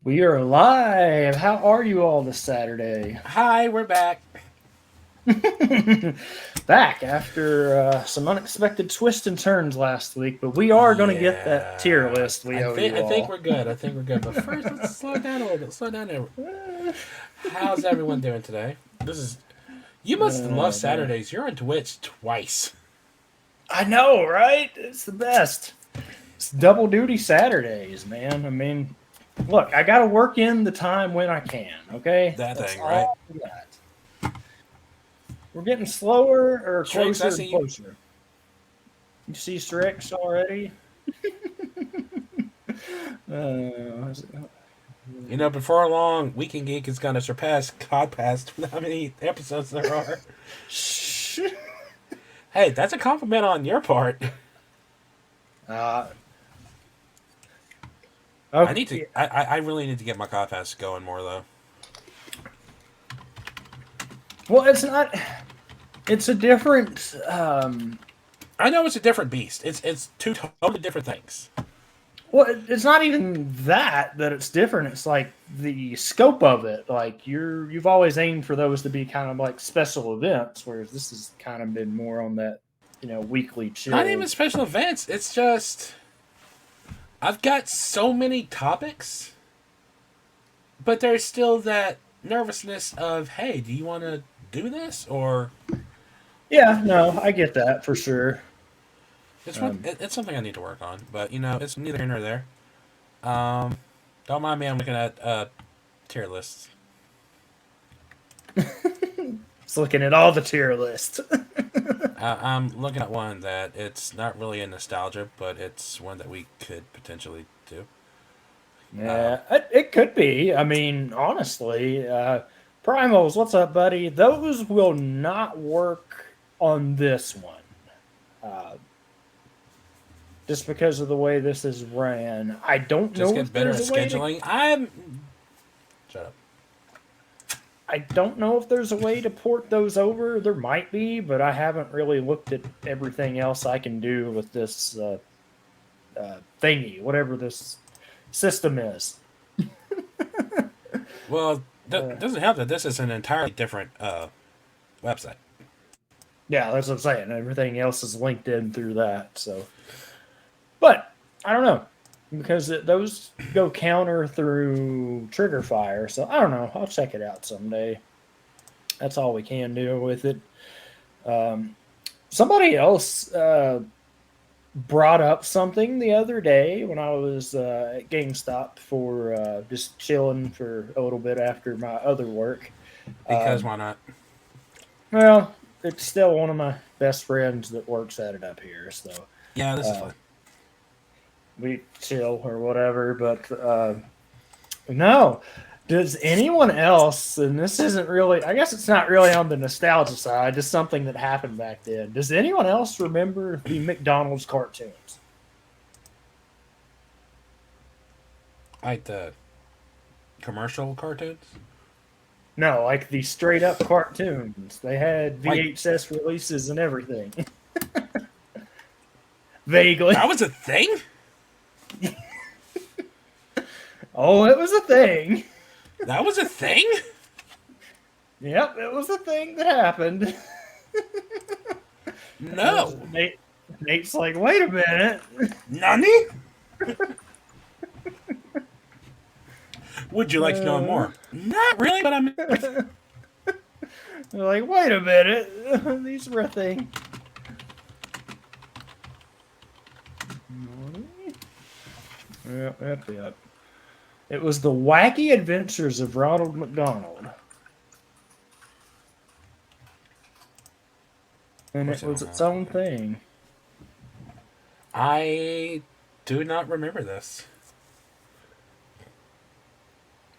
We are live. How are you all this Saturday? Hi, we're back. Back after some unexpected twists and turns last week, but we are going to get that tier Yeah, list we I owe think you I think all. we're good. I think we're good. But first, let's slow down a little bit. Slow down there. How's everyone doing today? This is you must love Man. Saturdays. You're on Twitch twice. I know, right? It's the best. It's double duty Saturdays, man. I mean, look, I got to work in the time when I can, okay? That That's thing, right? all we got. We're getting slower or Strix, I closer see and you. closer. You see Strix already? Uh, You know, before long, Weekend Geek is gonna surpass Codcast with how many episodes there are. Shh. Hey, that's a compliment on your part. Uh, I need to. okay. I really need to get my Codcast going more though. Well, it's not. It's a different. I know it's a different beast. It's two totally different things. Well, it's not even that it's different. It's like the scope of it. Like you've always aimed for those to be kind of like special events, whereas this has kind of been more on that weekly Not even chill. special events. It's just I've got so many topics, but there's still that nervousness of, hey, do you want to do this? Or Yeah, no, I get that for sure. it's something I need to work on. But it's neither here nor there. Um, don't mind me. I'm looking at tier lists. Just looking at all the tier lists. I'm looking at one that it's not really a nostalgia, but it's one that we could potentially do. Uh, Yeah, it could be. I mean, honestly, primals, what's up, buddy? Those will not work on this one, uh, just because of the way this is ran. I don't just know get if better there's at a way to. scheduling. I'm shut up. I don't know if there's a way to port those over. There might be, but I haven't really looked at everything else I can do with this thingy, whatever this system is. Well, Uh, it doesn't help that this is an entirely different website. yeah, that's what I'm saying. Everything else is linked in through that. So, but I don't know because those go counter through trigger fire. So I don't know. I'll check it out someday. That's all we can do with it. Um, Somebody else brought up something the other day when I was at GameStop for just chilling for a little bit after my other work. Because Um, why not? well, it's still one of my best friends that works at it up here, so Yeah, this is uh, fun. we chill or whatever. But no, does anyone else? And this isn't really. I guess it's not really on the nostalgia side. Just something that happened back then. Does anyone else remember the McDonald's cartoons? Like the commercial cartoons. No, like the straight up cartoons. They had Like VHS releases and everything. Vaguely. that was a thing. Oh, it was a thing. That was a thing. Yep, it was a thing that happened. No. Nate's like, wait a minute. Nani? Would you like to know Uh, more? Not really, but I'm. they're like, wait a minute. These were a thing. Yep. It was the Wacky Adventures of Ronald McDonald. And What's it it was on its that? own thing. I do not remember this.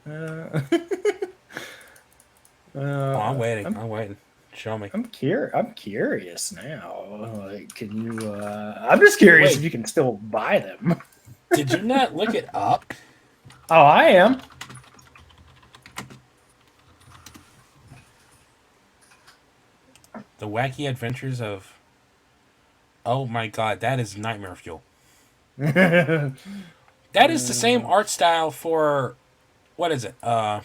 Uh, Oh, I'm waiting. I'm I'm waiting. Show me. I'm curious now. Like, can you? I'm just curious if Wait, you can still buy them. did you not look it up? Oh, I am. The Wacky Adventures of. Oh my god, that is nightmare fuel. uh, That is the same art style for what is it? Real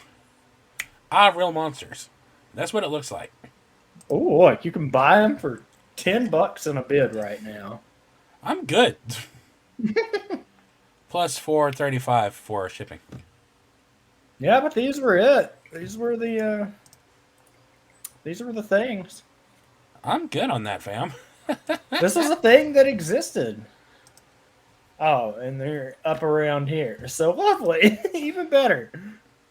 Monsters. That's what it looks like. Oh, look, you can buy them for $10 in a bid right now. I'm good. Plus $4.35 for shipping. Yeah, but these were it. These were the things. I'm good on that, fam. This was a thing that existed. Oh, and they're up around here. So lovely. Even better.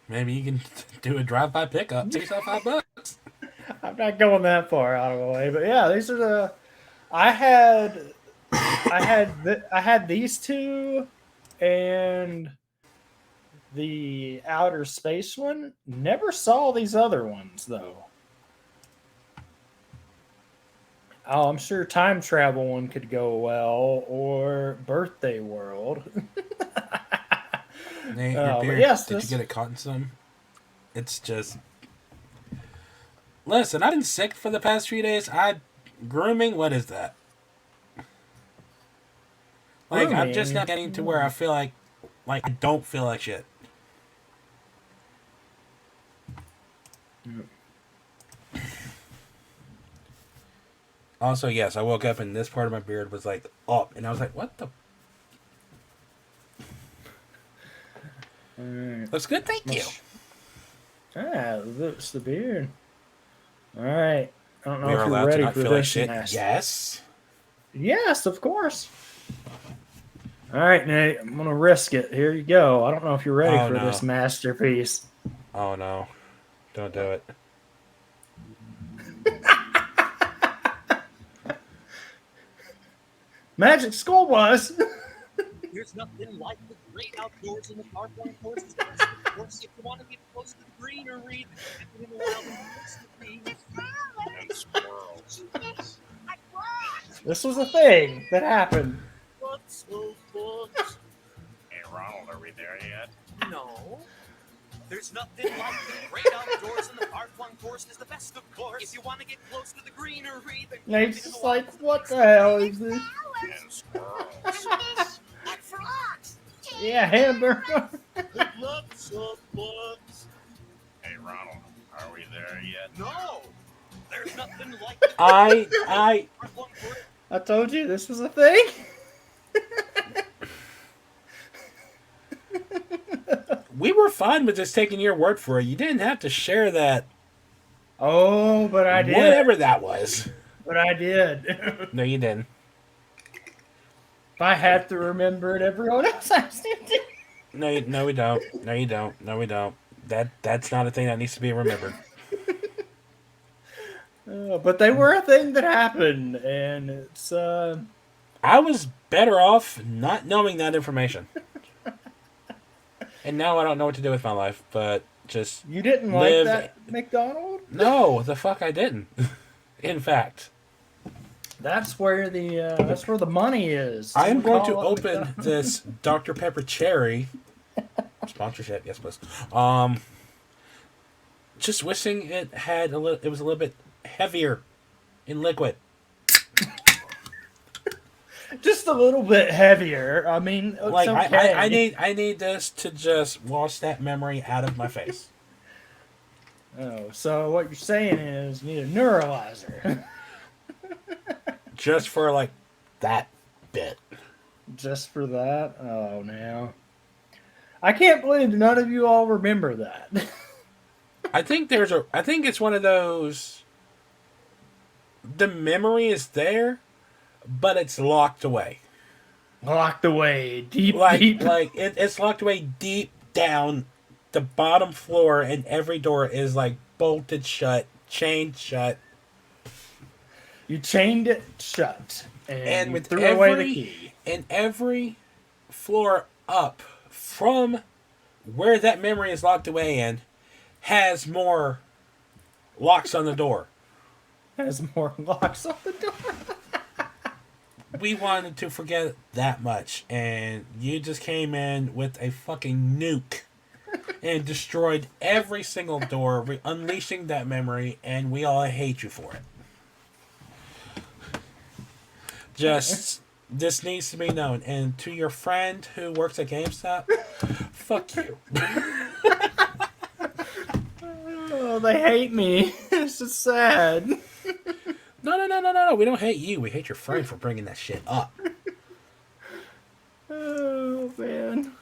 Maybe you can do a drive-by pickup. Take yourself $5. I'm not going that far out of the way, but yeah, these are the. I had these two, and the outer space one. Never saw these other ones though. Oh, I'm sure time travel one could go well, or birthday world. Nate, your beard, yes, did you get it caught in some? It's just... Listen, I've been sick for the past few days. Grooming, what is that? Like, Grooming? I'm just not getting to where I feel like I don't feel like shit. Also, yes, I woke up and this part of my beard was like up, and I was like, "What the?" Looks good, thank you. Looks the beard. All right, I don't know We if are you're allowed to ready not for feel like this. shit. Master. Yes. Yes, of course. All right, Nate, I'm gonna risk it. Here you go. I don't know if you're ready for this masterpiece. Oh no! Don't do it. Magic School Bus. There's nothing like the great outdoors in the park-one courses. Of course, if you want to get close to the greenery, the and squirrels. This was a thing that happened. What's so Hey, Ronald, are we there yet? No. There's nothing like the great outdoors in the park-one course is the best, of course. If you want to get close to the greenery, then Nate's just like, what the hell is this? And squirrels. and frogs. Yeah, hamburger. Lots of bugs. Hey, Ronald, are we there yet? No. There's nothing like I park-one course. I told you this was a thing. We were fine with just taking your word for it. You didn't have to share that. Oh, but I did. Whatever that was. But I did. No, you didn't. If I had to remember it, everyone else has to do. No, we don't. No, you don't. No, we don't. That's not a thing that needs to be remembered. But they were a thing that happened, and it's I was better off not knowing that information. And now I don't know what to do with my life, but just you didn't live... like that McDonald? No, the fuck I didn't. In fact, that's where the money is. I am going to open this Dr. Pepper Cherry sponsorship. Yes, please. Just wishing it had it was a little bit heavier in liquid. Just a little bit heavier. I mean, it's Like okay. I need this to just wash that memory out of my face. Oh, so what you're saying is you need a neuralizer. Just for like that bit. Just for that? Oh, now. I can't believe none of you all remember that. I think it's one of those. The memory is there, but it's locked away. Locked away deep. It's locked away deep down the bottom floor, and every door is like bolted shut, chained shut. You chained it shut, and with threw away the key. And every floor up from where that memory is locked away in has more locks on the door. Has more locks on the door. We wanted to forget that much, and you just came in with a fucking nuke and destroyed every single door, unleashing that memory, and we all hate you for it. Just, this needs to be known. And to your friend who works at GameStop, fuck you. Oh, they hate me. It's just sad. No. We don't hate you. We hate your friend for bringing that shit up. Oh, man.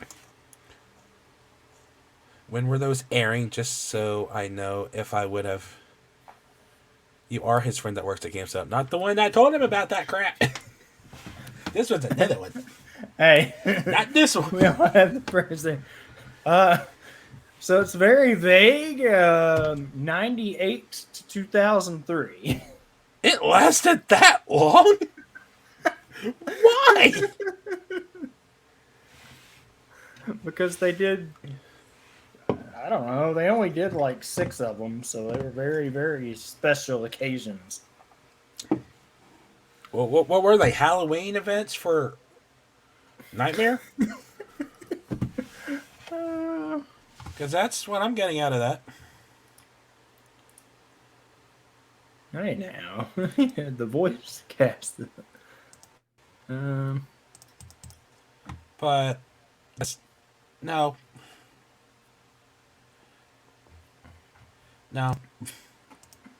When were those airing? Just so I know if I would have. You are his friend that works at GameStop, not the one that told him about that crap. This was another one. Hey. Not this one. We all have the first thing. So it's very vague. 98 to 2003. It lasted that long? Why? Because they did, I don't know, they only did like 6 of them, so they were very, very special occasions. Well, what were they? Halloween events for Nightmare? Because that's what I'm getting out of that. Hey now. The voice cast. But no.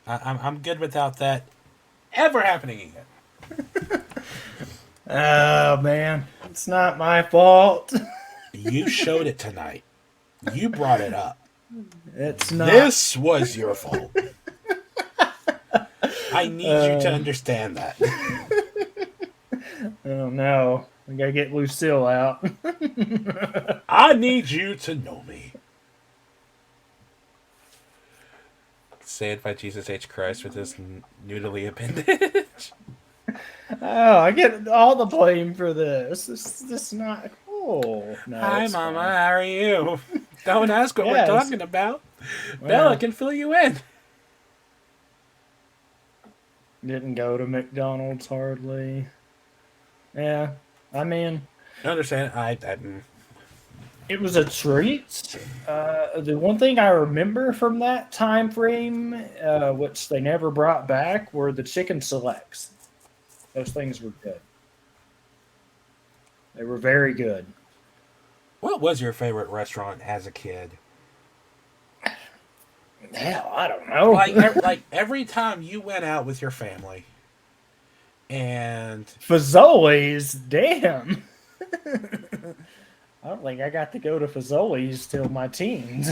I'm good without that ever happening again. Oh man, it's not my fault. You showed it tonight. You brought it up. It's not. This was your fault. I need you to understand that. Oh no, we gotta get Lucille out. I need you to know me. Saved by Jesus H. Christ with this noodly appendage. Oh, I get all the blame for this. This is not cool. No, Hi, it's Mama. fine. How are you? Don't ask what Yes. we're talking about. Well, Bella can fill you in. Didn't go to McDonald's hardly. Yeah, I mean, I understand. it was a treat. The one thing I remember from that time frame, which they never brought back, were the chicken selects. Those things were good. They were very good. What was your favorite restaurant as a kid? Hell, I don't know. Like every time you went out with your family, and Fazoli's, damn. I don't think I got to go to Fazoli's till my teens.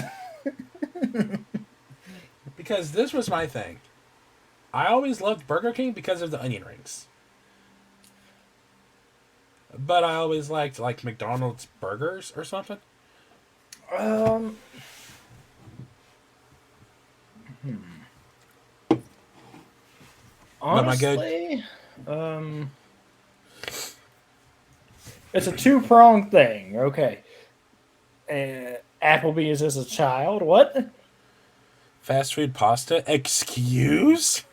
because this was my thing, I always loved Burger King because of the onion rings. But I always liked like McDonald's burgers or something. Honestly, it's a two-pronged thing. Okay. Applebee's as a child. What? Fast food pasta? Excuse?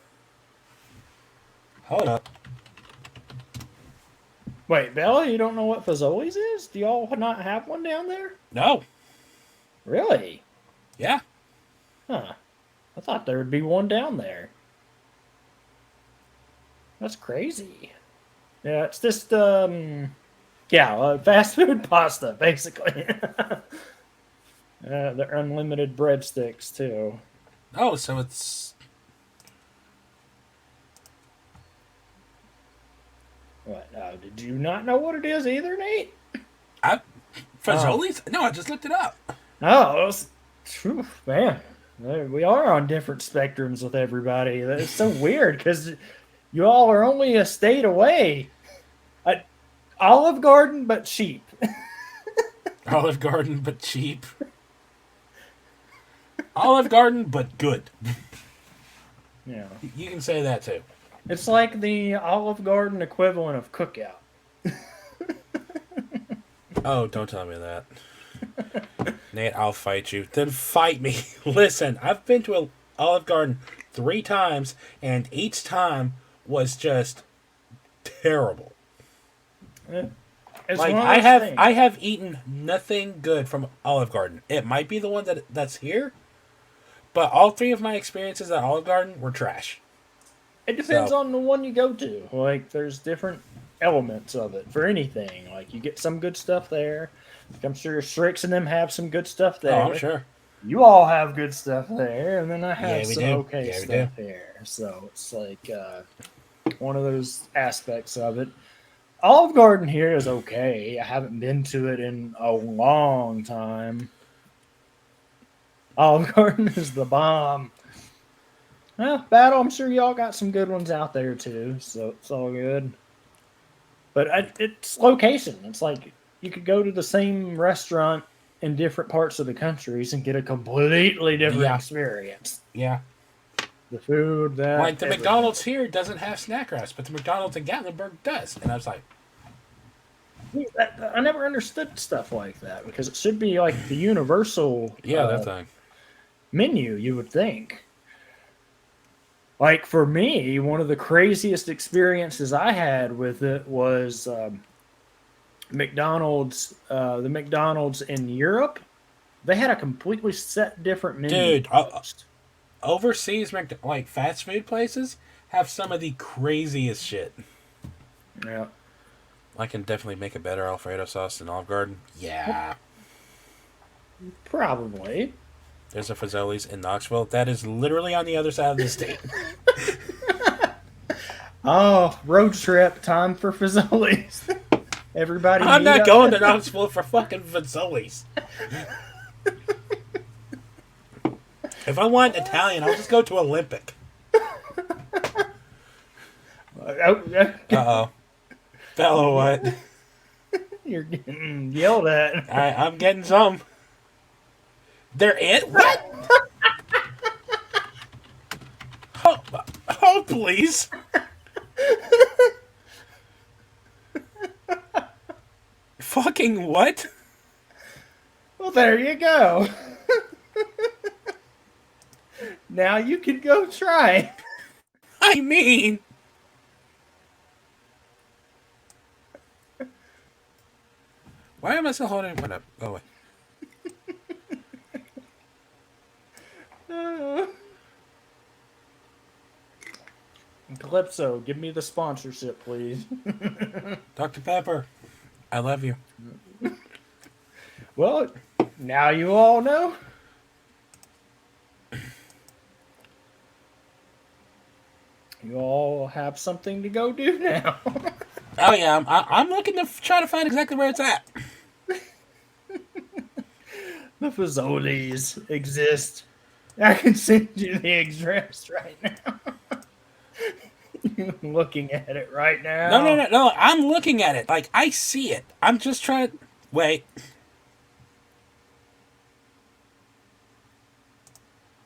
Hold up. Wait, Bella, you don't know what Fazoli's is? Do y'all not have one down there? No. Really? Yeah. Huh. I thought there would be one down there. That's crazy. Yeah, it's just, fast food pasta, basically. They're unlimited breadsticks, too. Oh, so it's... What? Did you not know what it is either, Nate? Fazoli's? No, I just looked it up. Oh, man. We are on different spectrums with everybody. It's so weird because you all are only a state away. Olive Garden, but cheap. Olive Garden, but cheap. Olive Garden, but good. Yeah. You can say that too. It's like the Olive Garden equivalent of Cookout. Oh, don't tell me that. Nate, I'll fight you. Then fight me. Listen, I've been to an Olive Garden 3 times, and each time was just terrible. It's Like one of I those things. have eaten nothing good from Olive Garden. It might be the one that's here, but all 3 of my experiences at Olive Garden were trash. It depends So- on the one you go to. Like, there's different elements of it for anything. Like, you get some good stuff there. I'm sure Strix and them have some good stuff there. Oh, I'm sure. you all have good stuff there, and then I have Yeah, we some do. okay Yeah, we stuff here. So it's like one of those aspects of it. Olive Garden here is okay. I haven't been to it in a long time. Olive Garden is the bomb. Well, Battle, I'm sure y'all got some good ones out there too, so it's all good. But it's location. It's like you could go to the same restaurant in different parts of the countries and get a completely different Yeah. experience. Yeah. The food, that Like the everything. McDonald's here doesn't have snack wraps, but the McDonald's in Gatlinburg does. And I was like, I never understood stuff like that because it should be like the universal yeah, that thing. menu, you would think. Like for me, one of the craziest experiences I had with it was McDonald's. The McDonald's in Europe, they had a completely set different menu. Dude, overseas, like fast food places, have some of the craziest shit. Yeah, I can definitely make a better Alfredo sauce than Olive Garden. Yeah. probably. There's a Fazoli's in Knoxville. That is literally on the other side of the state. Oh, road trip time for Fazoli's. Everybody, I'm meet not up. going to Knoxville for fucking Fazoli's. If I want Italian, I'll just go to Olympic. Uh-oh. Fellow, what? You're getting yelled at. I'm getting some. They're it? What? Oh, please. Fucking what? Well, there you go. Now you can go try. I mean... Why am I still holding it up? Go away. Calypso, give me the sponsorship, please. Dr. Pepper, I love you. Well, now you all know. You all have something to go do now. Oh yeah, I'm looking to try to find exactly where it's at. The Fazoli's exist. I can send you the address right now. You're looking at it right now. No. I'm looking at it. Like, I see it. I'm just trying... Wait.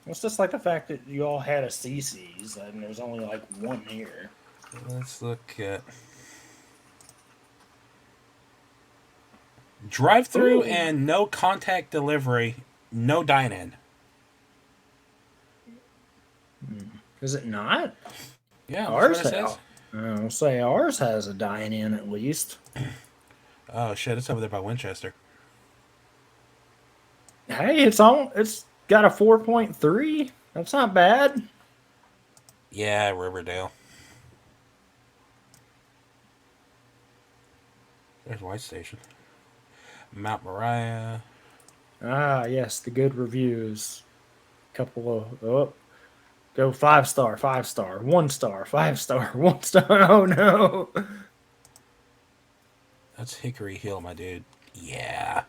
It's just like the fact that you all had a CC's and there's only like one here. Let's look at... Drive-through and no contact delivery. No dine-in. Is it not? Yeah, Ours that's what it has. says. I'll say ours has a dine-in at least. Oh shit, it's over there by Winchester. Hey, it's got a 4.3. That's not bad. Yeah, Riverdale. There's White Station. Mount Moriah. Ah, yes, the good reviews. Couple of go 5-star, 5-star, 1-star, 5-star, 1-star. Oh no. That's Hickory Hill, my dude. Yeah.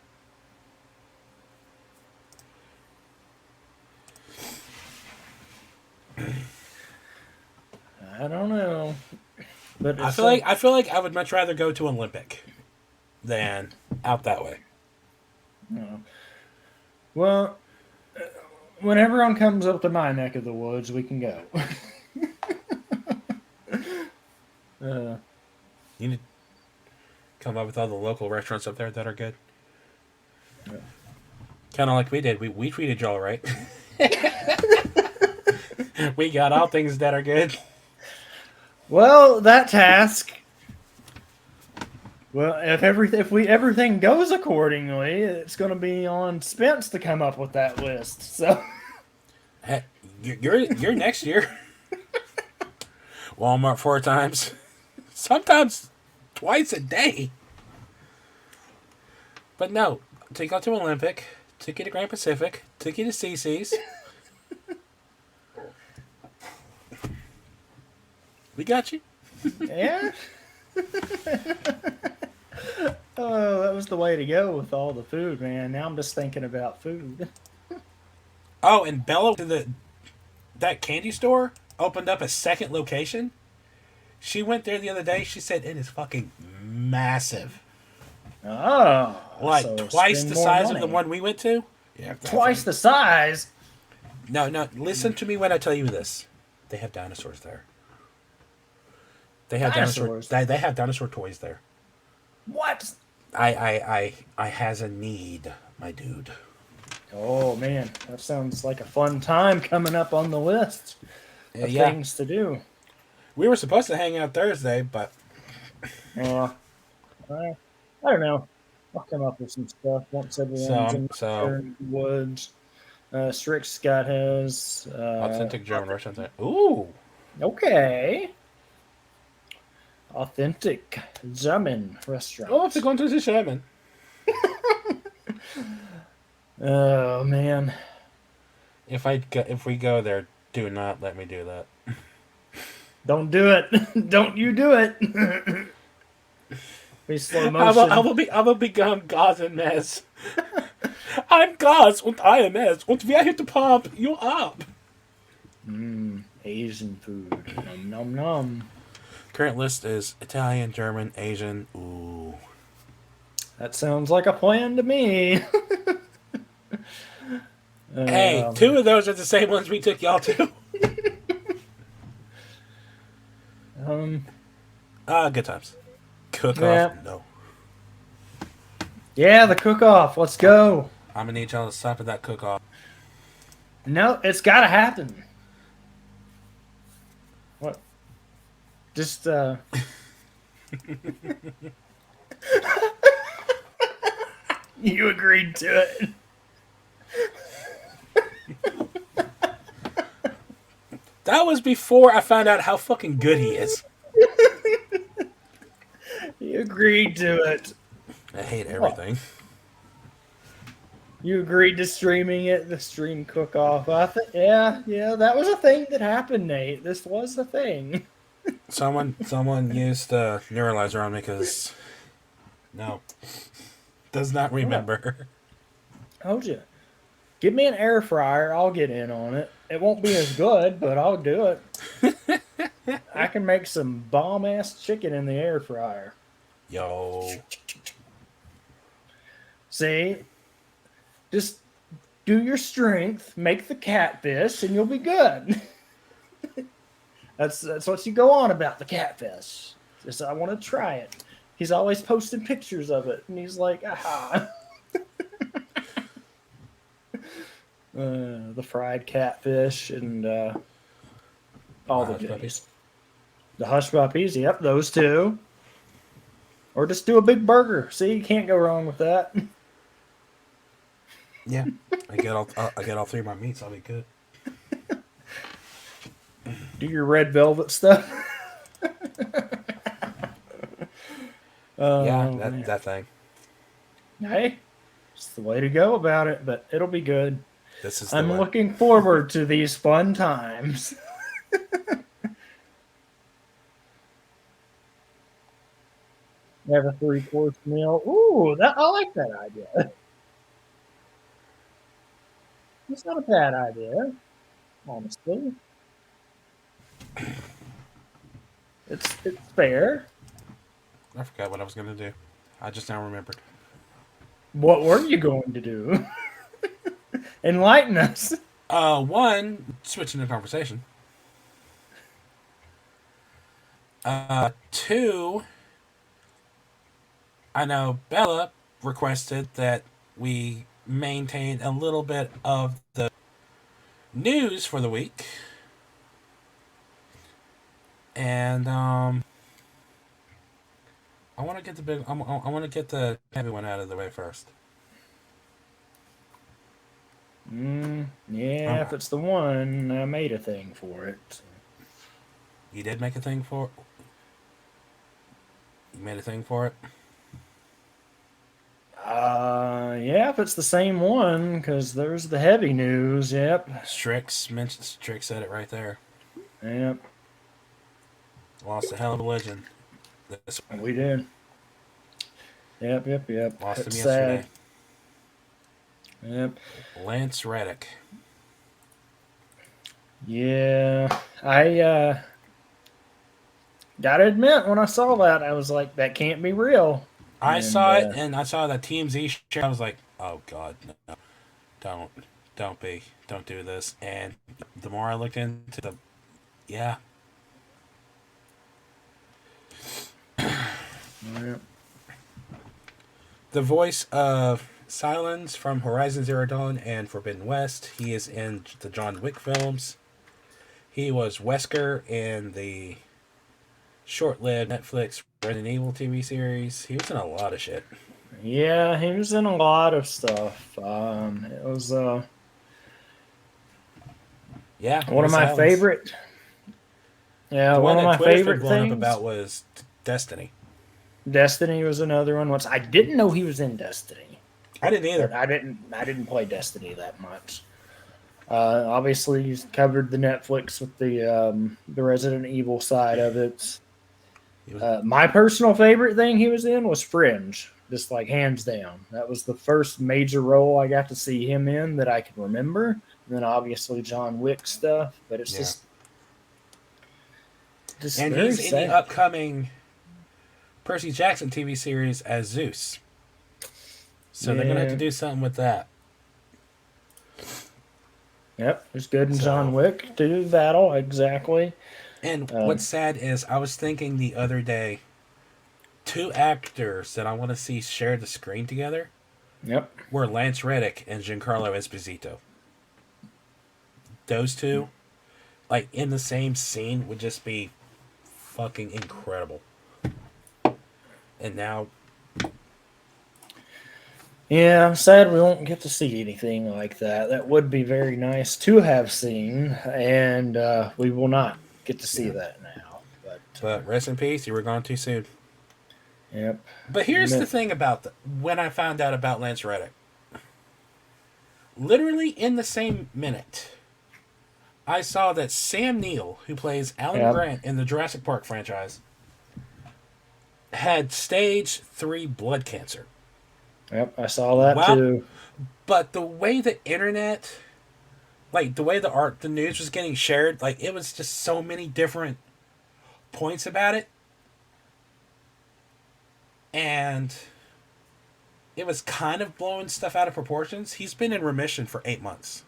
I don't know. But I feel like I would much rather go to Olympic than out that way. Well, when everyone comes up to my neck of the woods, we can go. You need to come up with all the local restaurants up there that are good. Yeah. Kind of like we did. We treated y'all right. We got all things that are good. Well, that task. Well, if everything goes accordingly, it's going to be on Spence to come up with that list. So, Hey, you're next year. Walmart 4 times, sometimes twice a day. But no, take out to Olympic, take you to Grand Pacific, Took you to CC's. We got you. Yeah. Oh, that was the way to go with all the food, man. Now I'm just thinking about food. Oh, and Bella to that candy store opened up a second location. She went there the other day. She said it is fucking massive. Oh, Like so twice spend the more size money. of the one we went to. Yeah, Twice the size. No, no. Listen to me when I tell you this. They have dinosaurs there. They have Dinosaurs? They have dinosaur toys there. What? I has a need, my dude. Oh man, that sounds like a fun time coming up on the list of Yeah. things to do. We were supposed to hang out Thursday, but I don't know. I'll come up with some stuff once everyone's in the woods. Strix got his. authentic German restaurant. Ooh. Okay. Authentic German restaurant. Oh, wir going to the Sherman. Oh man. If we go there, do not let me do that. Don't do it. Don't you do it. Be slow motion. I will become Gaz and Mess. I'm Gaz and I am Mess. Und wir hit to pump you up. Asian food. Nom nom nom. Current list is Italian, German, Asian. Ooh. That sounds like a plan to me. Hey, 2 of those are the same ones we took y'all to. Good times. Cook off? No. Yeah, the cook off. Let's go. I'm gonna need y'all to stop at that cook off. No, it's gotta happen. What? Just you agreed to it. That was before I found out how fucking good he is. You agreed to it. I hate everything. You agreed to streaming it, the stream cook off. Yeah, that was a thing that happened, Nate. This was a thing. Someone used the neuralizer on me because does not remember. Told you. Give me an air fryer. I'll get in on it. It won't be as good, but I'll do it. I can make some bomb ass chicken in the air fryer. Yo. See, just do your strength, make the catfish, and you'll be good. That's what you go on about the catfish. Just I want to try it. He's always posting pictures of it, and he's like, aha. The fried catfish and all the goodies. The hush puppies, yep, those two. Or just do a big burger. See, you can't go wrong with that. Yeah, I get all 3 of my meats. I'll be good. Do your red velvet stuff. That thing. Hey, it's the way to go about it, but it'll be good. I'm way. looking forward to these fun times. Have a 3-course meal. Ooh, I like that idea. It's not a bad idea, honestly. It's fair. I forgot what I was gonna do. I just now remembered. What were you going to do? Enlighten us. One, switching the conversation. 2, I know Bella requested that we maintain a little bit of the news for the week. And I want to get I want to get the heavy one out of the way first. Yeah, if it's the one, I made a thing for it. You did make a thing for it? You made a thing for it? Yeah, if it's the same one, because there's the heavy news. Yep. Strix said it right there. Yep. Lost a hell of a legend. We did. Yep. Lost him It's yesterday. sad. Yep. Lance Reddick. Yeah. I gotta admit, when I saw that, I was like, that can't be real. I And, saw it, and I saw that TMZ share. I was like, oh god, no, don't do this. And the more I looked into the, yeah, Yep. the voice of Silence from Horizon Zero Dawn and Forbidden West. He is in the John Wick films. He was Wesker in the short-lived Netflix Resident Evil TV series. He was in a lot of shit. Yeah, he was in a lot of stuff. It was Yeah, one of my Silence. favorite. Yeah, The one of that my Twitter's been favorite blown things. up about was Destiny. Destiny was another one. Once I didn't know he was in Destiny. I didn't either. But I didn't play Destiny that much. Obviously, he's covered the Netflix with the Resident Evil side of it. My personal favorite thing he was in was Fringe, just like hands down. That was the first major role I got to see him in that I can remember. And then obviously John Wick stuff, but it's just and very he's sad. in the upcoming Percy Jackson TV series as Zeus. So they're gonna have to do something with that. Yep, it's good in John Wick to do battle, exactly. And what's sad is I was thinking the other day, 2 actors that I want to see share the screen together were Lance Reddick and Giancarlo Esposito. Those two, like in the same scene, would just be fucking incredible. And now, yeah, I'm sad we won't get to see anything like that. That would be very nice to have seen, and we will not get to see that now. But rest in peace, you were gone too soon. Yep. But here's the thing about when I found out about Lance Reddick. Literally in the same minute, I saw that Sam Neill, who plays Alan Grant in the Jurassic Park franchise, had stage 3 blood cancer. Yep, I saw that too. But the way the internet, like the way the news was getting shared, like it was just so many different points about it. And it was kind of blowing stuff out of proportions. He's been in remission for 8 months.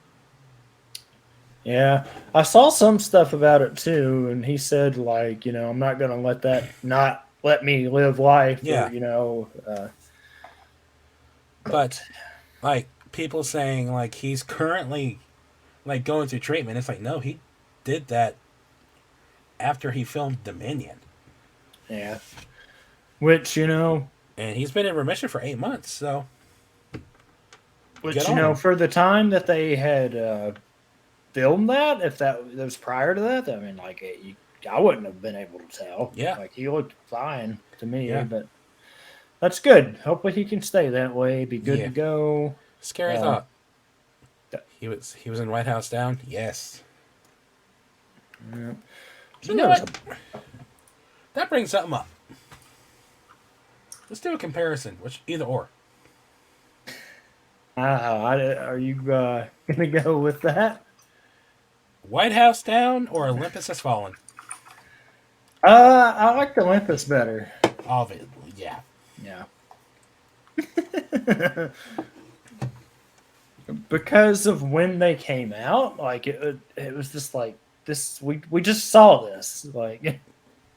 Yeah, I saw some stuff about it too, and he said, like, I'm not going to let that not let me live life. Yeah. Or, but, like, people saying, like, he's currently, like, going through treatment. It's like, no, he did that after he filmed Dominion. Yeah. Which, And he's been in remission for 8 months, so. Which, for the time that they had filmed that, if that was prior to that, I mean, like, I wouldn't have been able to tell. Yeah. Like, he looked fine to me, Yeah. but that's good. Hopefully he can stay that way, be good to go. Scary thought. He was in White House Down? Yes. Yeah. You know what? That brings something up. Let's do a comparison, either or. Are you going to go with that? White House Down or Olympus Has Fallen? I like Olympus better. Obviously, yeah. Yeah. Because of when they came out, like it was just like this. We just saw this, like.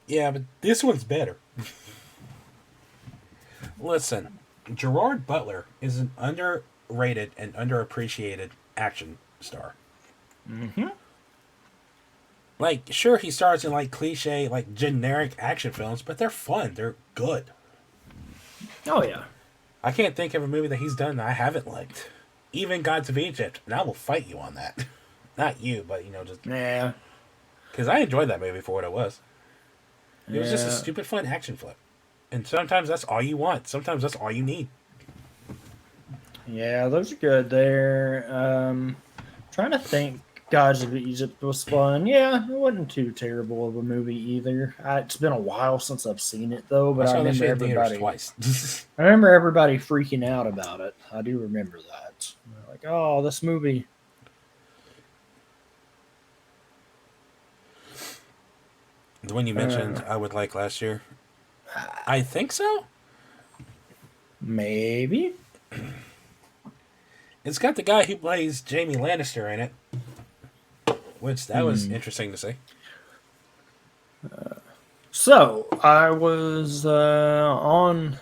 Yeah, but this one's better. Listen, Gerard Butler is an underrated and underappreciated action star. Mm-hmm. Like, sure, he stars in like cliche, like generic action films, but they're fun. They're good. Oh yeah. I can't think of a movie that he's done that I haven't liked. Even Gods of Egypt, and I will fight you on that. Not you, but just Yeah. Because I enjoyed that movie for what it was. It was just a stupid fun action flick. And sometimes that's all you want. Sometimes that's all you need. Yeah, those are good there. Trying to think. Gods of Egypt was fun. Yeah, it wasn't too terrible of a movie either. It's been a while since I've seen it though, but I I saw this remember shit in theaters everybody. twice. I remember everybody freaking out about it. I do remember that. They're like, oh, this movie. The one you mentioned, I would like last year. I think so. Maybe. It's got the guy who plays Jamie Lannister in it, which that was interesting to see. So I was on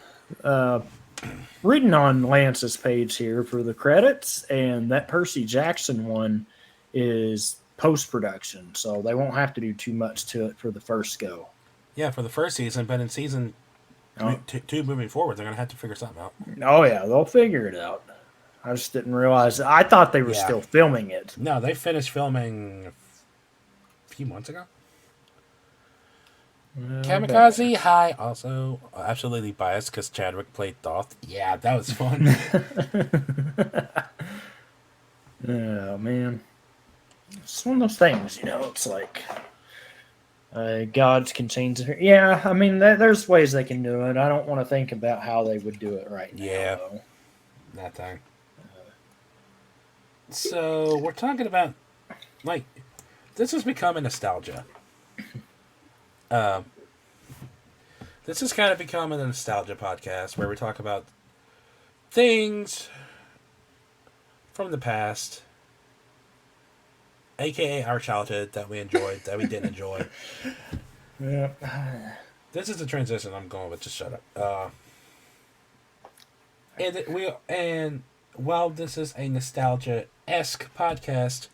reading on Lance's page here for the credits, and that Percy Jackson one is post production, so they won't have to do too much to it for the first go. Yeah, for the first season, but in season Oh, two moving forward, they're gonna have to figure something out. oh yeah, they'll figure it out. I just didn't realize. I thought they were Yeah. still filming it. No, they finished filming a few months ago. Kamikaze High, also absolutely biased because Chadwick played Thoth. Yeah, that was fun. Oh man, it's one of those things, you know. It's like gods can change it. Yeah, I mean, there's ways they can do it. I don't want to think about how they would do it right now. Yeah. Though. That thing. So we're talking about like this has become a nostalgia. This has kind of become a nostalgia podcast where we talk about things from the past, aka our childhood that we enjoyed, that we didn't enjoy. Yeah. This is the transition I'm going with. Just shut up. And while this is a nostalgia-esque podcast,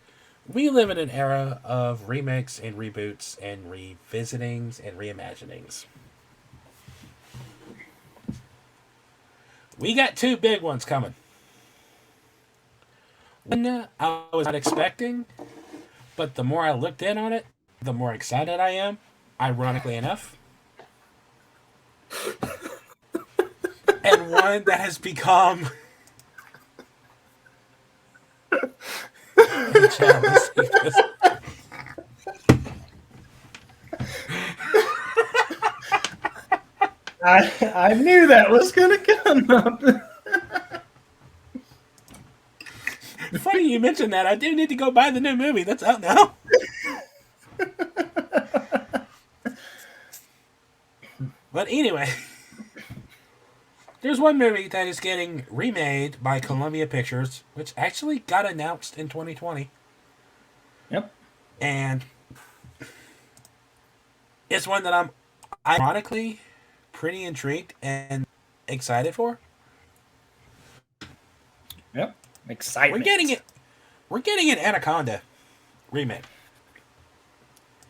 we live in an era of remakes and reboots and revisitings and reimaginings. We got two big ones coming. One I was not expecting, but the more I looked in on it, the more excited I am, ironically enough. And one that has become... Chad, let's see this. I knew that was gonna come up. Funny you mentioned that. I do need to go buy the new movie. That's out now. But anyway, there's one movie that is getting remade by Columbia Pictures, which actually got announced in 2020. Yep. And it's one that I'm ironically pretty intrigued and excited for. Yep. Excitement. We're getting it. We're getting an Anaconda remake.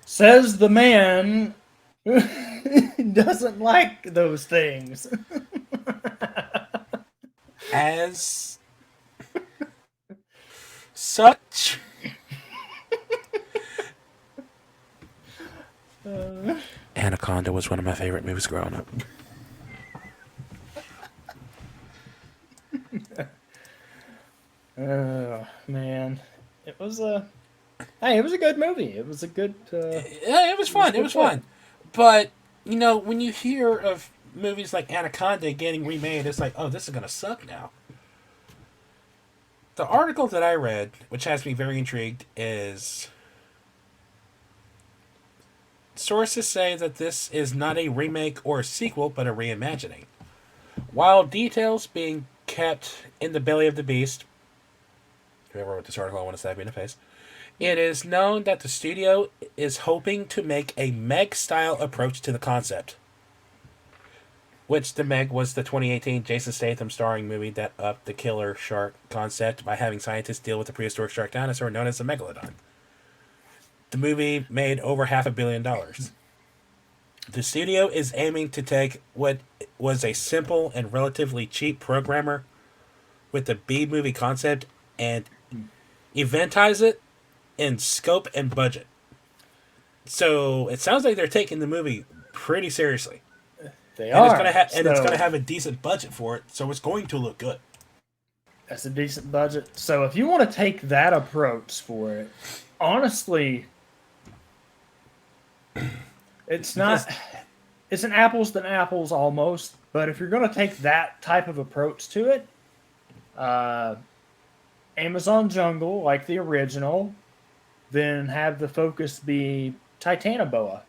Says the man who doesn't like those things. As such, Anaconda was one of my favorite movies growing up. Oh man, it was a good movie. It was a good. Yeah, it was fun. It was fun. But, you know, when you hear of movies like Anaconda getting remade, it's like, oh, this is going to suck now. The article that I read, which has me very intrigued, is sources say that this is not a remake or a sequel, but a reimagining. While details being kept in the belly of the beast, whoever wrote this article, I want to stab you in the face, it is known that the studio is hoping to make a Meg-style approach to the concept. Which the Meg was the 2018 Jason Statham starring movie that upped the killer shark concept by having scientists deal with the prehistoric shark dinosaur known as the Megalodon. The movie made over $500 million. The studio is aiming to take what was a simple and relatively cheap programmer with the B-movie concept and eventize it in scope and budget. So it sounds like they're taking the movie pretty seriously. They and are. It's going to have a decent budget for it, so it's going to look good. That's a decent budget. So if you want to take that approach for it, honestly, it's not. It's an apples to apples almost. But if you're going to take that type of approach to it, Amazon Jungle, like the original, then have the focus be Titanoboa.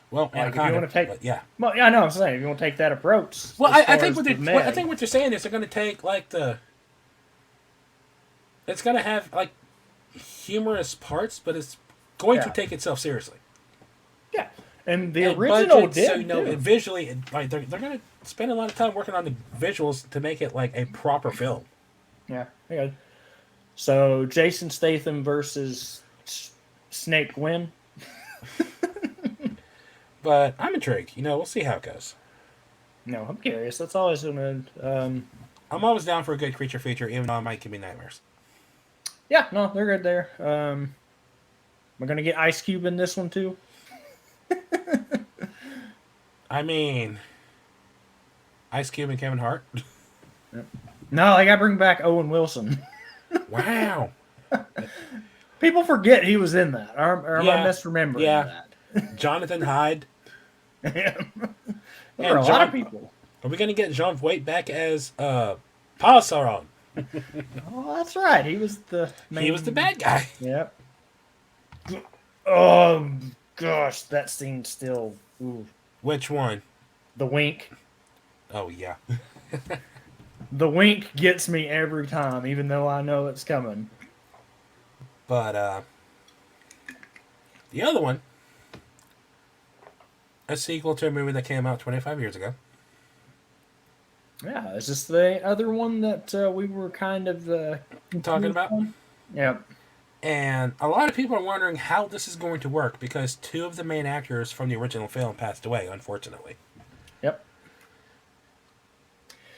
Well, Like if you want to take, yeah. well, yeah, I know. I'm saying if you want to take that approach. Well, as I far think as what the I think Meg, what you're saying is they're going to take like it's going to have like humorous parts, but it's going to Yeah. take itself seriously. yeah, and the And original budget, did. so too. visually, like they're going to spend a lot of time working on the visuals to make it like a proper film. Yeah. Okay. So Jason Statham versus Snake win. But I'm intrigued. We'll see how it goes. No, I'm curious. That's always gonna. I'm always down for a good creature feature, even though it might give me nightmares. Yeah, no, they're good there. We're gonna get Ice Cube in this one too. I mean, Ice Cube and Kevin Hart. No, I gotta bring back Owen Wilson. Wow. People forget he was in that. Or am I Yeah. misremembering Yeah. Jonathan Hyde. that? There And are a lot of people. Are we going to get John Voight back as Paul Sauron? Oh, that's right. He was the main... He was the bad guy. Yep. Oh gosh, that scene still. Ooh. Which one? The wink. Oh, yeah. The wink gets me every time, even though I know it's coming. But the other one, a sequel to a movie that came out 25 years ago. Yeah, it's just the other one that we were kind of Talking about? Yep. And a lot of people are wondering how this is going to work because two of the main actors from the original film passed away, unfortunately. Yep.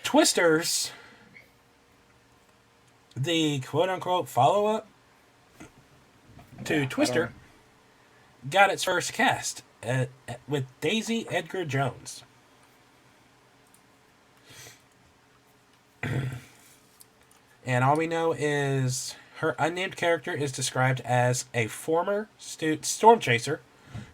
Twisters, the quote-unquote follow-up to Twister, got its first cast with Daisy Edgar Jones. And all we know is her unnamed character is described as a former storm chaser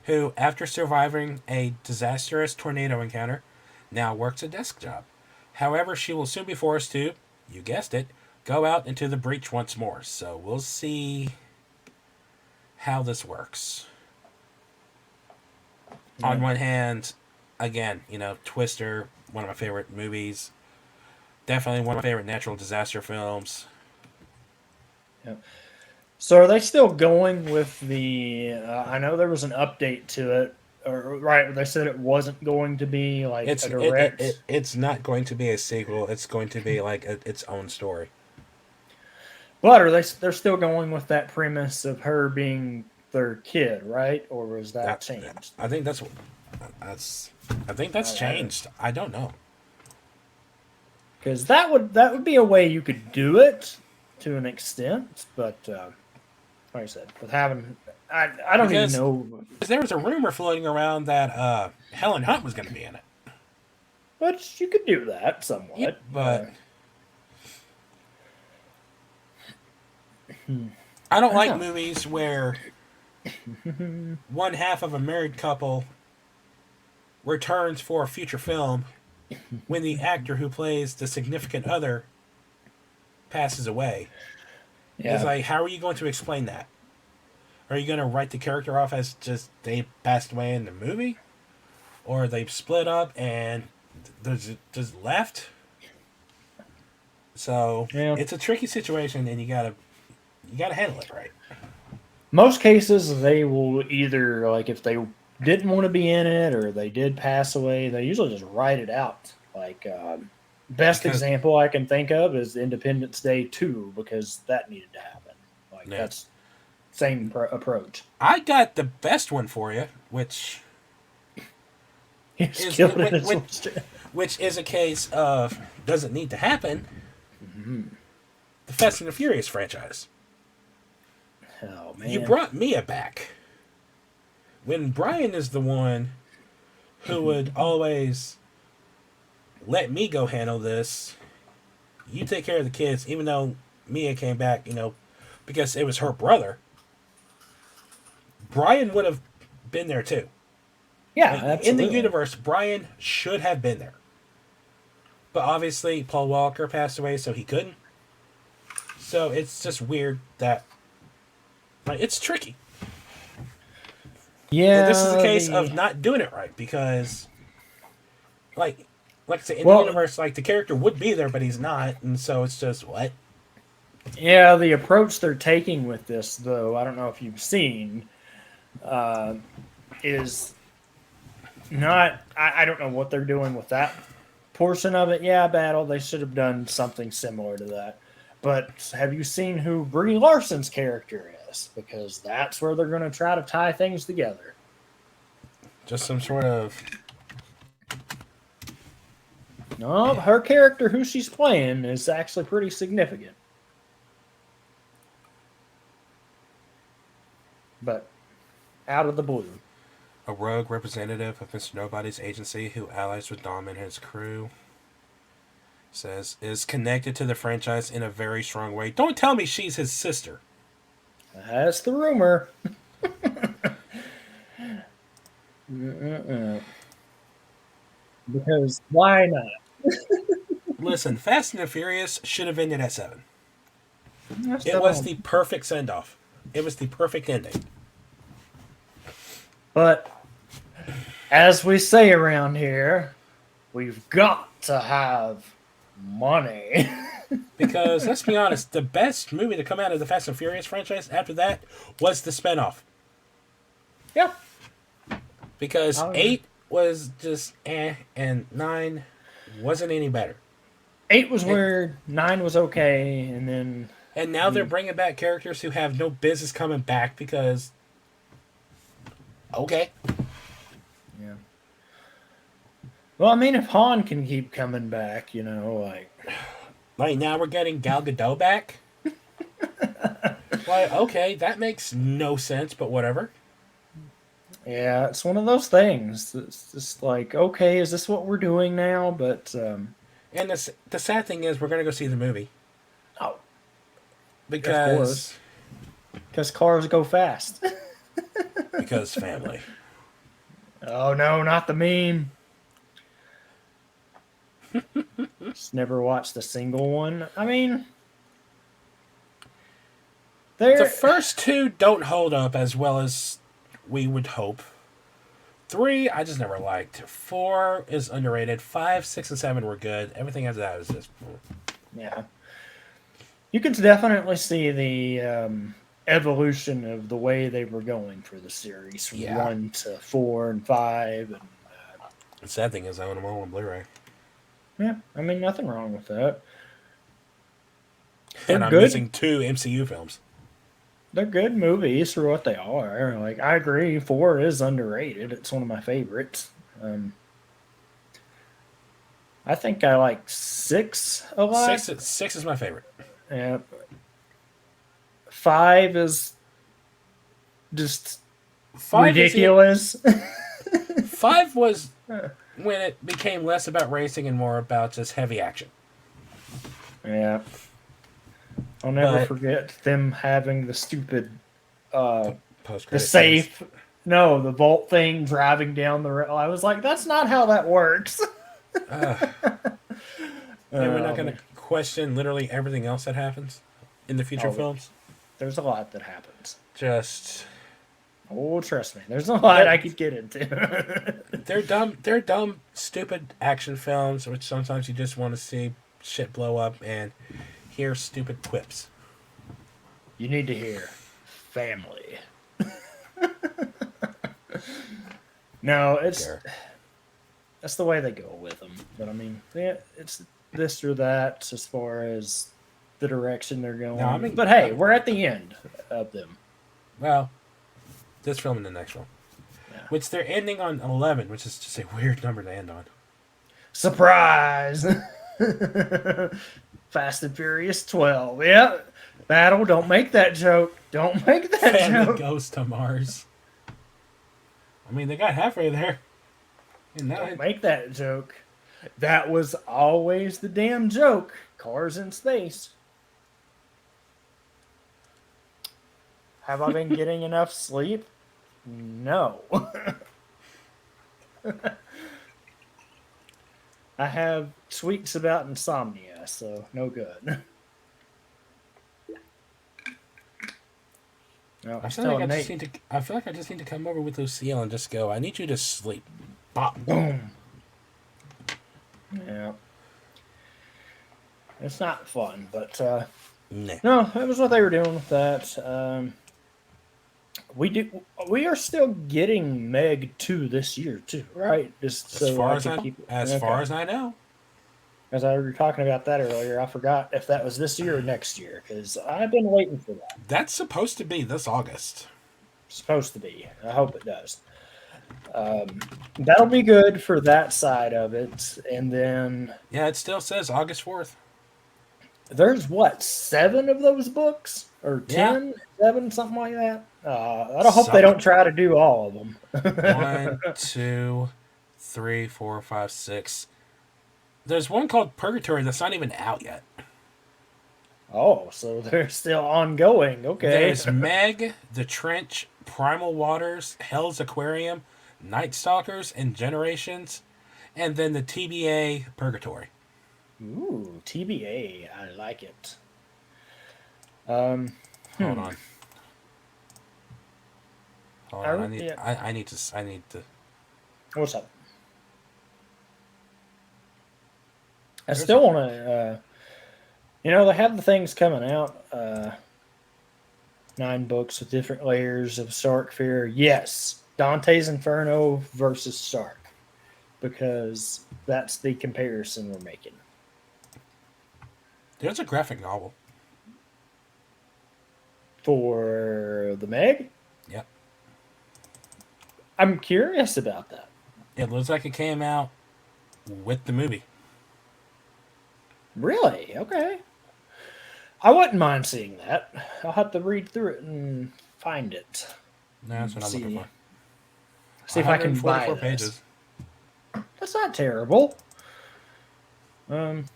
who, after surviving a disastrous tornado encounter, now works a desk job. However, she will soon be forced to, you guessed it, go out into the breach once more. So we'll see how this works. Yeah. On one hand, again, Twister, one of my favorite movies. Definitely one of my favorite natural disaster films. Yep. So are they still going with the? I know there was an update to it, or right? They said it wasn't going to be like a direct. It's not going to be a sequel. It's going to be like its own story. But are they're still going with that premise of her being their kid, right? Or was that changed? I think that's changed. I don't know. Because that would be a way you could do it to an extent, but like I said, with having I don't even know. Because there was a rumor floating around that Helen Hunt was going to be in it. But you could do that somewhat. Yep, but I don't like movies where one half of a married couple returns for a future film when the actor who plays the significant other passes away. Yeah. It's like, how are you going to explain that? Are you going to write the character off as just they passed away in the movie? Or they split up and there's just left? So it's a tricky situation and you gotta handle it right. Most cases they will either, like, if they didn't want to be in it or they did pass away, they usually just write it out. Like, best example I can think of is Independence Day 2, because that needed to happen. Like, that's same approach. I got the best one for you, which is a case of doesn't need to happen. Mm-hmm. The Fast and the Furious franchise. Oh man! You brought Mia back. When Brian is the one who would always let me go handle this, you take care of the kids, even though Mia came back, because it was her brother. Brian would have been there too. Yeah, Like, in the absolutely. universe, Brian should have been there. But obviously, Paul Walker passed away, so he couldn't. So it's just weird that, like, it's tricky. Yeah, But this is a case of not doing it right because, like I said, in Well- the universe, like, the character would be there, but he's not, and so it's just what? Yeah, the approach they're taking with this, though, I don't know if you've seen, is not. I don't know what they're doing with that portion of it. Yeah, Battle, they should have done something similar to that. But have you seen who Brie Larson's character is? Because that's where they're going to try to tie things together. Just some sort of... No, her character, who she's playing, is actually pretty significant. But out of the blue. A rogue representative of Mr. Nobody's agency who allies with Dom and his crew says is connected to the franchise in a very strong way. Don't tell me she's his sister. That's the rumor. Because why not? Listen, Fast and the Furious should have ended at 7. That's It was the perfect send-off. It was the perfect ending. But as we say around here, we've got to have money. Because, let's be honest, the best movie to come out of the Fast and Furious franchise after that was the spinoff. Yeah. Because Oh, yeah. 8 was just and 9 wasn't any better. 8 was weird, 9 was okay, and then And now they're bringing back characters who have no business coming back because... Okay. yeah. Well, I mean, if Han can keep coming back, like Like, now we're getting Gal Gadot back? Like, okay, that makes no sense, but whatever. yeah, it's one of those things. It's just like, okay, is this what we're doing now? But And the sad thing is, we're going to go see the movie. oh, Because... because cars go fast. Because family. Oh no, not the meme. Just never watched a single one. I mean, The they're first 2 don't hold up as well as we would hope. 3, I just never liked. 4 is underrated. 5, 6, and 7 were good. Everything after that is just... yeah. You can definitely see the evolution of the way they were going for the series from Yeah. 1 to 4 and 5, and The sad thing is I own them all on Blu-ray. yeah, I mean nothing wrong with that. And They're I'm good. missing 2 MCU films. They're good movies for what they are. Like I agree, 4 is underrated. It's one of my favorites. I think I like 6 a lot. 6 is my favorite. Yeah. 5 is just 5 ridiculous. 5 was when it became less about racing and more about just heavy action. Yeah. I'll never But- forget them having the stupid the Post-credit safe. No, the vault thing driving down the rail. I was like, that's not how that works. And we're not going to question literally everything else that happens in the future Oh. films. There's a lot that happens. Just... Oh, trust me. There's a lot I could get into. They're dumb, stupid action films, which sometimes you just want to see shit blow up and hear stupid quips. You need to hear family. No, Sure. that's the way they go with them. But I mean, yeah, it's this or that as far as the direction they're going. No, I mean- but hey, we're at the end of them. Well, this film and the next one. Yeah. Which they're ending on 11, which is just a weird number to end on. Surprise! Fast and Furious 12. Yeah. Battle, don't make that joke. Don't make that Family joke. goes to Mars. I mean, they got halfway there. And now Don't make that joke. That was always the damn joke. Cars in space. Have I been getting enough sleep? No. I have tweaks about insomnia, so no good. No, I I'm feel like telling I just Nate. need to. I feel like I just need to come over with Lucille and just go. I need you to sleep. Bop. Boom. Yeah. It's not fun, but Nah. no, that was what they were doing with that. We are still getting Meg 2 this year too, right? Just As so far I as can I keep it. as Okay. far as I know. As I were talking about that earlier, I forgot if that was this year or next year because I've been waiting for that. That's supposed to be this August. Supposed to be. I hope it does. That'll be good for that side of it. And then Yeah, it still says August 4th. there's what, 7 of those books? Or Yeah. 10, 7, something like that? I don't hope they don't try to do all of them. 1, 2, 3, 4, 5, 6. There's one called Purgatory that's not even out yet. Oh, so they're still ongoing. Okay. There's Meg, The Trench, Primal Waters, Hell's Aquarium, Night Stalkers, and Generations, and then the TBA Purgatory. Ooh, TBA. I like it. Hold on. Hold on. yeah. I need to. What's up? I still want to, they have the things coming out. 9 books with different layers of Sark fear. Yes, Dante's Inferno versus Sark, because that's the comparison we're making. There's a graphic novel. For the Meg? Yep. I'm curious about that. It looks like it came out with the movie. Really? Okay. I wouldn't mind seeing that. I'll have to read through it and find it. No, that's what I'm looking for. See if I can buy 144 this. pages. That's not terrible. It's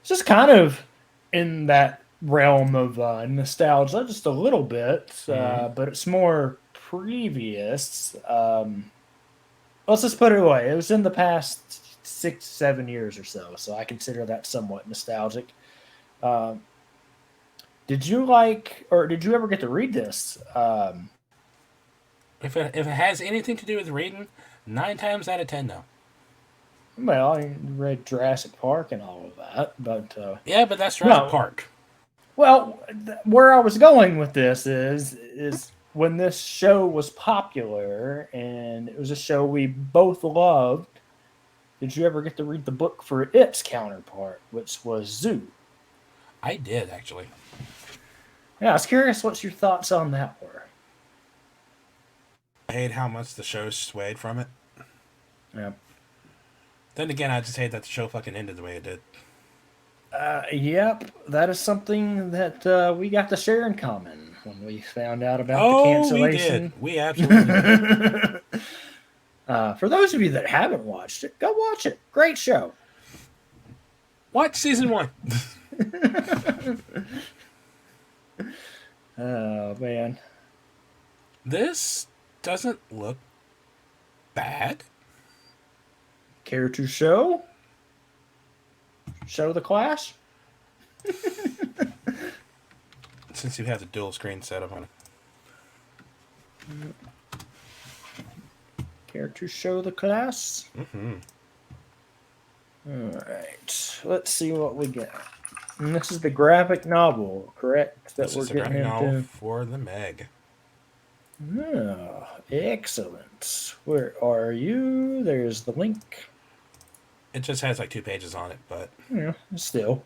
just kind of in that realm of nostalgia, just a little bit, but it's more previous. Let's just put it away. It was in the past 6-7 years or so I consider that somewhat nostalgic. Did you ever get to read this? If it has anything to do with reading, 9 times out of 10, no. Well, I read Jurassic Park and all of that, but Yeah, but that's Jurassic No. Park. well, where I was going with this is when this show was popular and it was a show we both loved. Did you ever get to read the book for its counterpart, which was Zoo? I did, actually. Yeah, I was curious what your thoughts on that were. I hate how much the show swayed from it. Yeah. Then again, I just hate that the show fucking ended the way it did. Yep, that is something that we got to share in common when we found out about the Oh, we cancellation. did. We absolutely did. For those of you that haven't watched it, go watch it. Great show. Watch season 1. Oh, man. This doesn't look bad. Care to show? Show the clash? Since you have the dual screen setup on it. Care to show the class? Mm-hmm. Alright. Let's see what we got. And this is the graphic novel, correct? That This we're is a getting graphic novel into. for the Meg. Oh, excellent. Where are you? There's the link. It just has like 2 pages on it, but Yeah, still.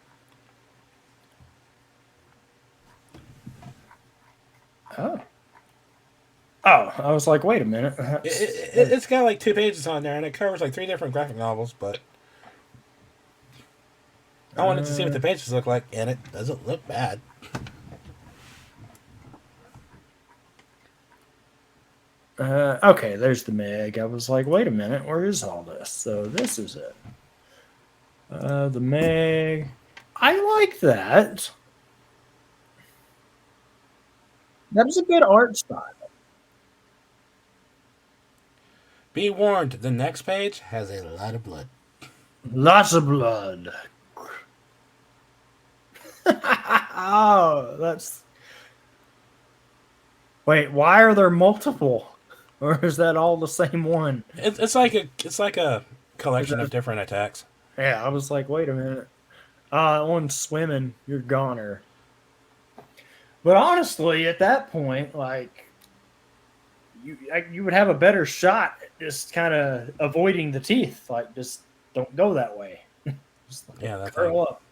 Oh. Oh, I was like, wait a minute. it's got like 2 pages on there, and it covers like 3 different graphic novels, but I wanted to see what the pages look like, and it doesn't look bad. Okay, there's the Meg. I was like, wait a minute, where is all this? So this is it. The Meg. I like that. That was a good art style. Be warned, the next page has a lot of blood. Lots of blood. Oh, that's. Wait, why are there multiple? Or is that all the same one? It's like a collection of different attacks. Yeah, I was like, wait a minute. One's swimming, you're goner. But honestly, at that point, like, you would have a better shot at just kind of avoiding the teeth. Like, just don't go that way. Just like, Yeah, that curl thing. up.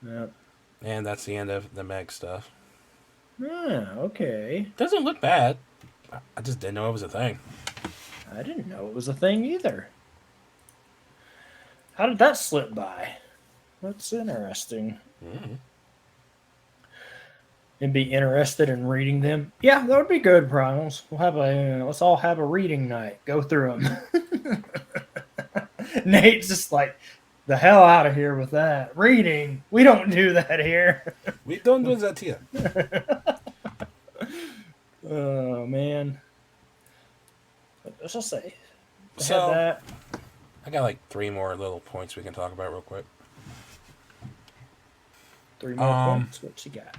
Yeah. And that's the end of the Meg stuff. Yeah, okay. Doesn't look bad. I just didn't know it was a thing. I didn't know it was a thing either. How did that slip by? That's interesting. Mm-hmm. And be interested in reading them. Yeah, that would be good, Primus. We'll have let's all have a reading night. Go through them. Nate's just like, the hell out of here with that. Reading. We don't do that here. We don't do that here. Oh, man. But let's just say. So, that. I got like 3 more little points we can talk about real quick. 3 more points. What you got?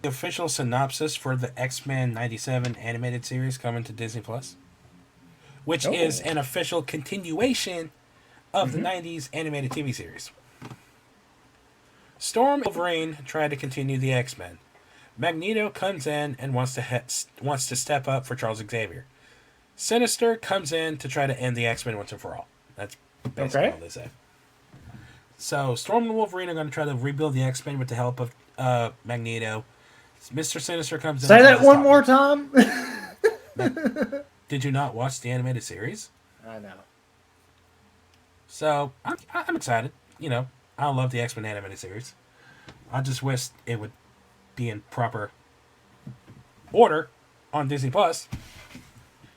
The official synopsis for the X-Men 97 animated series coming to Disney Plus, which is an official continuation of the 90s animated TV series. Storm and Wolverine try to continue the X-Men. Magneto comes in and wants to step up for Charles Xavier. Sinister comes in to try to end the X-Men once and for all. That's basically all they say. So Storm and Wolverine are going to try to rebuild the X-Men with the help of Magneto. Mr. Sinister comes in. Say that one more time. Did you not watch the animated series? I know. So I'm excited. You know, I love the X-Men animated series. I just wish it would be in proper order on Disney Plus.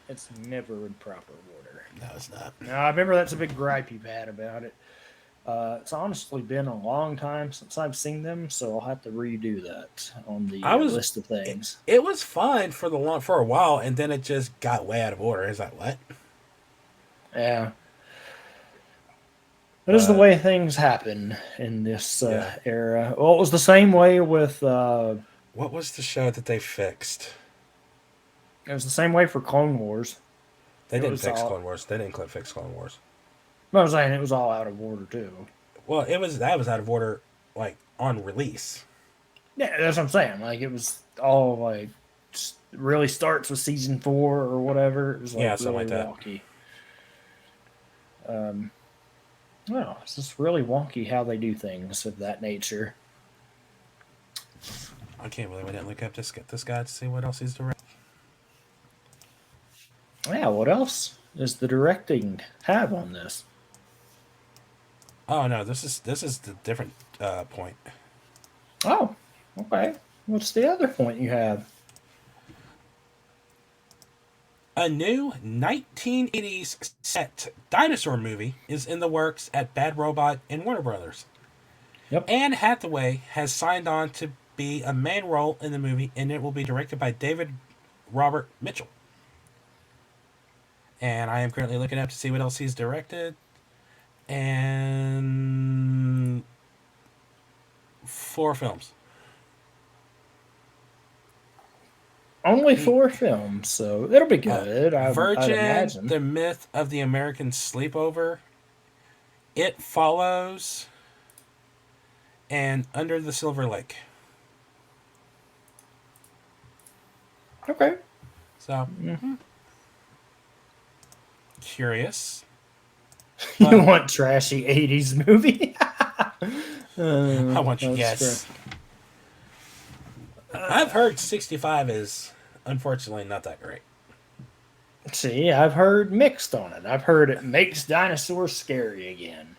It's never in proper order. No, it's not. No, I remember that's a big gripe you've had about it. It's honestly been a long time since I've seen them, so I'll have to redo that on the list of things. It was fine for a while, and then it just got way out of order. Is that what? Yeah. That is the way things happen in this era. Well, it was the same way with... what was the show that they fixed? It was the same way for Clone Wars. They didn't fix Clone Wars. They didn't fix Clone Wars. I was saying it was all out of order, too. Well, that was out of order, like, on release. Yeah, that's what I'm saying. Like, it was all, like, really starts with season 4 or whatever. It was, like, something really like wonky. Well, it's just really wonky how they do things of that nature. I can't believe I didn't look up this guy to see what else he's directing. Yeah, what else does the directing have on this? Oh no, this is the different point. Oh, okay. What's the other point you have? A new 1980s set dinosaur movie is in the works at Bad Robot and Warner Brothers. Yep. Anne Hathaway has signed on to be a main role in the movie, and it will be directed by David Robert Mitchell. And I am currently looking up to see what else he's directed. And 4 films. Only 4 films, so it'll be good. I'd imagine. The Myth of the American Sleepover, It Follows, and Under the Silver Lake. Okay. So, curious. You want trashy 80s movie? I want you, yes. I've heard 65 is unfortunately not that great. See, I've heard mixed on it. I've heard it makes dinosaurs scary again.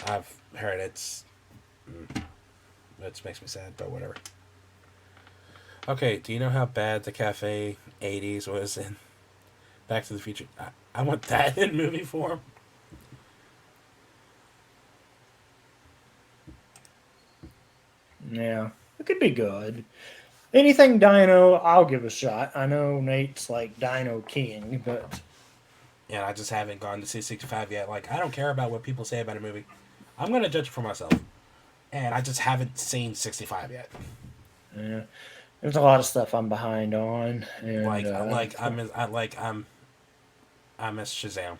I've heard it makes me sad, but whatever. Okay, do you know how bad the Cafe 80s was in Back to the Future? I want that in movie form. Yeah, it could be good. Anything Dino, I'll give a shot. I know Nate's like Dino King, but And I just haven't gone to see 65 yet. Like, I don't care about what people say about a movie. I'm going to judge it for myself. And I just haven't seen 65 yet. yeah, there's a lot of stuff I'm behind on, and I miss Shazam.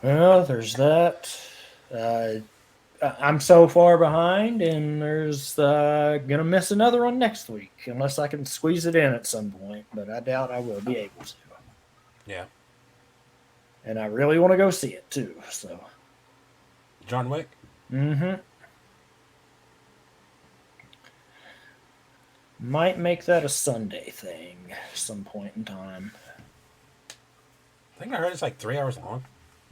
well, there's that. Uh, I'm so far behind, and there's gonna miss another one next week unless I can squeeze it in at some point. But I doubt I will be able to. Yeah. And I really want to go see it too. So. John Wick? Mm-hmm. Might make that a Sunday thing some point in time. I think I heard it's like 3 hours long.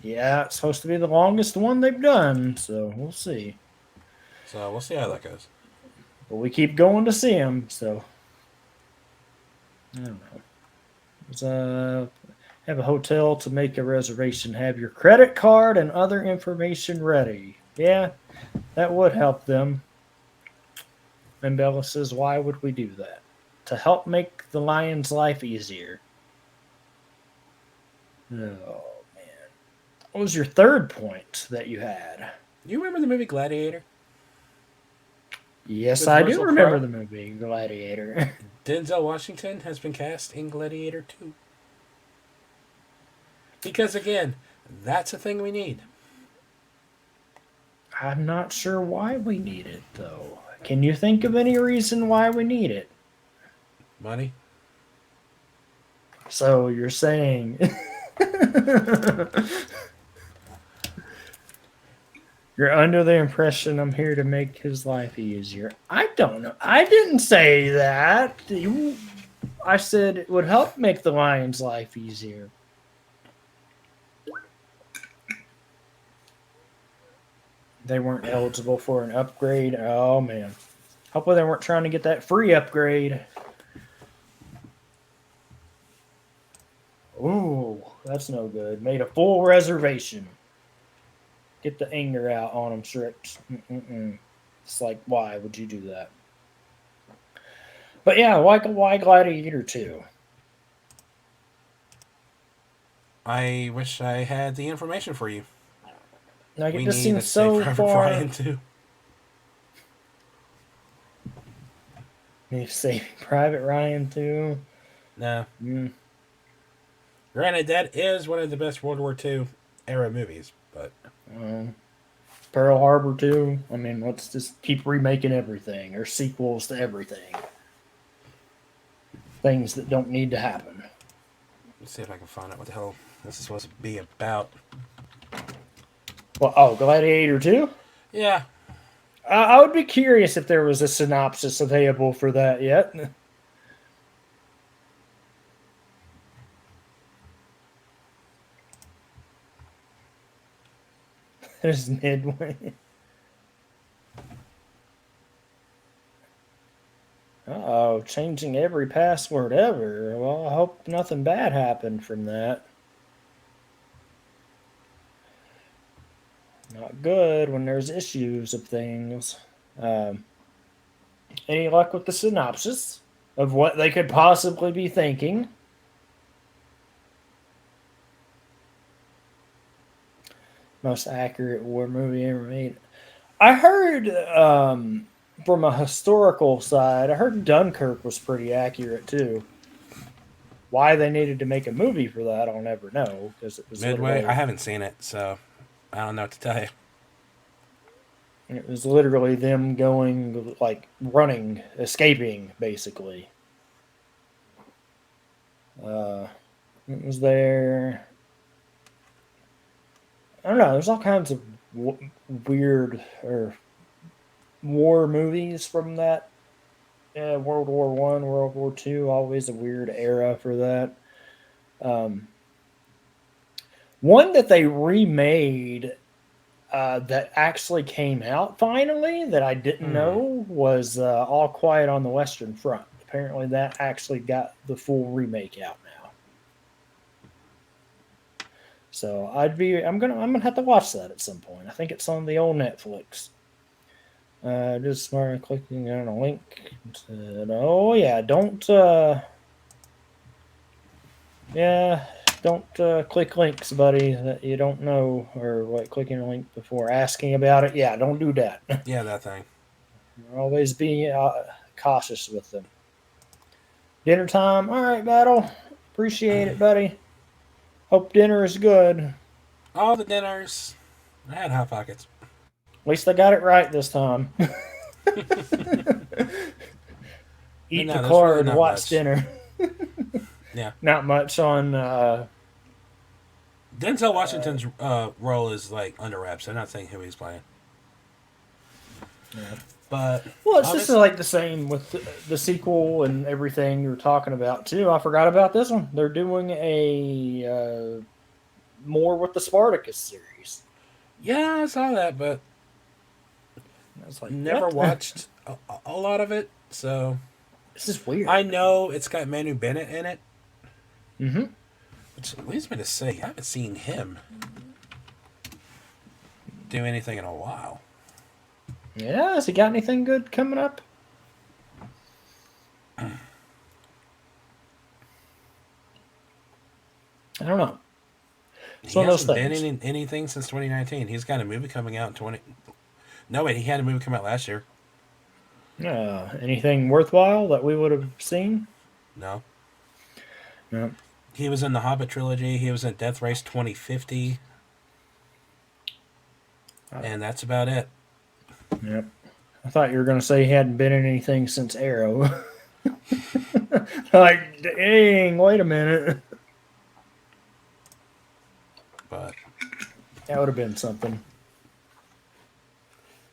Yeah, it's supposed to be the longest one they've done, so we'll see. So we'll see how that goes. But we keep going to see them, so I don't know. Have a hotel to make a reservation. Have your credit card and other information ready. Yeah, that would help them. And Bella says, why would we do that? To help make the lion's life easier. Oh, man. What was your third point that you had? You remember the movie Gladiator? Yes, With I do Russell remember Crowe? the movie Gladiator. Denzel Washington has been cast in Gladiator 2. Because, again, that's a thing we need. I'm not sure why we need it, though. Can you think of any reason why we need it? Money? So you're saying... You're under the impression I'm here to make his life easier. I don't know. I didn't say that. I said it would help make the lion's life easier. They weren't eligible for an upgrade. Oh, man. Hopefully they weren't trying to get that free upgrade. Ooh, that's no good. Made a full reservation. Get the anger out on them, strict. It's like, why would you do that? But yeah, why Gladiator 2? I wish I had the information for you. Like, We it just need seems a so Saving Private far. Ryan too. Need Saving Private Ryan 2. No. Mm. Granted, that is one of the best World War II era movies, but Pearl Harbor 2. I mean, let's just keep remaking everything or sequels to everything. Things that don't need to happen. let's see if I can find out what the hell this is supposed to be about. Well, Gladiator 2? Yeah. I would be curious if there was a synopsis available for that yet. There's Midway. Uh-oh, changing every password ever. Well, I hope nothing bad happened from that. Not good when there's issues of things. Any luck with the synopsis of what they could possibly be thinking? Most accurate war movie ever made. I heard from a historical side, I heard Dunkirk was pretty accurate too. Why they needed to make a movie for that, I'll never know because it was Midway, literally- I haven't seen it, so I don't know what to tell you. It was literally them going, like, running, escaping, basically. It was there. I don't know. There's all kinds of weird or war movies from that. World War One, World War Two, always a weird era for that. One that they remade. that actually came out finally that I didn't know was All Quiet on the Western Front. Apparently, that actually got the full remake out now. So I'm gonna have to watch that at some point. I think it's on the old Netflix. Just start clicking on a link. Oh yeah, don't click links, buddy, that you don't know, or like clicking a link before asking about it. Yeah, don't do that. Yeah, that thing. Always be cautious with them. Dinner time. All right, Battle. Appreciate it, buddy. Hope dinner is good. At All the dinners. I had Hot Pockets. least I got it right this time. Eat No, the there's card, really not watch much. dinner. Yeah. Not much on. Denzel Washington's role is like under wraps. I'm not saying who he's playing. Yeah. But Well, it's just like the same with the sequel and everything you're talking about too. I forgot about this one. They're doing a more with the Spartacus series. yeah, I saw that, but I was like, never what? watched a lot of it. So This is weird. I know it's got Manu Bennett in it, Mm-hmm. which leads me to say I haven't seen him do anything in a while. Yeah, has he got anything good coming up? I don't know. It's He one of those hasn't been things. in anything since 2019. He's got a movie coming out in 20. No, wait, he had a movie come out last year. Anything worthwhile that we would have seen? No. No. He was in the Hobbit trilogy. He was in Death Race 2050. And that's about it. Yep. I thought you were going to say he hadn't been in anything since Arrow. Like, dang, wait a minute. But That would have been something.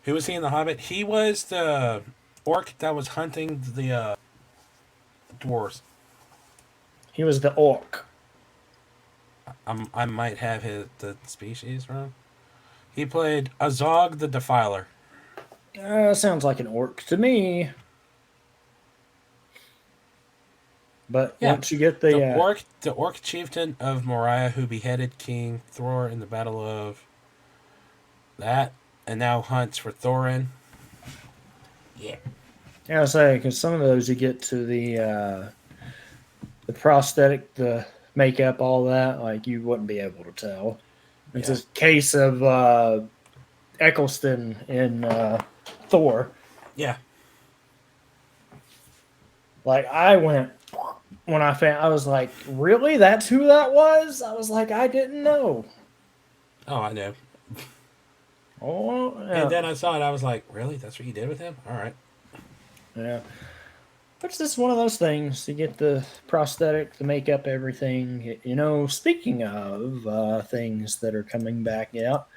who was he in the Hobbit? He was the orc that was hunting the dwarves. He was the orc. I might have the species wrong. He played Azog the Defiler. Sounds like an orc to me. But Yeah, once you get the the orc chieftain of Moriah who beheaded King Thor in the Battle of that, and now hunts for Thorin. Yeah. I was saying, because some of those you get to the prosthetic, the makeup, all that, like you wouldn't be able to tell. It's Yeah. a case of Eccleston in Thor. Yeah. Like I went when I was like, really? That's who that was? I was like, I didn't know. Oh, I know. Oh, yeah. And then I saw it. I was like, really? That's what you did with him? All right. Yeah. But it's just one of those things. You get the prosthetic, the makeup, everything. You know, speaking of things that are coming back out,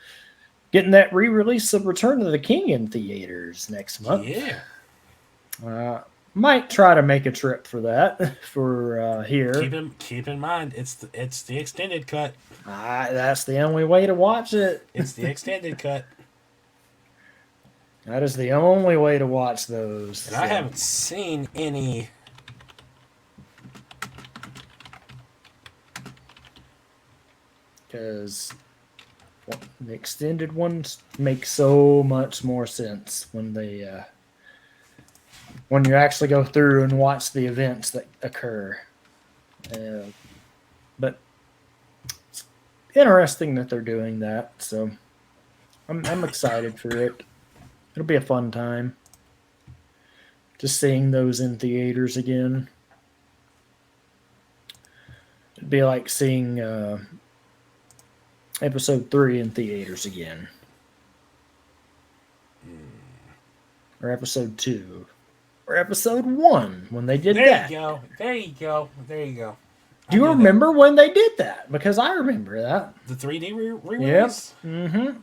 getting that re-release of Return of the King in theaters next month. Yeah. Might try to make a trip for that for here. Keep in mind, it's the extended cut. That's the only way to watch it. It's the extended cut. That is the only way to watch those. And I haven't seen any. Because the extended ones make so much more sense when they when you actually go through and watch the events that occur. But it's interesting that they're doing that, so I'm excited for it. It'll be a fun time. Just seeing those in theaters again. It'd be like seeing episode 3 in theaters again. Or episode 2. Or episode 1 when they did that. There you go. There you go. There you go. Do you remember when they did that? Because I remember that. The 3D re-release? Yep. Mm-hmm.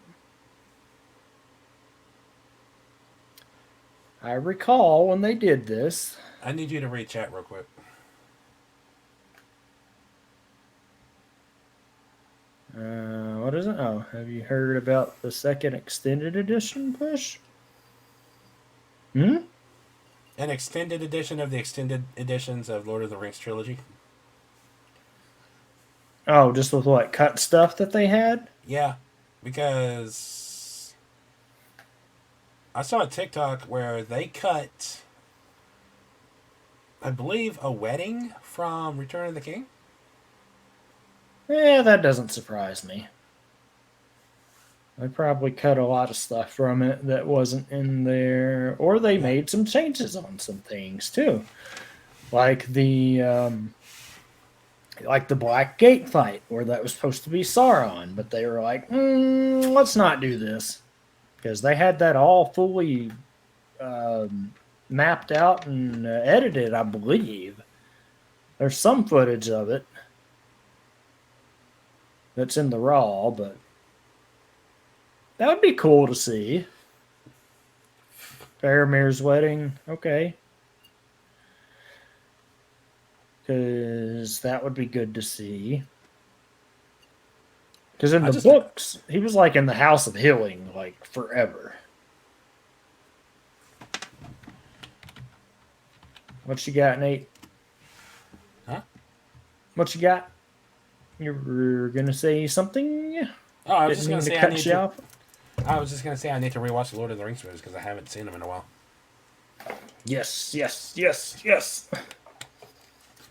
I recall when they did this. I need you to read chat real quick. What is it? Oh, have you heard about the second extended edition push? Hmm? An extended edition of the extended editions of Lord of the Rings trilogy. Oh, just with what cut stuff that they had? Yeah, because I saw a TikTok where they cut, I believe, a wedding from Return of the King. Yeah, that doesn't surprise me. They probably cut a lot of stuff from it that wasn't in there, or they made some changes on some things too, like the Black Gate fight, where that was supposed to be Sauron, but they were like, let's not do this, because they had that all fully mapped out and edited, I believe. There's some footage of it that's in the raw, but that would be cool to see. Faramir's wedding, okay. Because that would be good to see. Because in the books, he was like in the House of Healing, like forever. What you got, Nate? Huh? What you got? You were gonna say something? Oh, I was just gonna say I was just gonna say I need to rewatch the Lord of the Rings movies because I haven't seen them in a while. Yes, yes, yes, yes.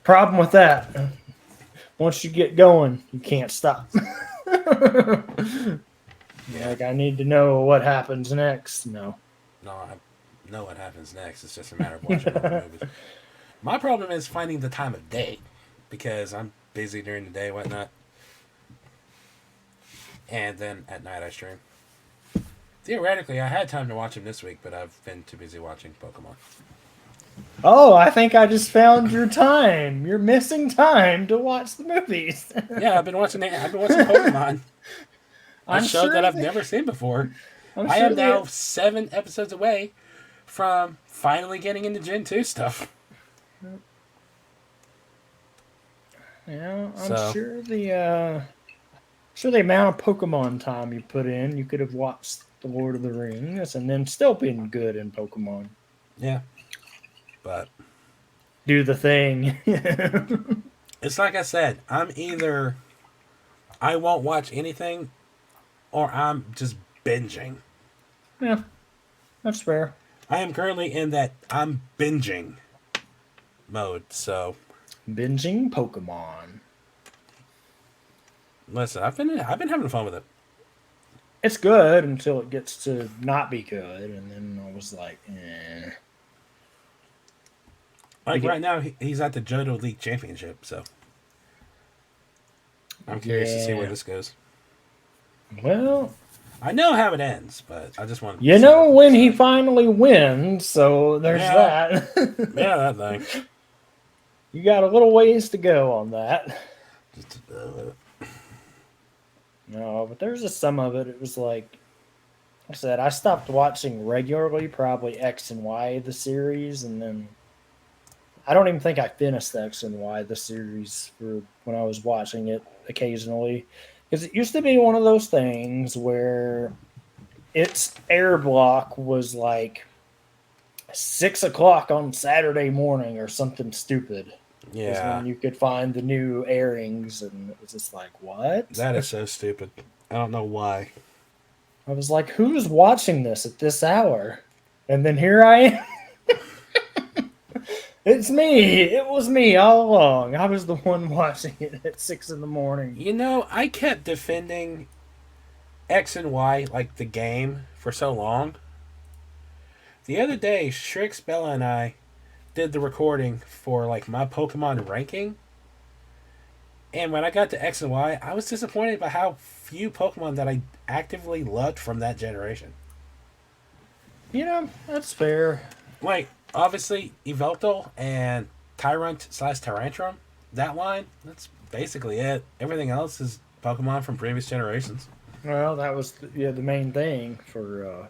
Problem with that, once you get going, you can't stop. Like, I need to know what happens next. No, I know what happens next. It's just a matter of watching all the movies. My problem is finding the time of day because I'm busy during the day, whatnot, and then at night I stream. Theoretically, I had time to watch them this week, but I've been too busy watching Pokemon. Oh, I think I just found your time. You're missing time to watch the movies. Yeah, I've been watching Pokemon. A show that I've never seen before. I am now 7 episodes away from finally getting into Gen 2 stuff. Yeah, I'm sure the amount of Pokemon time you put in, you could have watched The Lord of the Rings and then still been good in Pokemon. Yeah. But do the thing. It's like I said, I'm either I won't watch anything or I'm just binging. Yeah, that's fair. I am currently in that I'm binging mode, so binging Pokemon. Listen, I've been having fun with it. It's good until it gets to not be good, and then I was like, eh. Like right now, he's at the Johto League Championship, so I'm curious to see where this goes. Well, I know how it ends, but I just want you know when he finally wins, so there's that. Yeah, that thing. You got a little ways to go on that. No, but there's just some of it. It was like I said, I stopped watching regularly, probably X and Y the series, and then I don't even think I finished X and Y the series for when I was watching it occasionally, because it used to be one of those things where its air block was like 6 o'clock on Saturday morning or something stupid. Yeah, when you could find the new airings, and it was just like, what? That is so stupid. I don't know why. I was like, who's watching this at this hour? And then here I am. It's me. It was me all along. I was the one watching it at 6 in the morning. You know, I kept defending X and Y, like the game, for so long. The other day, Shrix, Bella, and I did the recording for like my Pokemon ranking. And when I got to X and Y, I was disappointed by how few Pokemon that I actively loved from that generation. You know, that's fair. Like, obviously, Yveltal and Tyrant/Tyrantrum, that line, that's basically it. Everything else is Pokemon from previous generations. Well, that was the main thing for...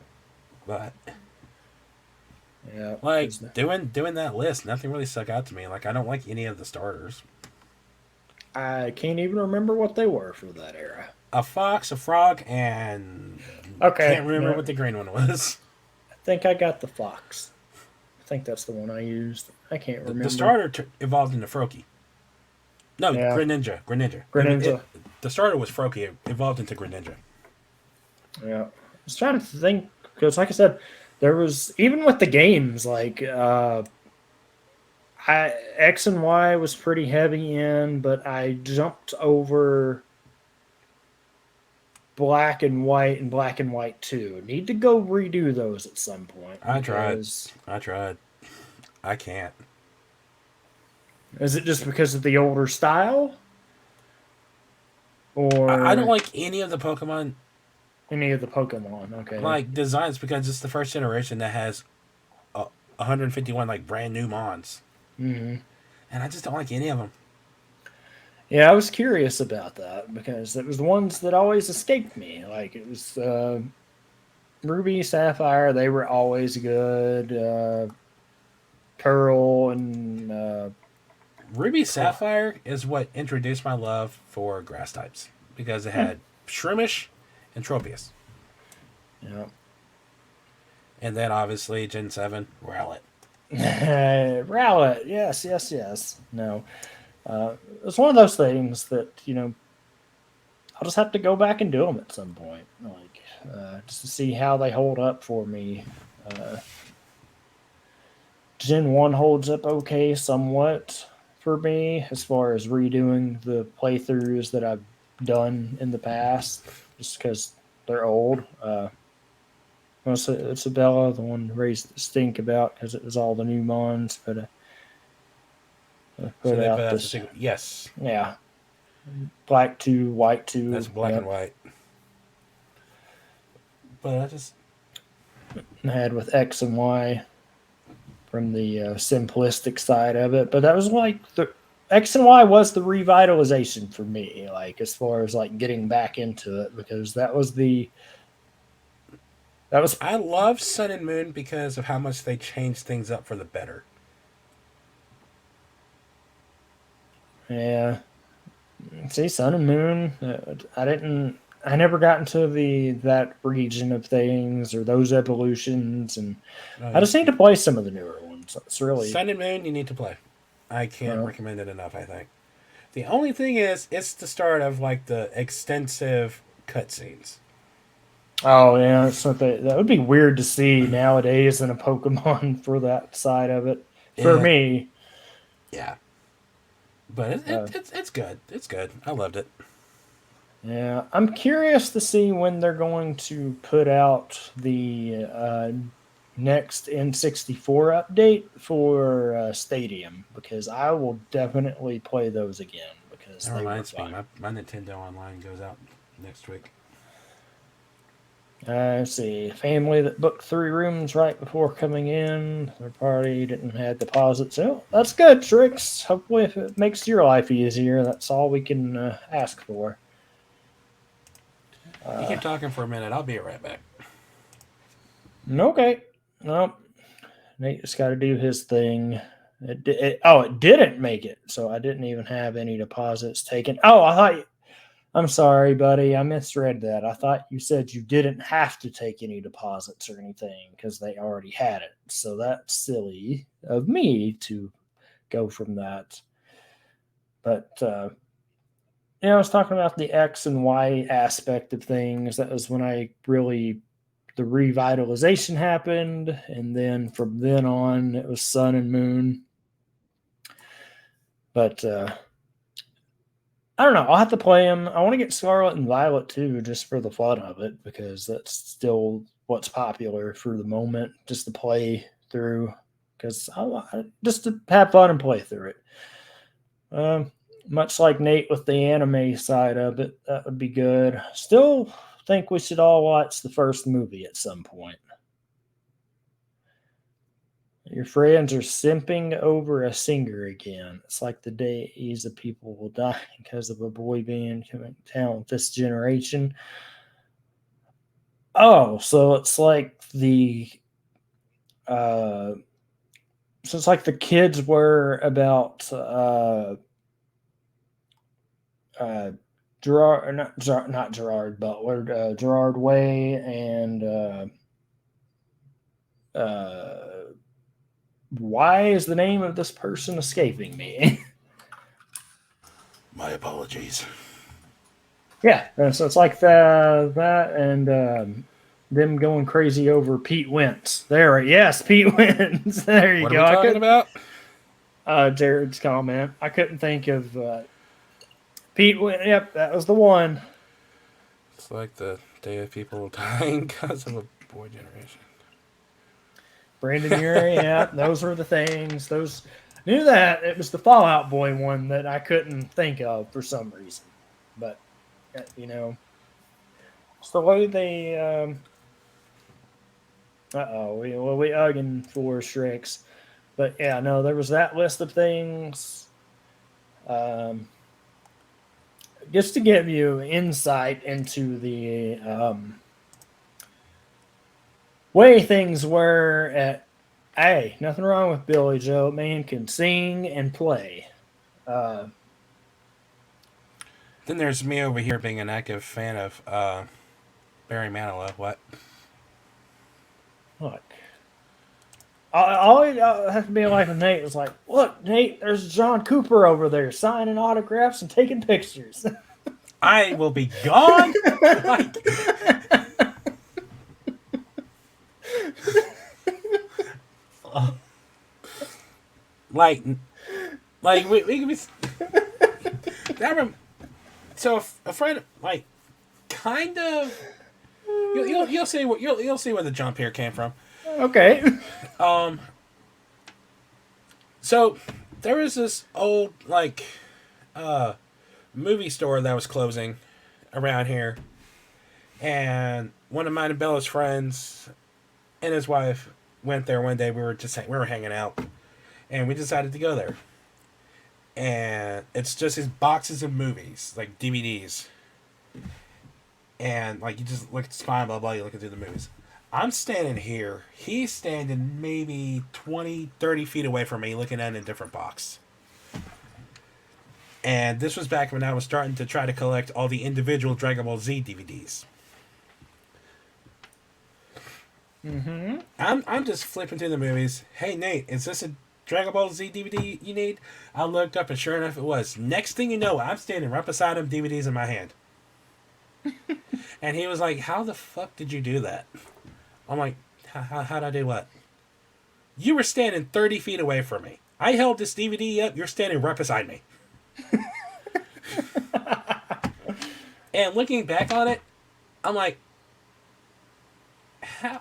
But... yeah, like, doing that list, nothing really stuck out to me. Like, I don't like any of the starters. I can't even remember what they were for that era. a fox, a frog, and Okay, can't remember yeah. what the green one was. I think I got the fox. I think that's the one I used. I can't The remember. starter evolved into Froakie. No, Yeah, Greninja. Greninja. The starter was Froakie. It evolved into Greninja. Yeah, I was trying to think because, like I said, there was even with the games like X and Y was pretty heavy in, but I jumped over Black and White 2. Need to go redo those at some point I tried. because I tried. I can't. is it just because of the older style I don't or like any of the Pokemon any of the Pokemon? Okay. like designs because it's the first generation that has 151 like brand new Mons, Hmm. and I just don't like any of them. Yeah, I was curious about that because it was the ones that always escaped me. Like it was Ruby, Sapphire, they were always good. Pearl and Ruby Sapphire is what introduced my love for grass types because it had Shroomish and Tropius, yeah. and then obviously Gen 7 Rowlet. Rowlet, yes, yes, yes. No, it's one of those things that I'll just have to go back and do them at some point, like just to see how they hold up for me. Uh, Gen 1 holds up okay somewhat for me as far as redoing the playthroughs that I've done in the past, just because they're old. Isabella, the one raised the stink about because it was all the new Mons, but I So put they put out out the this, single. Yes, yeah, Black 2, White that's 2. black and Yep. white. But I just I had with X and Y from the simplistic side of it, but that was like the X and Y was the revitalization for me, like as far as like getting back into it because that was I love Sun and Moon because of how much they changed things up for the better. yeah. See, Sun and Moon. I never got into that region of things or those evolutions, and No, I just need to play some of the newer ones. It's really, Sun and Moon, you need to play. I can't uh, recommend it enough. I think the only thing is, it's the start of like the extensive cutscenes. oh yeah, it's something that would be weird to see nowadays in a Pokemon for that side of it. For Yeah, me, yeah, but uh, it's good. It's good. I loved it. yeah, I'm curious to see when they're going to put out the next N64 update for Stadium because I will definitely play those again because That they were reminds me, fun. my Nintendo Online goes out next week. Let's see, family that booked 3 rooms right before coming in. Their party didn't have deposits. So that's good, Tricks. Hopefully, if it makes your life easier, that's all we can ask for. You keep Uh, talking for a minute. I'll be right back. okay. Nope. Nate just got to do his thing. It didn't make it, so I didn't even have any deposits taken. Oh, I'm sorry, buddy. I misread that. I thought you said you didn't have to take any deposits or anything because they already had it. So that's silly of me to go from that. But I was talking about the X and Y aspect of things. That was when I really the revitalization happened, and then from then on, it was Sun and Moon. But I don't know. I'll have to play them. I want to get Scarlet and Violet too, just for the fun of it, because that's still what's popular for the moment, just to play through. Because just to have fun and play through it. Um, Much like Nate with the anime side of it, that would be good. Still think we should all watch the first movie at some point. Your friends are simping over a singer again. It's like the days of people will die because of a boy band coming to town with this generation. Oh, uh so it's like the kids were about uh Gerard, or not Gerard Butler, Gerard Way, and why is the name of this person escaping me? My apologies. Yeah, so it's like that and them going crazy over Pete Wentz. There, yes, Pete Wentz. There you What go. are we talking about? Jared's comment. I couldn't think of Pete Wentz. Yep, that was the one. It's like the day of people dying because of a boy generation. Brandon Urie. Yeah, those were the things. Those knew that it was the Fallout Boy one that I couldn't think of for some reason, but you know, it's the way they. We ugging for Shreks. But yeah, no, there was that list of things. Just to give you insight into the way things were at. Hey, nothing wrong with Billy Joe. Man can sing and play. Then there's me over here being an active fan of Barry Manilow. What? Look, all it has to be like with Nate was like, look, Nate, there's John Cooper over there signing autographs and taking pictures. I will be gone. Like, we can be. So a friend, like, kind of. You'll see what you'll see where the jump here came from. Okay. So there was this old movie store that was closing around here, and one of mine and Bella's friends and his wife went there one day. We were hanging out, and we decided to go there. And it's just his boxes of movies, like DVDs. And like you just look at the spine, blah blah, you look through the movies. I'm standing here. He's standing maybe 20, 30 feet away from me looking at a different box. And this was back when I was starting to try to collect all the individual Dragon Ball Z DVDs. Mm-hmm. I'm just flipping through the movies. Hey Nate, is this a Dragon Ball Z DVD you need? I looked up and sure enough it was. Next thing you know, I'm standing right beside him, DVDs in my hand. And he was like, how the fuck did you do that? I'm like, how'd I do what? You were standing 30 feet away from me. I held this DVD up, you're standing right beside me. And looking back on it, I'm like, how?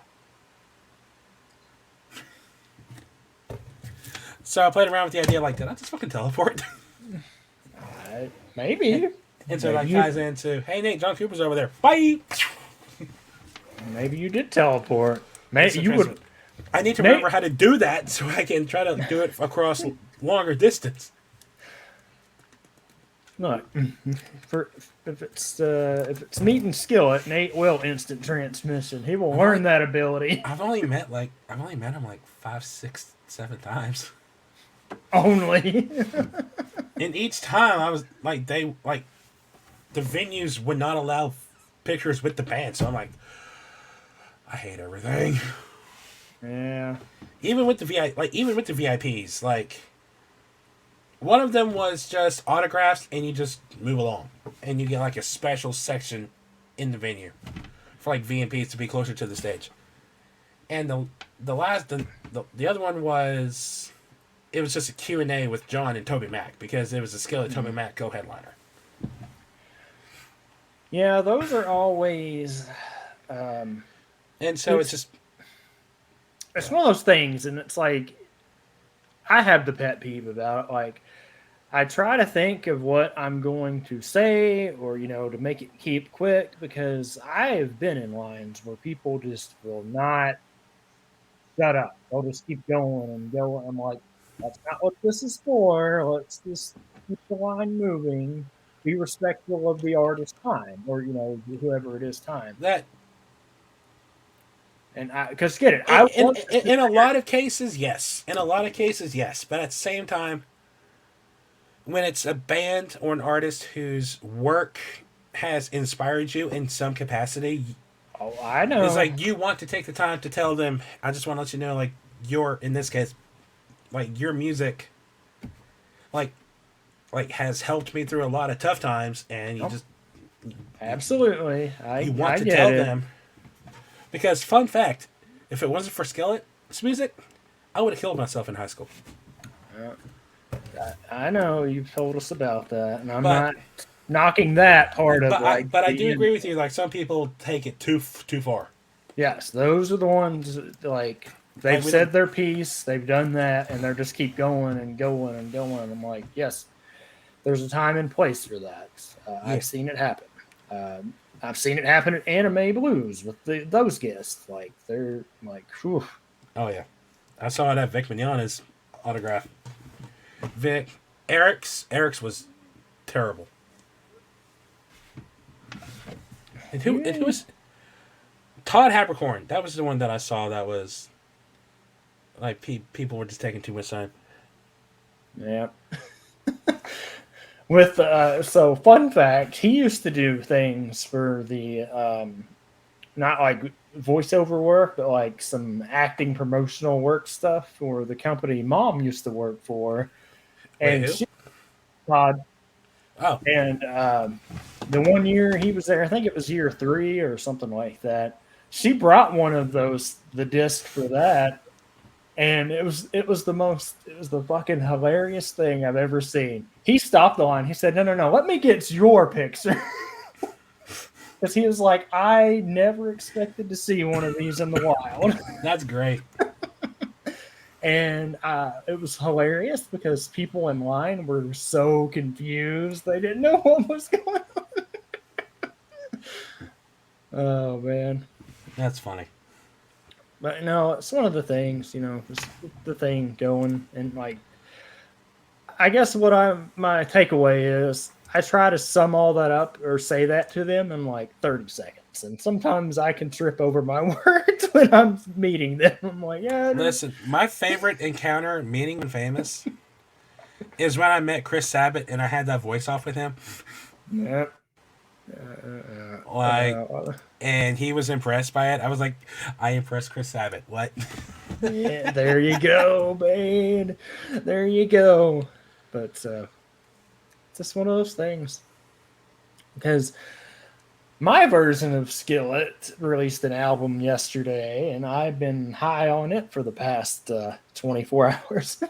So I played around with the idea, like, did I just fucking teleport? Maybe. And so that ties into, hey Nate, John Cooper's over there. Bye! Maybe you did teleport. Maybe you would. I need to remember how to do that so I can try to do it across longer distance. Look, if it's meat and skillet, Nate will instant transmission. He will learn that ability. I've only met him like 5, 6, 7 times. Only. And each time I was like, the venues would not allow pictures with the band, so I'm like, I hate everything. Yeah. Even with the VIPs, like, one of them was just autographs, and you just move along, and you get like a special section in the venue for like VIPs to be closer to the stage. And the other one was, it was just a Q&A with John and Toby Mac, because it was a Skillet Toby Mac co-headliner. Yeah, those are always. And so it's one of those things, and it's like, I have the pet peeve about it. Like, I try to think of what I'm going to say, or to make it keep quick, because I have been in lines where people just will not shut up. They'll just keep going and going. I'm like, that's not what this is for. Let's just keep the line moving. Be respectful of the artist's time, or whoever it is time. And because get it, in a lot of cases, yes. In a lot of cases, yes. But at the same time, when it's a band or an artist whose work has inspired you in some capacity, Oh, I know. it's like you want to take the time to tell them, I just want to let you know, like, your, in this case, like, your music, like, has helped me through a lot of tough times, and you just, Absolutely. you want I to get tell it. them. Because, fun fact, if it wasn't for Skillet's music, I would have killed myself in high school. I know you've told us about that, and I'm But- not knocking that part of like. But I do being- agree with you. Like, some people take it too far. Yes, those are the ones like they've we said don't- their piece, they've done that, and they're just keep going and going and going. And I'm like, yes, there's a time and place for that. Yeah. I've seen it happen. I've seen it happen at Anime Blues with those guests. Like they're like, whew. Oh yeah, I saw it at Vic Mignogna's autograph. Eric's was terrible. And who was Todd Habercorn? That was the one that I saw. That was like people were just taking too much time. Yeah. With so fun fact, he used to do things for the not like voiceover work, but like some acting promotional work stuff for the company Mom used to work for. And Wait, who? she, Todd, Oh, and the one year he was there, I think it was year 3 or something like that. She brought one of those, the disc for that, and it was the fucking hilarious thing I've ever seen. He stopped the line. He said, "No, let me get your picture," because he was like, "I never expected to see one of these in the wild." that's great. And it was hilarious because people in line were so confused. They didn't know what was going on. Oh, man. That's funny. But no, it's one of the things, just the thing going. And like, I guess my takeaway is I try to sum all that up or say that to them in like 30 seconds. And sometimes I can trip over my words when I'm meeting them. I'm like, yeah. Listen, my favorite encounter meeting when famous is when I met Chris Sabat and I had that voice off with him. Yeah. And he was impressed by it. I was like, I impressed Chris Sabat. What? Yeah, there you go, man. There you go. But it's just one of those things. Because my version of Skillet released an album yesterday, and I've been high on it for the past 24 hours.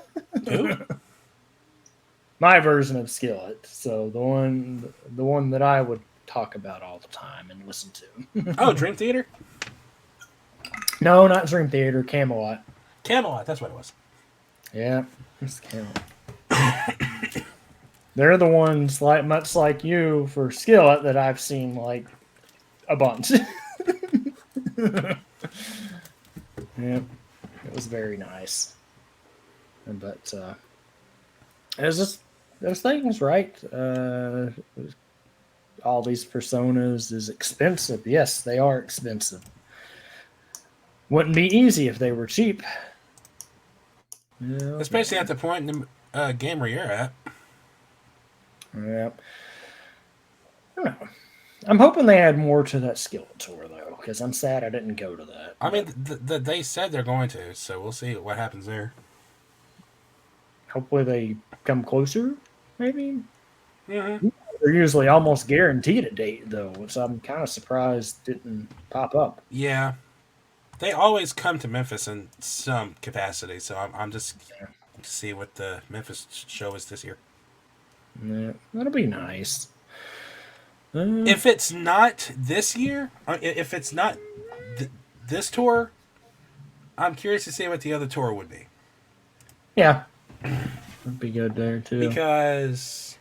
Who? My version of Skillet. So the one that I would talk about all the time and listen to. Oh, Dream Theater? No, not Dream Theater, Camelot. Camelot, that's what it was. Yeah, it's Camelot. They're the ones, like much like you for Skillet, that I've seen like a bunch. Yeah, it was very nice. But it was just those things, right? All these personas is expensive. Yes, they are expensive. Wouldn't be easy if they were cheap. Yeah. Especially at the point in the game where you're at. Yeah. I don't know. I'm hoping they add more to that Skillet tour, though, because I'm sad I didn't go to that. I mean, they said they're going to, so we'll see what happens there. Hopefully they come closer, maybe. Mm-hmm. They're usually almost guaranteed a date, though, which I'm kind of surprised didn't pop up. Yeah. They always come to Memphis in some capacity, so I'm just to see what the Memphis show is this year. Yeah, that'll be nice. If it's not this year, if it's not this tour, I'm curious to see what the other tour would be. Yeah. That'd be good there, too. Because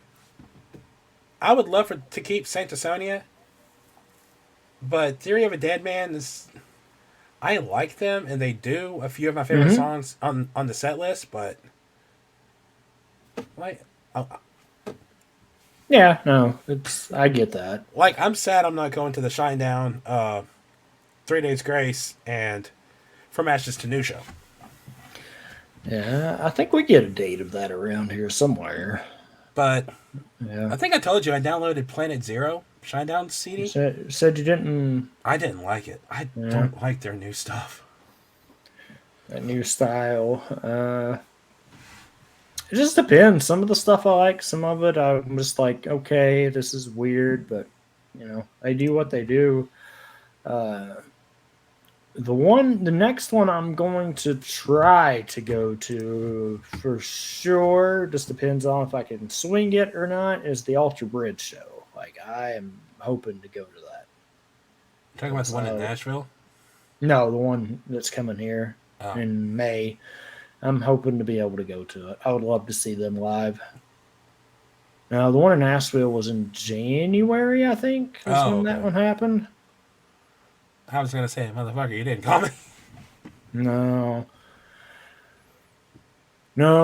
I would love to keep Sancta Sonia, but Theory of a Dead Man is... I like them, and they do a few of my favorite songs on the set list, but... Yeah, no, I get that. Like, I'm sad I'm not going to the Shinedown, 3 Days Grace, and From Ashes to New show. Yeah, I think we get a date of that around here somewhere. But Yeah. I think I told you I downloaded Planet Zero Shinedown CD. Said you didn't. I didn't like it. I Yeah. don't like their new stuff. That new style. It just depends. Some of the stuff I like, some of it I'm just like, okay, this is weird, but they do what they do. The next one I'm going to try to go to for sure, just depends on if I can swing it or not, is the Alter Bridge show. Like, I am hoping to go to that. Talking about the one in Nashville? No, the one that's coming here in May. I'm hoping to be able to go to it. I would love to see them live. Now, the one in Nashville was in January, I think, is when that one happened. I was going to say, motherfucker, you didn't call me. No,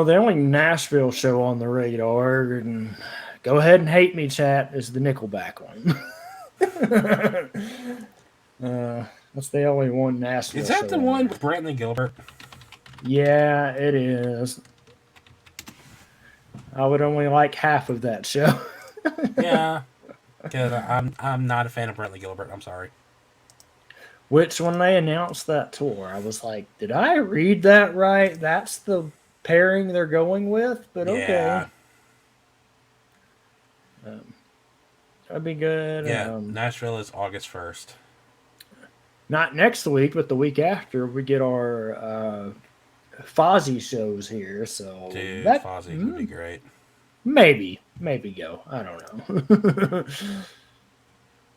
the only Nashville show on the radar, and go ahead and hate me, chat, is the Nickelback one. That's the only one Nashville. Is that the one with Brantley Gilbert? Yeah, it is. I would only like half of that show. Yeah, because I'm not a fan of Brantley Gilbert. I'm sorry. Which, when they announced that tour, I was like, did I read that right? That's the pairing they're going with? But okay. That'd be good. Yeah, Nashville is August 1st. Not next week, but the week after, we get our Fozzy shows here. So dude, Fozzy would be great. Maybe go. I don't know.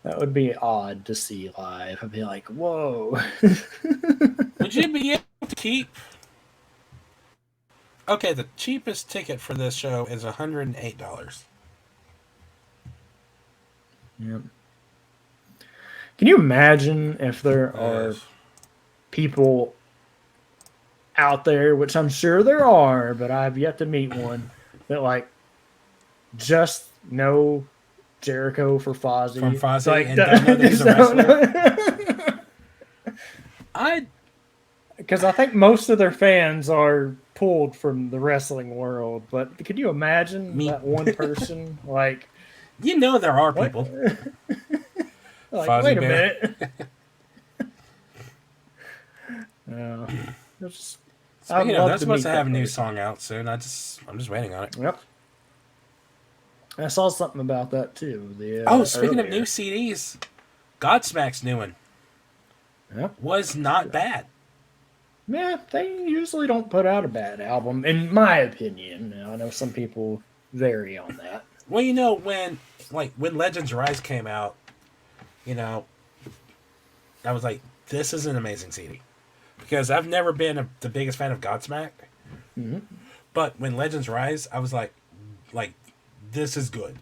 That would be odd to see live. I'd be like, whoa. Would you be able to keep... Okay, the cheapest ticket for this show is $108. Yep. Can you imagine if there are people out there, which I'm sure there are, but I've yet to meet one, that like just know Jericho for Fozzy. From Fozzy, like, and don't know that he's a wrestler? Because I think most of their fans are pulled from the wrestling world, but could you imagine that one person? Like, you know there are people. Like, Fozzy wait a Bear. minute. Speaking of, they're supposed to have a new song out soon. I'm just waiting on it. Yep. I saw something about that too. Speaking of new CDs, Godsmack's new one was not bad. Yeah, they usually don't put out a bad album, in my opinion. Now, I know some people vary on that. Well, when Legends Rise came out, I was like, this is an amazing CD. Because I've never been the biggest fan of Godsmack. Mm-hmm. But when Legends Rise, I was like, this is good.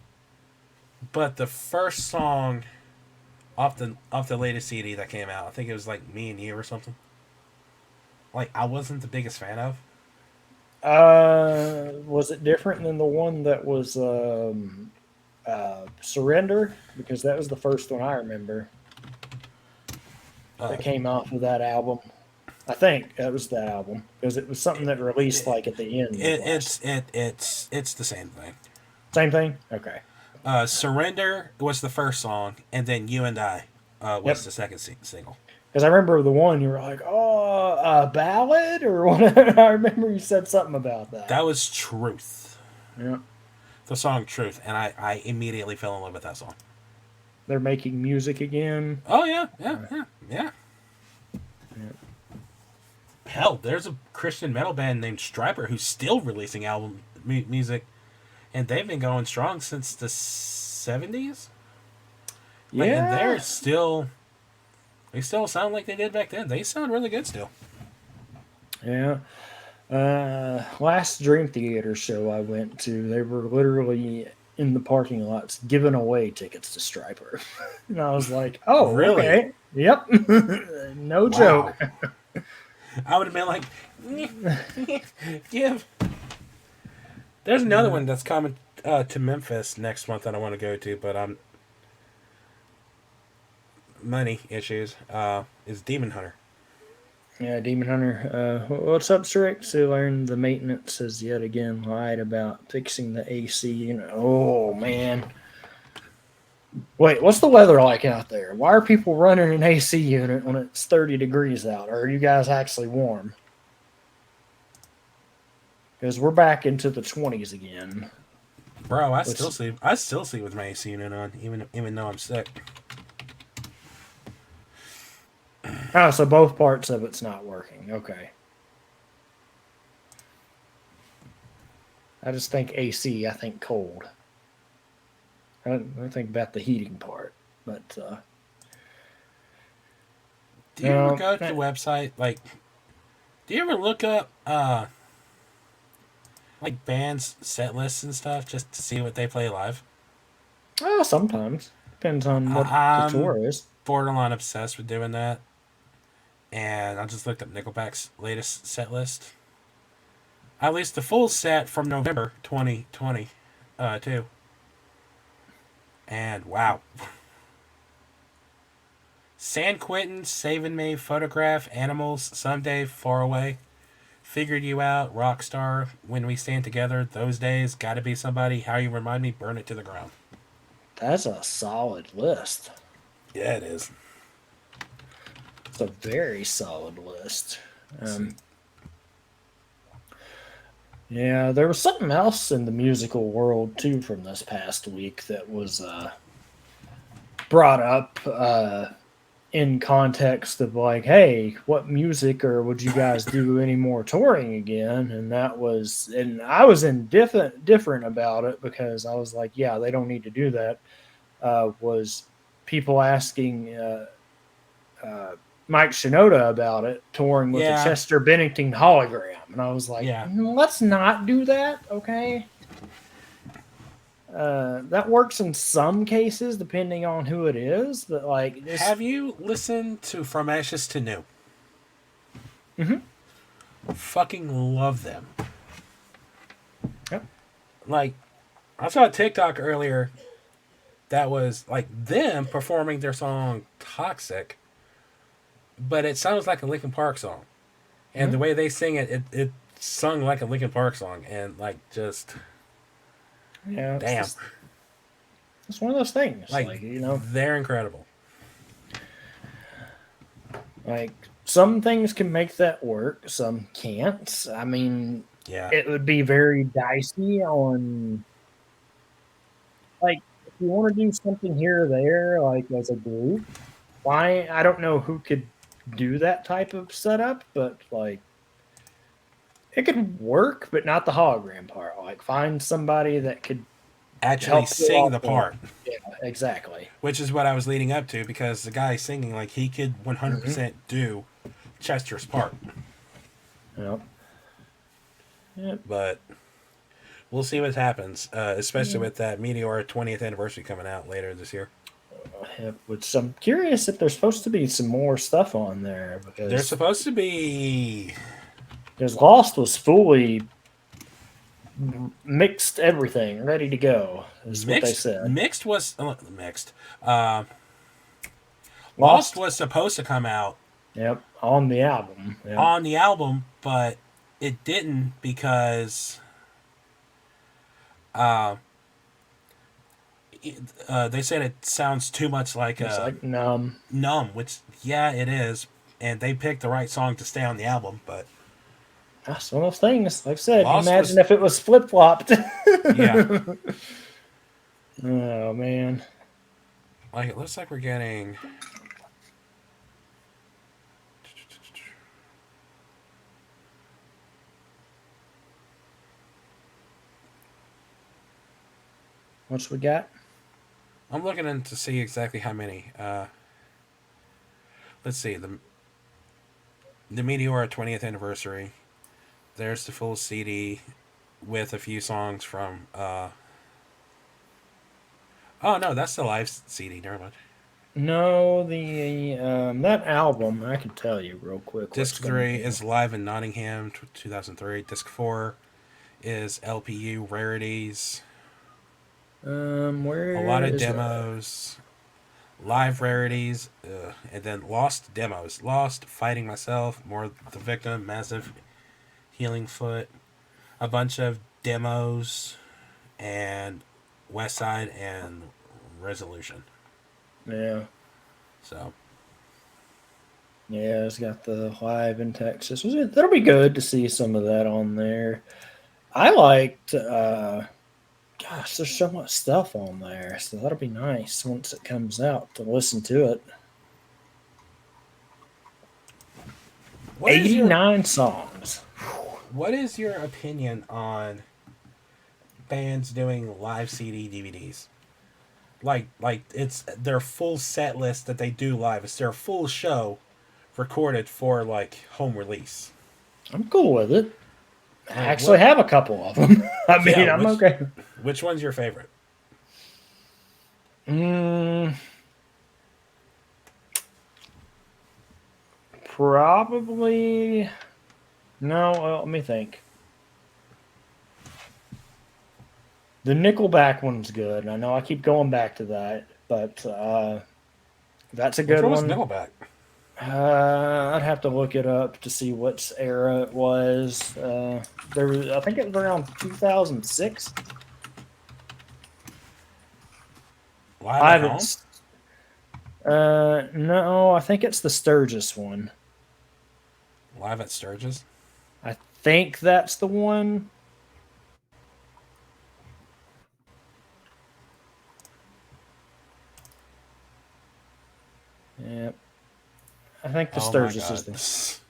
But the first song off the latest CD that came out, I think it was like Me and You or something. I wasn't the biggest fan of. Was it different than the one that was Surrender? Because that was the first one I remember that came off of that album. I think that was that album because it was something that released at the end. It's the same thing. Same thing. Okay. Surrender was the first song, and then You and I was the second single. Because I remember the one you were like, "Oh, a ballad," or whatever. I remember you said something about that. That was Truth. Yeah. The song Truth, and I immediately fell in love with that song. They're making music again. Oh yeah. Hell, there's a Christian metal band named Striper who's still releasing album music, and they've been going strong since the 70s. Yeah, and they still sound like they did back then. They sound really good still. Yeah. Last Dream Theater show I went to, they were literally in the parking lots giving away tickets to Striper. And I was like, oh, really? Okay. Yep. No joke. I would have been like, give. There's another one that's coming to Memphis next month that I want to go to, but money issues is Demon Hunter. Yeah, Demon Hunter. What's up, Strict? So learned the maintenance has yet again lied about fixing the AC unit. Oh man. Wait, what's the weather like out there? Why are people running an AC unit when it's 30 degrees out? Or are you guys actually warm? Because we're back into the 20s again. Bro, I Which, still sleep. I still sleep with my AC unit on, even though I'm sick. oh, so both parts of it's not working. Okay. I just think AC. I think cold. I don't think about the heating part. But Do you ever go to the website? Like, do you ever look up like bands set lists and stuff just to see what they play live? oh, sometimes depends on what the I'm tour is. borderline obsessed with doing that, and I just looked up Nickelback's latest set list. At least the full set from November 2020, too. And wow. San Quentin, Saving Me, Photograph, Animals, Someday, Far Away, Figured You Out, Rockstar, When We Stand Together, Those Days, Gotta Be Somebody, How You Remind Me, Burn It to the Ground. That's a solid list. Yeah, it is. It's a very solid list. Yeah, there was something else in the musical world too from this past week that was brought up in context of like, hey, what music or would you guys do any more touring again? And that was, and I was indifferent about it because I was like, yeah, they don't need to do that. Was people asking Mike Shinoda about it, touring with the Yeah. Chester Bennington hologram. And I was like, Yeah. let's not do that, okay? That works in some cases, depending on who it is, but like, this, Have you listened to From Ashes to New? Fucking love them. Yep. Like, I saw a TikTok earlier that was like them performing their song Toxic, but it sounds like a Linkin Park song. And the way they sing it, it sung like a Linkin Park song. And like, just, yeah, damn. It's one of those things. Like, You know, they're incredible. like some things can make that work, some can't. I mean, Yeah. it would be very dicey on, like, if you want to do something here or there, like as a group, why? I don't know who could do that type of setup, but like, it could work, but not the hologram part. Like, find somebody that could Actually help pull sing off the part. Yeah, exactly. Which is what I was leading up to, because the guy singing, like, he could 100% do Chester's part. Yep. Yep. But we'll see what happens, especially with that Meteor 20th anniversary coming out later this year. Which I'm curious if there's supposed to be some more stuff on there, because There's supposed to be... because Lost was fully mixed everything, ready to go. Is what they said. Mixed was... mixed. Lost was supposed to come out Yep, on the album. Yep. on the album, but it didn't because... they said it sounds too much like It's like Numb. Numb, which, yeah, it is. And they picked the right song to stay on the album, but... That's one of those things. Like I said, Lost imagine was- if it was flip flopped. Yeah. Oh man. Like, it looks like we're getting... What we got? I'm looking in to see exactly how many. Let's see. The Meteor 20th anniversary. There's the full CD with a few songs from... Oh, no, that's the live CD. Never mind. No, the that album I can tell you real quick. Disc 3 is live in Nottingham, 2003. Disc 4 is LPU Rarities. where A lot of is demos. live rarities, and then lost demos. Lost, Fighting Myself, More the Victim, Massive Healing Foot, a bunch of demos, and West Side and Resolution. Yeah. So Yeah, it's got the live in Texas. That'll be good to see some of that on there. I liked, gosh, there's so much stuff on there, so that'll be nice once it comes out to listen to it. what is your 89 songs. what is your opinion on bands doing live CD DVDs? Like it's their full set list that they do live. It's their full show recorded for like home release. I'm cool with it. I Like, actually have a couple of them. I mean, Yeah, I'm okay. Which one's your favorite? Probably. No, well, let me think. The Nickelback one's good. I know I keep going back to that, but that's a Which good one was one. Nickelback? I'd have to look it up to see what era it was. There was, I think it was around 2006. Live I at Home? haven't. No, I think it's the Sturgis one. Live at Sturgis? I think that's the one. Yep. I think the Oh my Sturgis God. is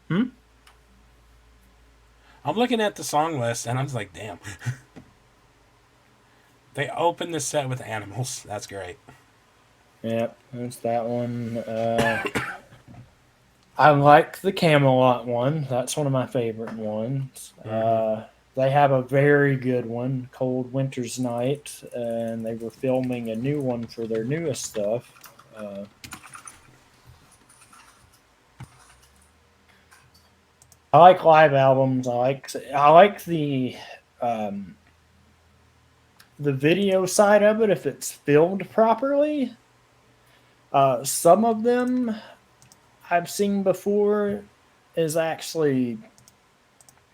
the. I'm looking at the song list and I'm just like, damn. They opened the set with Animals. That's great. Yep, that's that one. I like the Camelot one. That's one of my favorite ones. They have a very good one, Cold Winter's Night, and they were filming a new one for their newest stuff. I like live albums. I like the video side of it if it's filmed properly. Some of them I've seen before is actually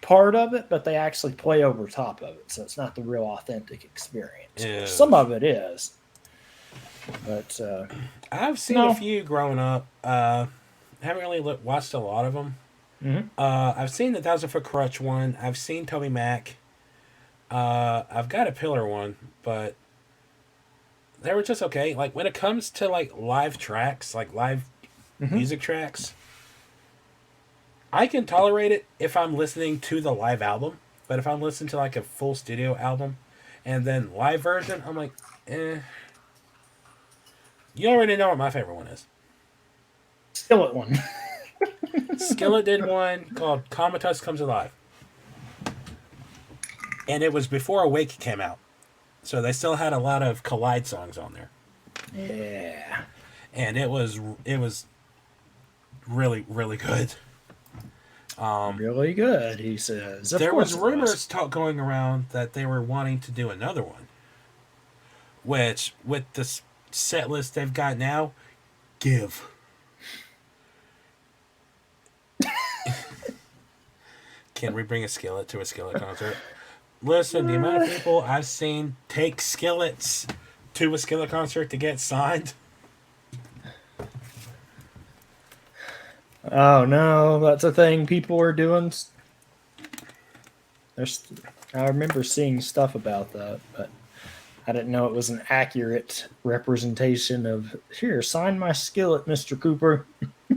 part of it, but they actually play over top of it, so it's not the real authentic experience. Ew. Some of it is, but I've seen No. a few growing up. Haven't really watched a lot of them. Mhm. I've seen the Thousand Foot Crutch one. I've seen Toby Mac. I've got a Pillar one, but they were just okay. Like when it comes to like live tracks, like live music tracks, I can tolerate it if I'm listening to the live album. But if I'm listening to like a full studio album and then live version, I'm like, eh. You already know what my favorite one is. Skillet one. Skillet did one called Comatose Comes Alive. And it was before Awake came out. So they still had a lot of Collide songs on there. Yeah, And it was really, really good. really good. He says. Of There course was it rumors going around that they were wanting to do another one. Which, with the set list they've got now, give. Can we bring a Skillet to a Skillet concert? Listen, the amount of people I've seen take Skillets to a Skillet concert to get signed. Oh no, that's a thing people are doing. I remember seeing stuff about that, but I didn't know it was an accurate representation of here. Sign my Skillet, Mr. Cooper.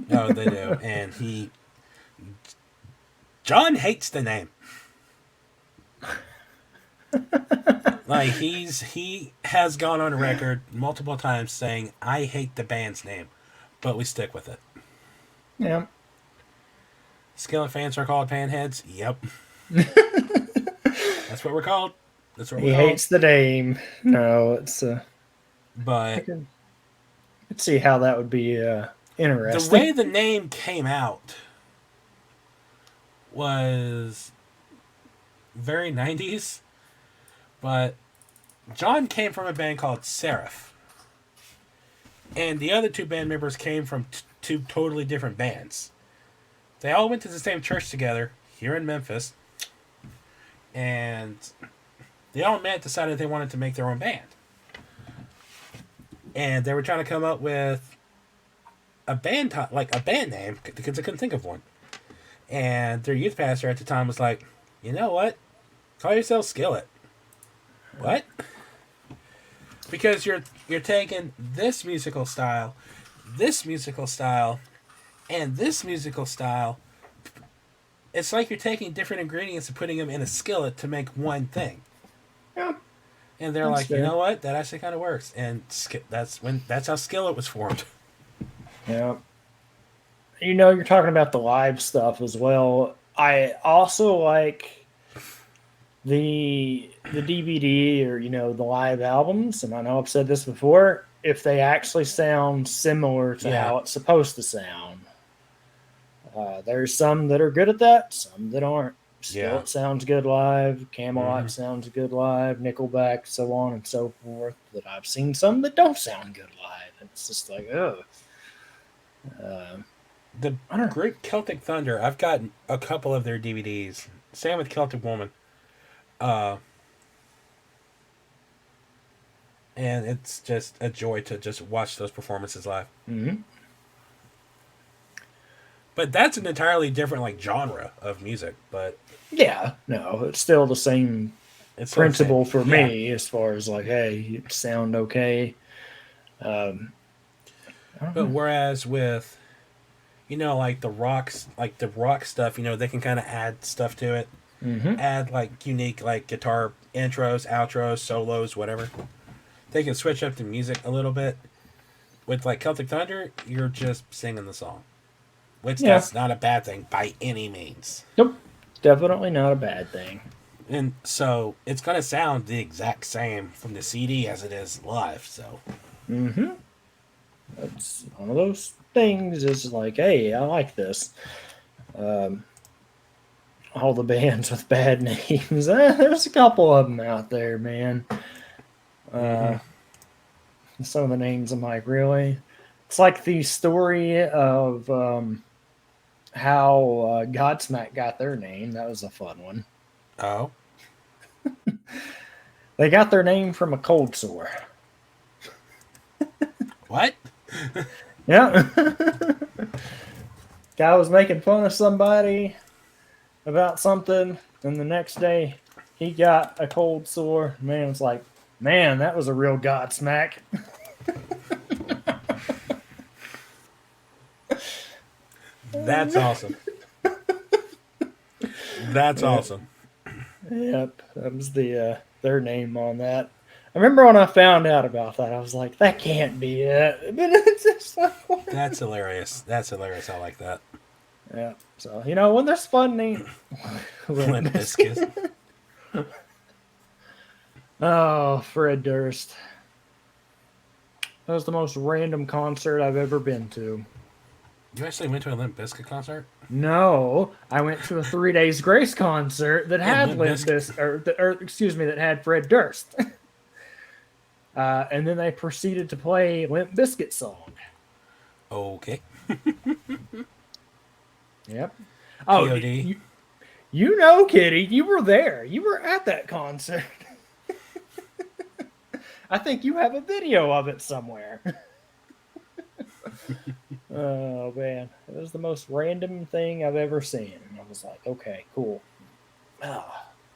No, they do. And John hates the name. Like he has gone on record multiple times saying, I hate the band's name, but we stick with it. Yeah. Skillet fans are called panheads? Yep. That's what we're called. That's what He we're called. hates the name. No, it's I But can see how that would be the interesting. way the name came out was very 90s, but John came from a band called Seraph, and the other two band members came from two totally different bands. They all went to the same church together here in Memphis, and they all met, decided they wanted to make their own band. And they were trying to come up with a band a band name because they couldn't think of one. And their youth pastor at the time was like, "You know what? Call yourself Skillet." What? Because you're taking this musical style, and this musical style. It's like you're taking different ingredients and putting them in a skillet to make one thing. Yeah. And they're That's like, fair. you know what? That actually kind of works. And that's how Skillet was formed. Yeah. You know, you're talking about the live stuff as well. I also like the DVD or, you know, the live albums, and I know I've said this before, if they actually sound similar to Yeah. how it's supposed to sound. There's some that are good at that, some that aren't. Skillet Yeah. sounds good live, Camelot Mhm. sounds good live, Nickelback, so on and so forth. But I've seen some that don't sound good live. It's just like, ugh. The I don't know. group Celtic Thunder, I've gotten a couple of their DVDs. Same with Celtic Woman. And it's just a joy to just watch those performances live. Mhm. But that's an entirely different genre of music. But Yeah, no, it's still the same it's principle so for me as far as like, hey, you sound okay. I don't But know. whereas with, like the rock stuff, they can kind of add stuff to it, Mhm. add like unique like guitar intros, outros, solos, whatever. They can switch up the music a little bit. With like Celtic Thunder, you're just singing the song, which Yeah, that's not a bad thing by any means. nope, definitely not a bad thing. And so it's gonna sound the exact same from the CD as it is live. So Mm-hmm. That's one of those things. Is like, hey, I like this. All the bands with bad names. There's a couple of them out there, man. Some of the names I'm like, really? It's like the story of how Godsmack got their name. That was a fun one. oh, They got their name from a cold sore. what? Yeah. Guy was making fun of somebody about something, and the next day he got a cold sore. Man was like, man, that was a real Godsmack. That's awesome. That's awesome. Yep, that was the their name on that. I remember when I found out about that, I was like, that can't be it. But it's just like, That's hilarious. That's hilarious. I like that. yeah. So when there's fun name, Limp Bizkit. Oh, Fred Durst. That was the most random concert I've ever been to. You actually went to a Limp Bizkit concert? No, I went to a 3 Days Grace concert that had Limp Limp Bizkit. Bizkit, or excuse me, that had Fred Durst. And then they proceeded to play Limp Bizkit song. Okay. Yep. Oh, POD. Kitty, you were there. You were at that concert. I think you have a video of it somewhere. Oh man, it was the most random thing I've ever seen. I was like, okay, cool. I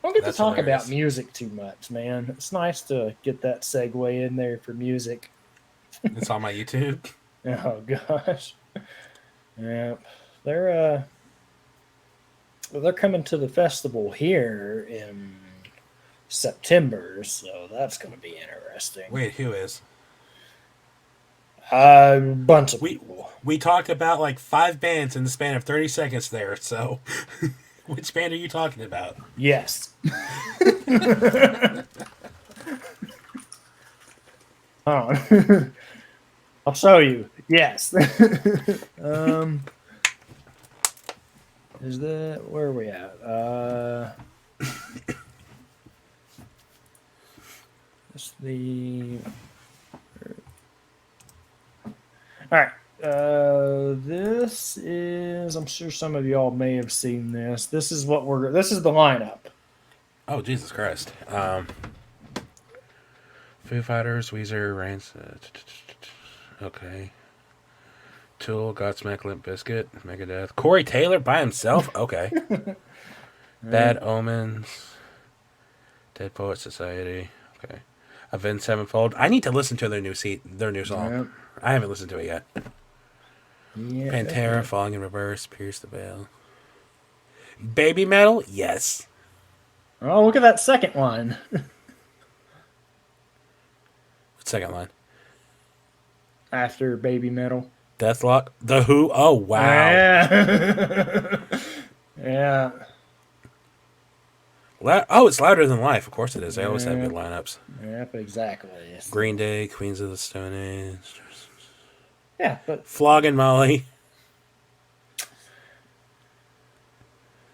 don't get That's to talk hilarious. about music too much, man. It's nice to get that segue in there for music. It's on my YouTube. Oh gosh, yeah, they're coming to the festival here in September, so that's going to be interesting. Wait, who is? A bunch of We people. we talked about like 5 bands in the span of 30 seconds there. So, which band are you talking about? Yes. Hold on. I'll show you. Yes. Is that where are we at? Let's the. All right. This is. I'm sure some of y'all may have seen this. This is what we're. This is the lineup. Oh, Jesus Christ. Foo Fighters, Weezer, Rancid. Okay. Tool, Godsmack, Limp Bizkit, Megadeth. Corey Taylor by himself? Okay. Bad Omens. Dead Poet Society. Okay. Avenged Sevenfold. I need to listen to their new song. Yep. I haven't listened to it yet. Yeah. Pantera, Falling in Reverse, Pierce the Veil. Baby Metal? Yes. Oh, look at that second line. Second line. After Baby Metal. Deathlock. The Who? Oh, wow. Yeah. Yeah. Oh, it's Louder Than Life. Of course it is. They always have Yeah. good lineups. Yep, exactly. Green Day, Queens of the Stone Age. Yeah, but Flogging Molly.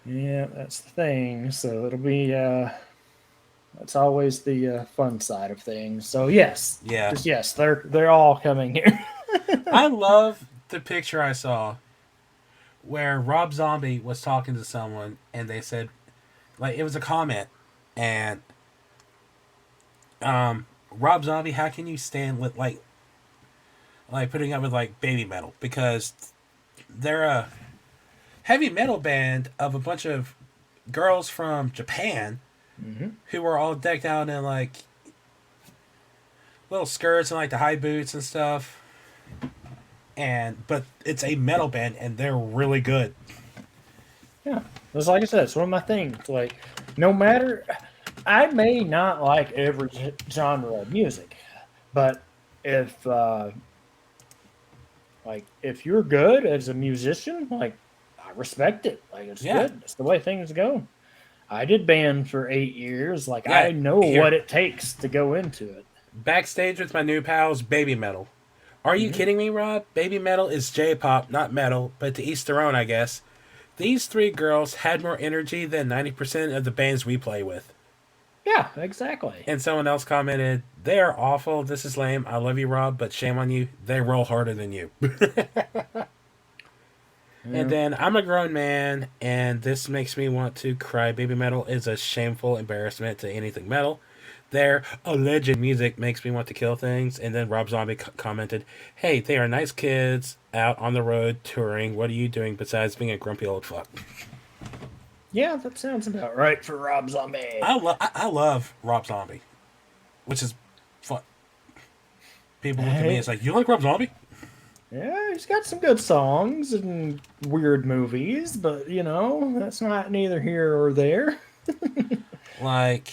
yeah, that's the thing. So it'll be that's always the fun side of things. So yes, Yeah. just yes, they're all coming here. I love the picture I saw where Rob Zombie was talking to someone and they said, like, it was a comment, and Rob Zombie, how can you stand with like putting up with like Baby Metal, because they're a heavy metal band of a bunch of girls from Japan who were all decked out in like little skirts and like the high boots and stuff. But it's a metal band and they're really good. Yeah, it's like I said, it's one of my things. Like, no matter, I may not like every genre of music, but if if you're good as a musician, like, I respect it. Like, it's good. It's the way things go. I did band for 8 years. Like, Yeah, I know what it takes to go into it. Backstage with my new pals, Baby Metal. Are you kidding me, Rob? Baby Metal is J-pop, not metal, but to each their own, I guess. These three girls had more energy than 90% of the bands we play with. Yeah, exactly. And someone else commented, they are awful, this is lame, I love you, Rob, but shame on you, they roll harder than you. And then, I'm a grown man, and this makes me want to cry. Baby Metal is a shameful embarrassment to anything metal. Their alleged music makes me want to kill things. And then Rob Zombie commented, hey, they are nice kids out on the road touring. What are you doing besides being a grumpy old fuck? Yeah, that sounds about right for Rob Zombie. I love Rob Zombie, which is fun. People look at me and it's like, you like Rob Zombie? Yeah, he's got some good songs and weird movies, but, you know, that's not neither here or there. Like...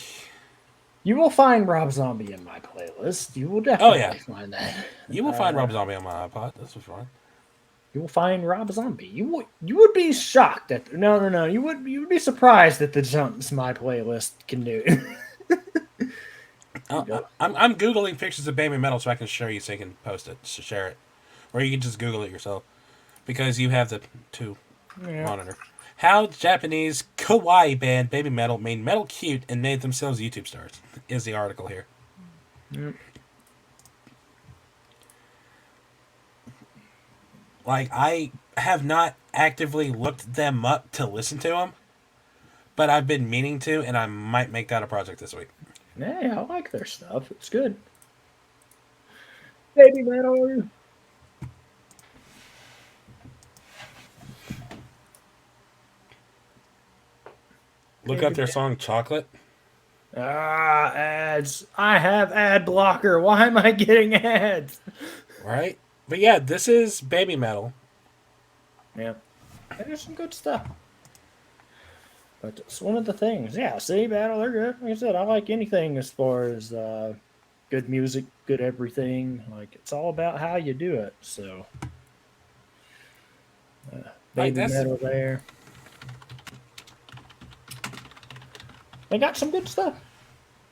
You will find Rob Zombie in my playlist. You will definitely find that. You will find Rob Zombie on my iPod. That's for fun. You will find Rob Zombie. You would be shocked at no. You would be surprised at the jumps my playlist can do. I'm googling pictures of Baby Metal so I can show you so you can post it, so share it, or you can just Google it yourself because you have the two monitor. How Japanese kawaii band Baby Metal made metal cute and made themselves YouTube stars is the article here. Yep. Like, I have not actively looked them up to listen to them, but I've been meaning to, and I might make that a project this week. Yeah, I like their stuff. It's good. Baby Metal. Look up their song Chocolate. Ads. I have ad blocker. Why am I getting ads? Right? But yeah, this is Baby Metal. Yeah. There's some good stuff. But it's one of the things. Yeah, see, Battle, they're good. Like I said, I like anything as far as good music, good everything. Like, it's all about how you do it. So, Baby Metal there. They got some good stuff.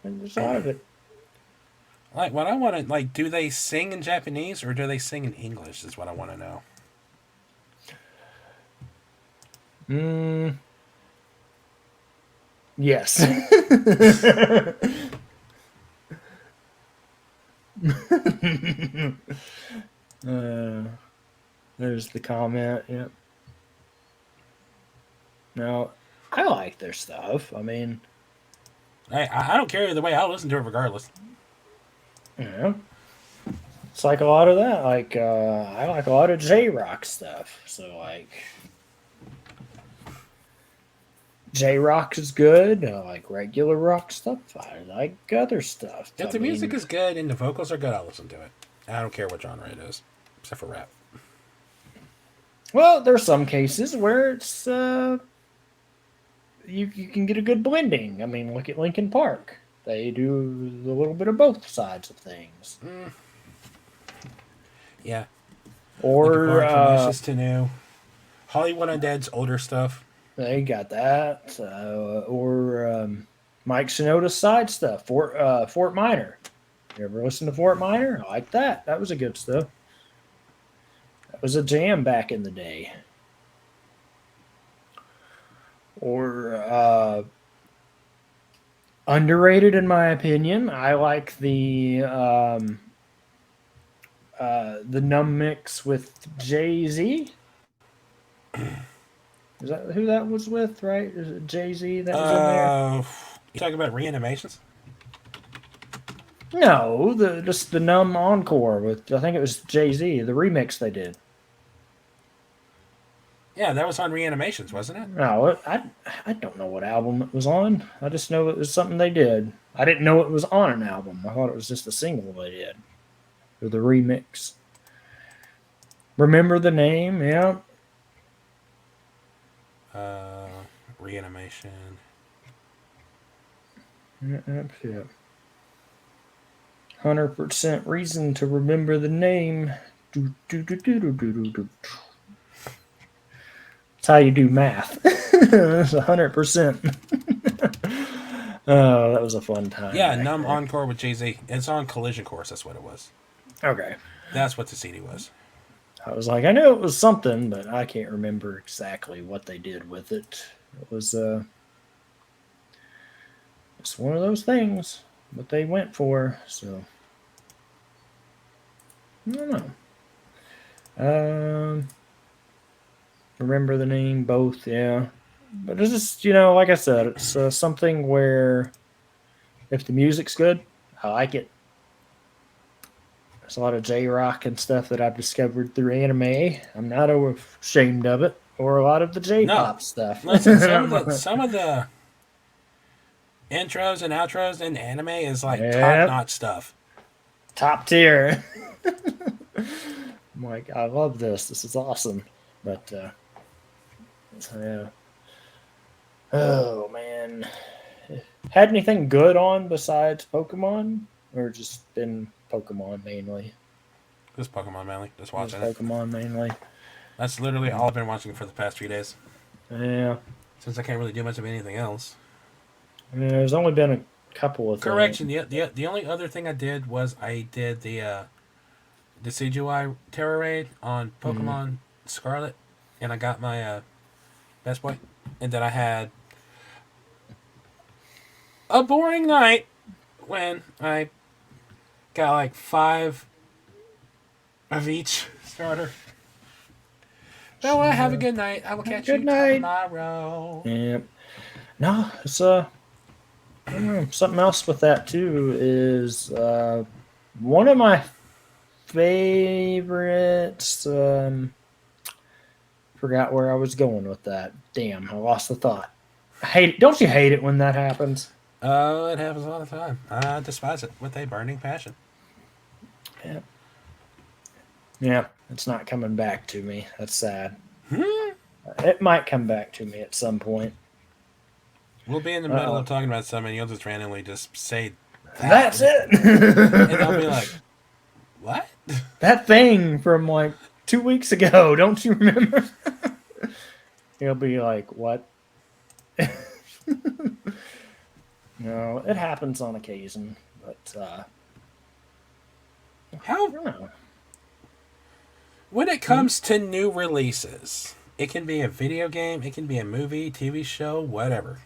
There's a lot of it. Like, what I want to, like, do they sing in Japanese or do they sing in English is what I want to know. Yes. There's the comment. Yep. Now, I like their stuff. I mean, Hey, I don't care either way. I'll listen to it regardless. you know, it's like a lot of that. Like, I like a lot of J Rock stuff. So, like, J Rock is good. I like regular rock stuff. I like other stuff. If the music is good and the vocals are good, I'll listen to it. I don't care what genre it is, except for rap. Well, there's some cases where it's you can get a good blending. I mean, look at Linkin Park. They do a little bit of both sides of things. Yeah. Or from Ashes to New. Hollywood Undead's older stuff. they got that. Mike Shinoda's side stuff. Fort Minor. You ever listen to Fort Minor? I like that. That was a good stuff. That was a jam back in the day. Or underrated, in my opinion. I like the Numb mix with Jay-Z. Is that who that was with? Right? Is it Jay-Z that was in there? You talking about Reanimations? No, just the Numb encore with, I think it was Jay-Z, the remix they did. Yeah, that was on Reanimations, wasn't it? No, I don't know what album it was on. I just know it was something they did. I didn't know it was on an album. I thought it was just a single they did. Or the remix. Remember the Name, yeah. Reanimation. Yeah. 100% reason to remember the name. That's how you do math. It's 100%. Oh, that was a fun time. Yeah, Numb Encore with Jay-Z. It's on Collision Course. That's what it was. Okay. That's what the CD was. I was like, I knew it was something, but I can't remember exactly what they did with it. It was it's one of those things, what they went for. So I don't know. Remember the Name, both, yeah. But it's just, like I said, it's something where if the music's good, I like it. There's a lot of J-Rock and stuff that I've discovered through anime. I'm not ashamed of it. Or a lot of the J-pop stuff. Listen, some of the intros and outros in anime is like top-notch stuff. Top tier. I'm like, I love this. This is awesome. But, yeah. Oh, man. Had anything good on besides Pokemon? Or just been Pokemon mainly? Just Pokemon mainly. Just watching Pokemon mainly. That's literally all I've been watching for the past 3 days. Yeah. Since I can't really do much of anything else. Yeah, there's only been a couple of Correction. The only other thing I did was I did the CGI Terror Raid on Pokemon Scarlet. And I got my Best Boy. And then I had a boring night when I got like 5 of each starter. So have a good night. I will catch you tomorrow. Yeah. No, it's I don't know, something else with that too is one of my favorites. Forgot where I was going with that. Damn, I lost the thought. I hate it. Don't you hate it when that happens? Oh, it happens all the time. I despise it with a burning passion. Yeah. Yeah, it's not coming back to me. That's sad. It might come back to me at some point. We'll be in the middle of talking about something, and you'll just randomly just say That's it. And I'll be like, what? That thing from like 2 weeks ago. Don't you remember? He'll be like, what? No, it happens on occasion, but how? I don't know. When it comes to new releases, it can be a video game, it can be a movie, TV show, whatever.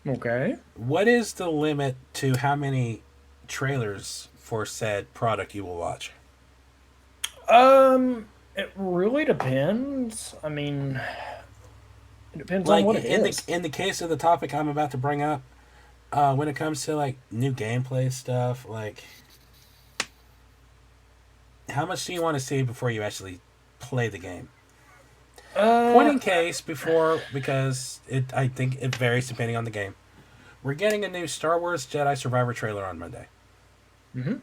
Okay. What is the limit to how many trailers for said product you will watch? It really depends. I mean, it depends on Like what it is. in the case of the topic I'm about to bring up, when it comes to like new gameplay stuff, like how much do you want to see before you actually play the game? Point Uh, in case before, because I think it varies depending on the game. We're getting a new Star Wars Jedi Survivor trailer on Monday. mhm.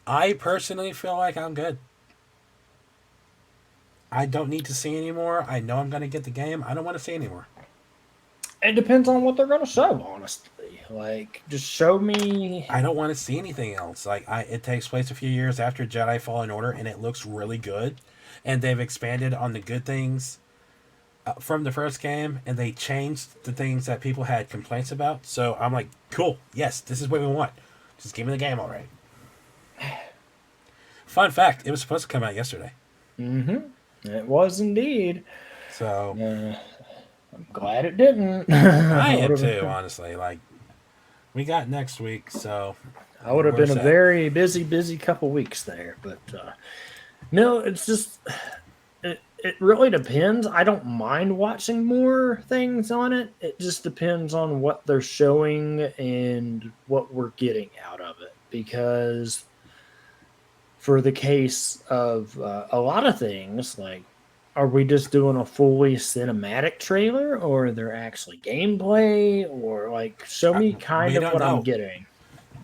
I personally feel like I'm good. I don't need to see anymore. I know I'm going to get the game. I don't want to see anymore. It depends on what they're gonna show. Honestly, like just show me. I don't want to see anything else. It takes place a few years after Jedi Fallen Order, and it looks really good. And they've expanded on the good things from the first game, and they changed the things that people had complaints about. So I'm like, cool, yes, this is what we want. Just give me the game already. Fun fact: it was supposed to come out yesterday. It was indeed. So I'm glad it didn't. I I am would too, have. honestly. Like we got next week, so I would have we're been a set. very busy couple weeks there, but no, it's just it really depends. I don't mind watching more things on it. It just depends on what they're showing and what we're getting out of it. Because for the case of a lot of things, like are we just doing a fully cinematic trailer, or are there actually gameplay, or like show me kind We of don't what I'm know. getting?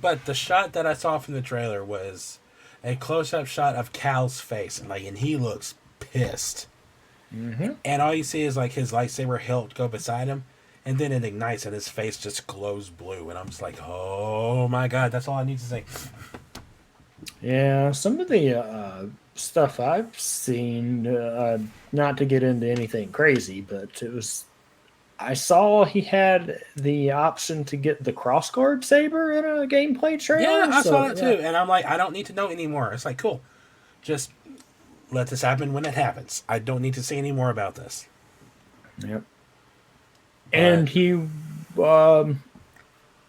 But the shot that I saw from the trailer was a close-up shot of Cal's face, and he looks pissed. Hmm. And all you see is like his lightsaber hilt go beside him, and then it ignites, and his face just glows blue. And I'm just like, oh my god, that's all I need to say. Yeah, some of the stuff I've seen, not to get into anything crazy, but it was. I saw he had the option to get the crossguard saber in a gameplay Yeah, trailer. I saw So that yeah, too, and I'm like, I don't need to know anymore. It's like, cool, just let this happen when it happens. I don't need to see any more about this. yep. But And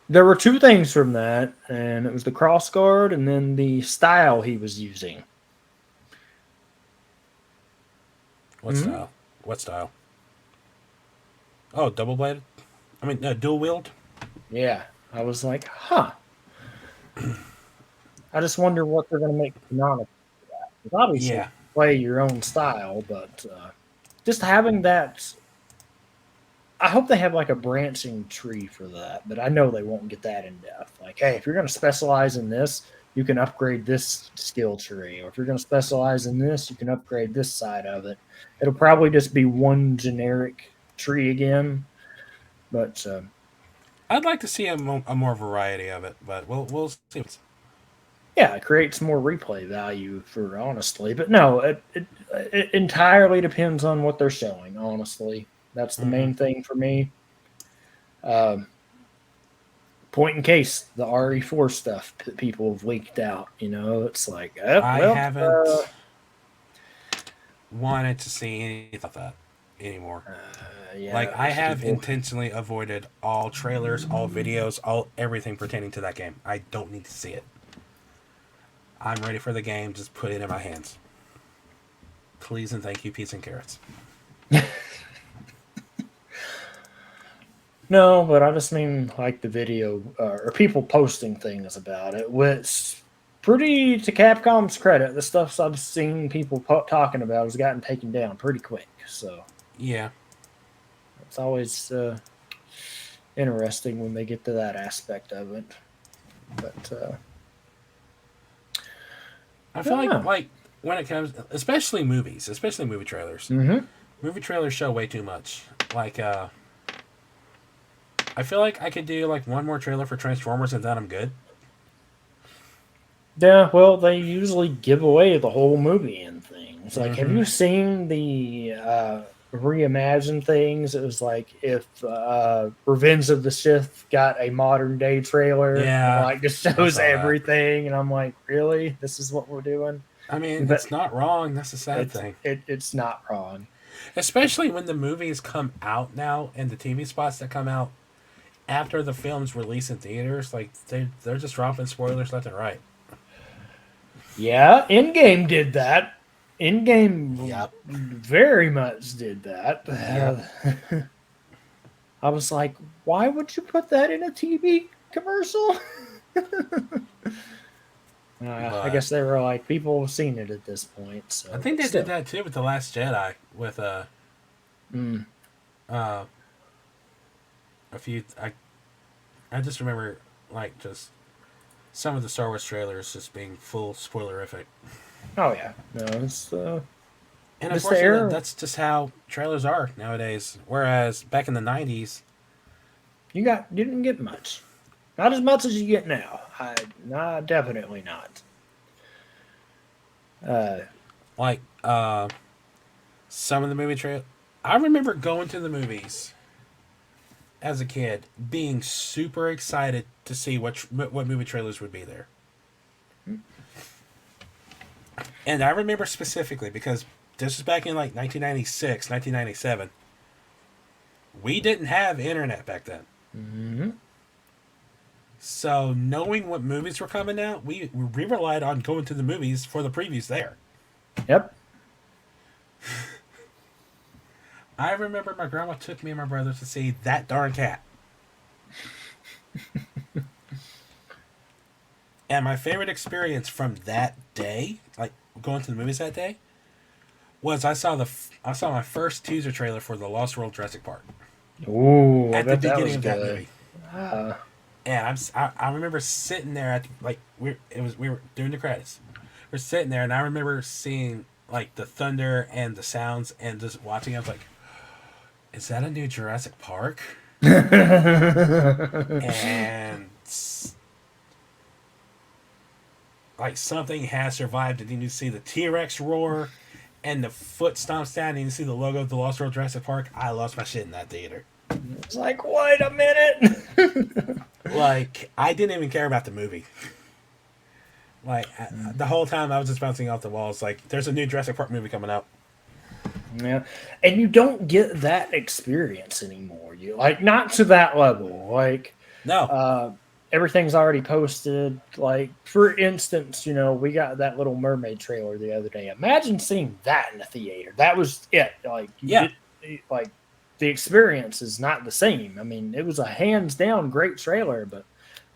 there were two things from that, and it was the crossguard and then the style he was using. what Hmm. style? What style? Oh, double bladed. I mean, dual wield. Yeah, I was like, huh. I just wonder what they're going to make canonical. 'Cause obviously, Yeah, play your own style, but just having that. I hope they have like a branching tree for that, but I know they won't get that in depth. Like, hey, if you're going to specialize in this, you can upgrade this skill tree, or if you're going to specialize in this, you can upgrade this side of it. It'll probably just be one generic tree again, but I'd like to see a more variety of it, but we'll see. yeah, it creates more replay value for honestly. But no, it entirely depends on what they're showing. Honestly, that's the Hmm. main thing for me. Um, Point in case the RE4 stuff that people have leaked out. It's like, oh, I well, haven't wanted to see anything of that anymore. Like yeah, I have people. intentionally avoided all trailers, all videos, all everything pertaining to that game. I don't need to see it. I'm ready for the game. Just put it in my hands. Please and thank you, peas and carrots. No, but I just mean like the video or people posting things about it, which pretty to Capcom's credit, the stuff I've seen people talking about has gotten taken down pretty quick. So Yeah, it's always interesting when they get to that aspect of it. But I I feel don't know. like when it comes, especially movies, especially movie trailers. Mm-hmm. Movie trailers show way too much. Like I feel like I could do like one more trailer for Transformers and then I'm good. Yeah, well, they usually give away the whole movie and things. Like, have Mm-hmm. you seen the reimagined things? It was like if Revenge of the Sith got a modern day trailer and Yeah, like just I shows saw that. everything, and I'm like, really? This is what we're doing? I mean, But it's not wrong. That's the sad it's thing. it's not wrong. Especially when the movies come out now and the TV spots that come out after the film's release in theaters, like they're just dropping spoilers left and right. Yeah, in-game did that. In-game Yep. very much did that. Yep. I was like, why would you put that in a TV commercial? I But guess they were like, people have seen it at this point. So, I think but they did still. that too with The Last Jedi with Mm. uh a few I just remember like just some of the Star Wars trailers just being full spoilerific. Oh yeah, no, it's And just the unfortunately, era. that's just how trailers are nowadays. Whereas back in the '90s, You didn't get much, not as much as you get now. Definitely not. Uh, like some of the movie trail, I remember going to the movies as a kid, being super excited to see what movie trailers would be there. And I remember specifically because this was back in like 1996, 1997. We didn't have internet back then. mm-hmm. So knowing what movies were coming out, we relied on going to the movies for the previews there. Yep. I remember my grandma took me and my brother to see That Darn Cat. And my favorite experience from that day, like going to the movies that day, was I saw my first teaser trailer for the Lost World Jurassic Park Ooh, I at the bet that beginning was of that good. movie. Uh, And I remember sitting there at like we were doing the credits. We're sitting there, and I remember seeing like the thunder and the sounds, and just watching. I was like, "Is that a new Jurassic Park?" And like something has survived, and then you see the T-Rex roar, and the foot stomps down, and you see the logo of the Lost World Jurassic Park. I lost my shit in that theater. it's like, wait a minute. Like, I didn't even care about the movie. Like, the whole time I was just bouncing off the walls. Like, there's a new Jurassic Park movie coming out. Yeah, and you don't get that experience anymore. You like not to that level. Like No. everything's already posted. Like for instance, we got that Little Mermaid trailer the other day. Imagine seeing that in the theater. That was it. Like Yeah. like the experience is not the same. I mean, it was a hands down great trailer, but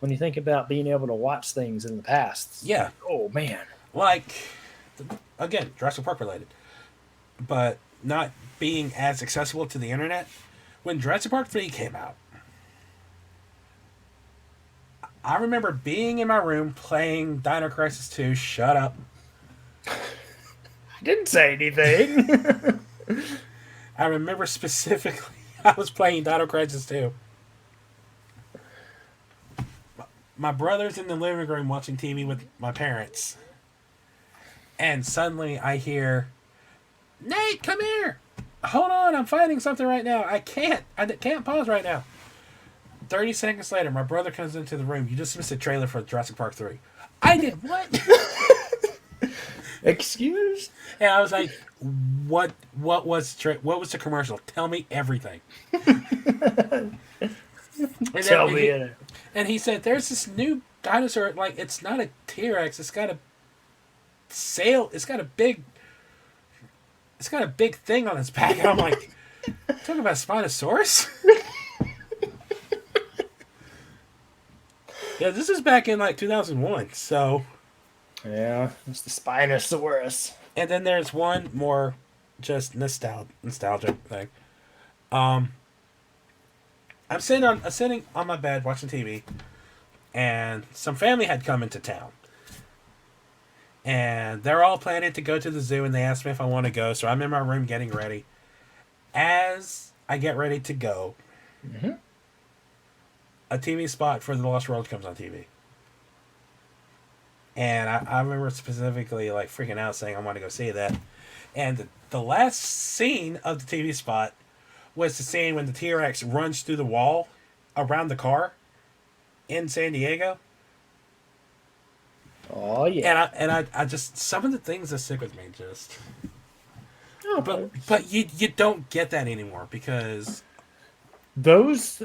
when you think about being able to watch things in the past, Yeah. oh man. Like, again, Jurassic Park related. But not being as accessible to the internet. When Jurassic Park 3 came out, I remember being in my room playing Dino Crisis 2. Shut up. I didn't say anything. I remember specifically I was playing Dino Crisis 2. My brother's in the living room watching TV with my parents. And suddenly I hear, "Nate, come here. Hold on, I'm fighting something right now. I can't pause right now." 30 seconds later, my brother comes into the room. "You just missed a trailer for Jurassic Park 3. I did what? Excuse? And I was like, what was the commercial? Tell me everything. Tell me. And he said, "There's this new dinosaur. Like, it's not a T-Rex. It's got a sail. It's got a big thing on its back." And I'm like, "Talking about Spinosaurus?" Yeah, this is back in like 2001. So, Yeah, it's the Spinosaurus. and then there's one more just nostalgic thing. I'm sitting on my bed watching TV, and some family had come into town. And they're all planning to go to the zoo, and they asked me if I want to go, so I'm in my room getting ready. As I get ready to go, a TV spot for The Lost World comes on TV. And I remember specifically like freaking out saying I want to go see that. And the last scene of the TV spot was the scene when the T-Rex runs through the wall around the car in San Diego. Oh yeah. And I just, some of the things that stick with me just. Oh, But you don't get that anymore because those.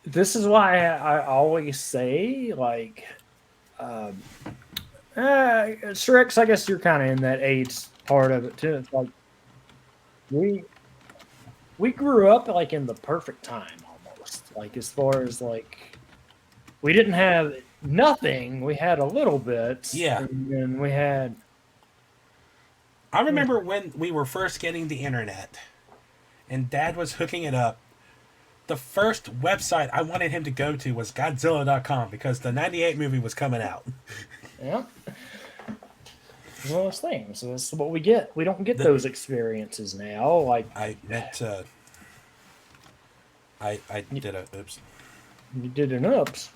This is why I always say like, Shrek's, I guess you're kind of in that age part of it too. It's like we we grew up like in the perfect time almost. Like as far as like we didn't have nothing, we had a little bit, Yeah. and then we had I remember when we were first getting the internet and Dad was hooking it up. The first website I wanted him to go to was Godzilla.com because the 98 movie was coming out. yeah. It's one of those things. That's what we get. We don't get The- those experiences now. Like I meant to. I did a oops. you did an ups.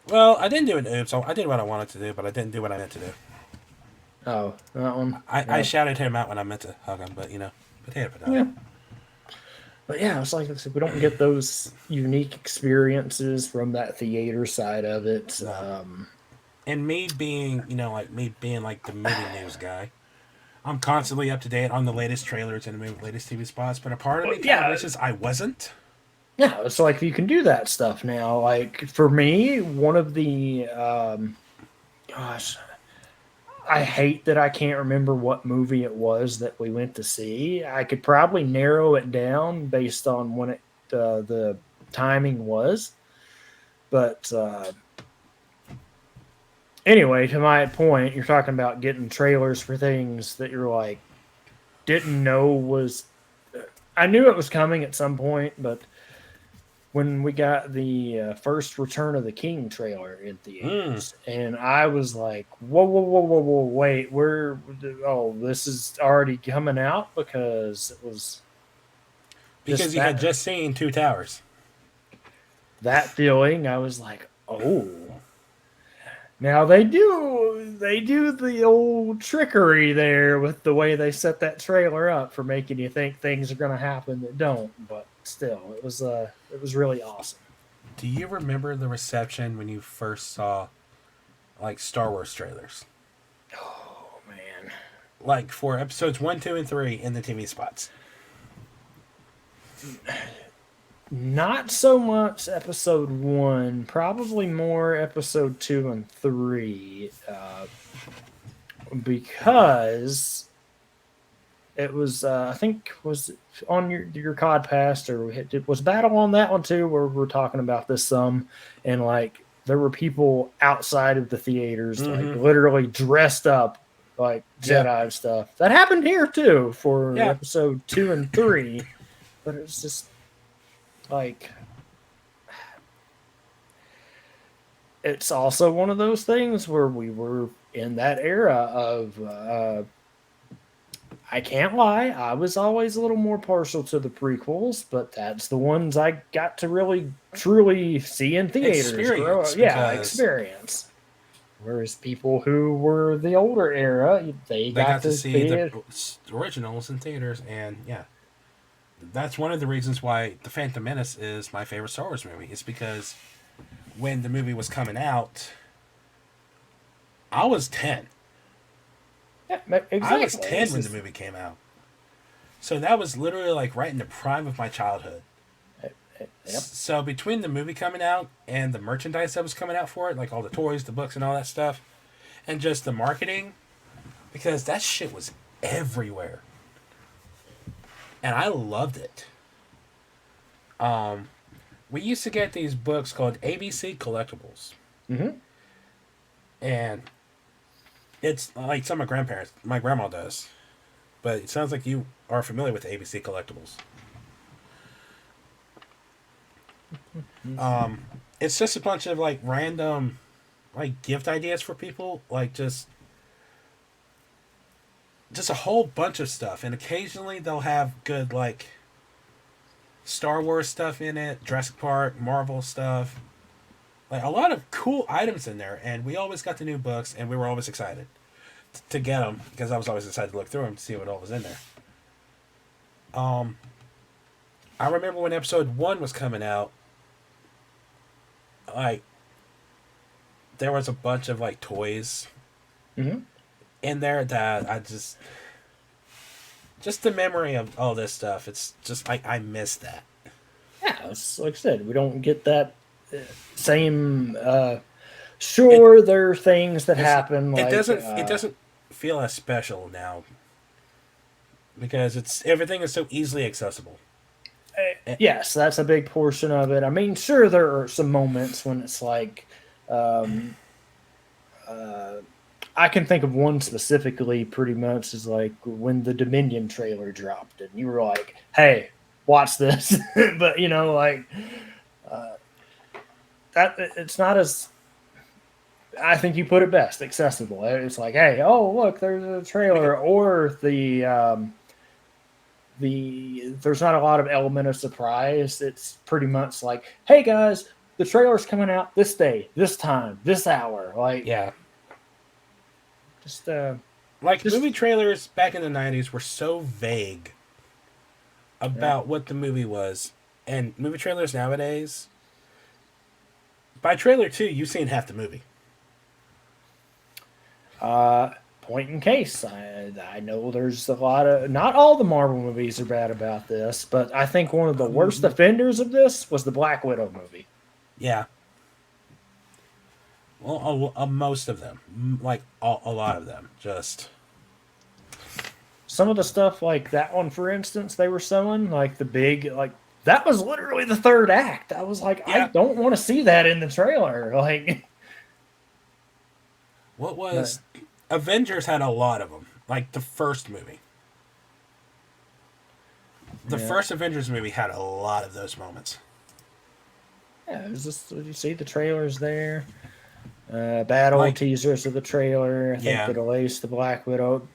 Well, I didn't do an oops. I did what I wanted to do, but I didn't do what I meant to do. Oh, that one. I shouted him out when I meant to hug him, but potato potato. Yeah. But yeah, it's like I said, we don't get those unique experiences from that theater side of it. No. And me being, like the movie news guy, I'm constantly up to date on the latest trailers and the latest TV spots. But a part of me kind of wishes I wasn't. Yeah, it's like you can do that stuff now. Like for me, one of the gosh, I hate that I can't remember what movie it was that we went to see. I could probably narrow it down based on when it the timing was, but anyway, to my point, you're talking about getting trailers for things that you're like didn't know was. I knew it was coming at some point, but when we got the first Return of the King trailer in theaters, and I was like, "Whoa, whoa, whoa, whoa, whoa! Wait, this is already coming out because it was because you had just seen Two Towers." That feeling, I was like, "Oh." Now they do the old trickery there with the way they set that trailer up for making you think things are going to happen that don't, but still, it was really awesome. Do you remember the reception when you first saw like Star Wars trailers? Oh man. Like for episodes 1, 2, and 3 in the TV spots. Not so much episode 1, probably more episode 2 and 3, because it was I think was on your Codcast, or it was Battle on that one too, where we're talking about this some, and like there were people outside of the theaters like literally dressed up like Jedi stuff. That happened here too for episode 2 and 3, but it was just like it's also one of those things where we were in that era of I can't lie, I was always a little more partial to the prequels, but that's the ones I got to really truly see in theaters. Experience. Whereas people who were the older era, they got to see the originals in theaters, and that's one of the reasons why The Phantom Menace is my favorite Star Wars movie. It's because when the movie was coming out, I was 10. Yeah, exactly. I was 10 when the movie came out. So that was literally like right in the prime of my childhood. Yep. So between the movie coming out and the merchandise that was coming out for it, like all the toys, the books, and all that stuff, and just the marketing, because that shit was everywhere. And I loved it. We used to get these books called ABC Collectibles. Mm-hmm. And it's like some of my grandma does. But it sounds like you are familiar with ABC Collectibles. It's just a bunch of like random like gift ideas for people. Like just a whole bunch of stuff, and occasionally they'll have good like Star Wars stuff in it, Jurassic Park, Marvel stuff, like a lot of cool items in there. And we always got the new books, and we were always excited to get them because I was always excited to look through them to see what all was in there. I remember when episode 1 was coming out, like there was a bunch of like toys. Mm-hmm. In there that I just the memory of all this stuff. It's just I miss that. Yeah, it's like I said, we don't get that same Sure, there are things that happen. It Like doesn't feel as special now because everything is so easily accessible. yes, that's a big portion of it. I mean, sure, there are some moments when it's like, um, I can think of one specifically. Pretty much is like when the Dominion trailer dropped, and you were like, "Hey, watch this," but like that. It's not as. I think you put it best, accessible. It's like, hey, oh look, there's a trailer, or there's not a lot of element of surprise. It's pretty much like, hey guys, the trailer's coming out this day, this time, this hour. Like, Yeah. just Like just movie trailers back in the 90s were so vague about what the movie was. And movie trailers nowadays, by trailer 2, you've seen half the movie. point in case. I know there's a lot of, not all the Marvel movies are bad about this, but I think one of the worst offenders of this was the Black Widow movie. Yeah. Well, most of them. Like, a lot of them. Just... Some of the stuff like that one, for instance, they were showing like the big, like that was literally the third act. I was like, I don't want to see that in the trailer. Like, what was... Avengers had a lot of them. Like, the first movie. The first Avengers movie had a lot of those moments. Yeah, it was just, you see the trailers there. Bad old teasers of the trailer. I think the delays to Black Widow.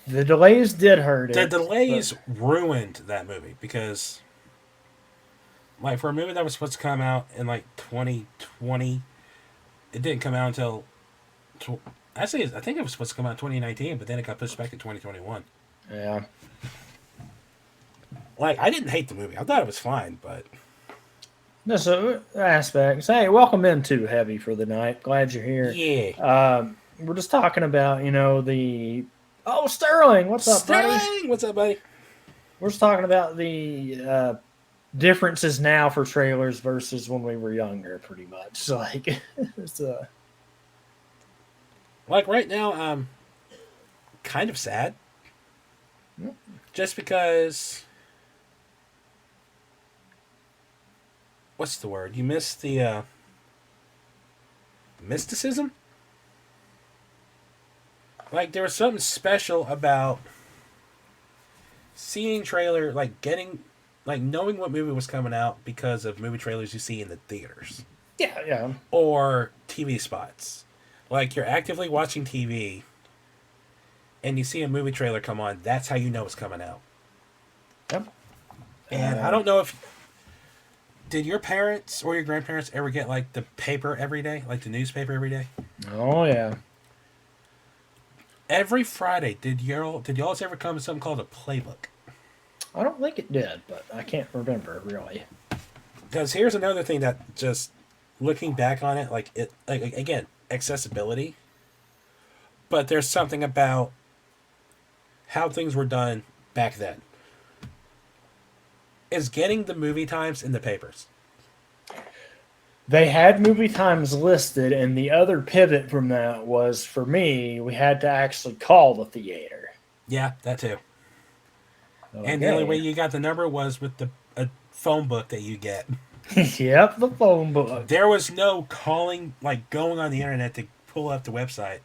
The delays did hurt it. The delays ruined that movie because, like, for a movie that was supposed to come out in, like, 2020, it didn't come out until... Actually, I think it was supposed to come out in 2019, but then it got pushed back to 2021. Yeah. Like, I didn't hate the movie. I thought it was fine, but... There's aspects. Hey, welcome in too, Heavy, for the night. Glad you're here. Yeah. We're just talking about, the... Oh, Sterling! What's up, buddy? Sterling! What's up, buddy? We're just talking about the differences now for trailers versus when we were younger, pretty much. Like, it's Like, right now, I'm kind of sad. Just because... What's the word? You miss the mysticism? Like, there was something special about seeing trailer, like, knowing what movie was coming out because of movie trailers you see in the theaters. Yeah. Or TV spots. Like, you're actively watching TV, and you see a movie trailer come on, that's how you know it's coming out. Yep. And I don't know if... Did your parents or your grandparents ever get, like, the paper every day? Like, the newspaper every day? Oh, yeah. Every Friday, did y'all ever come to something called a playbook? I don't think it did, but I can't remember, really. Because here's another thing that just... Looking back on it, like, again, accessibility. But there's something about how things were done back then. Is getting the movie times in the papers. They had movie times listed, and the other pivot from that was, for me, we had to actually call the theater. Yeah, that too. Okay. And the only way you got the number was with a phone book that you get. Yep, the phone book. There was no calling, like going on the internet to pull up the website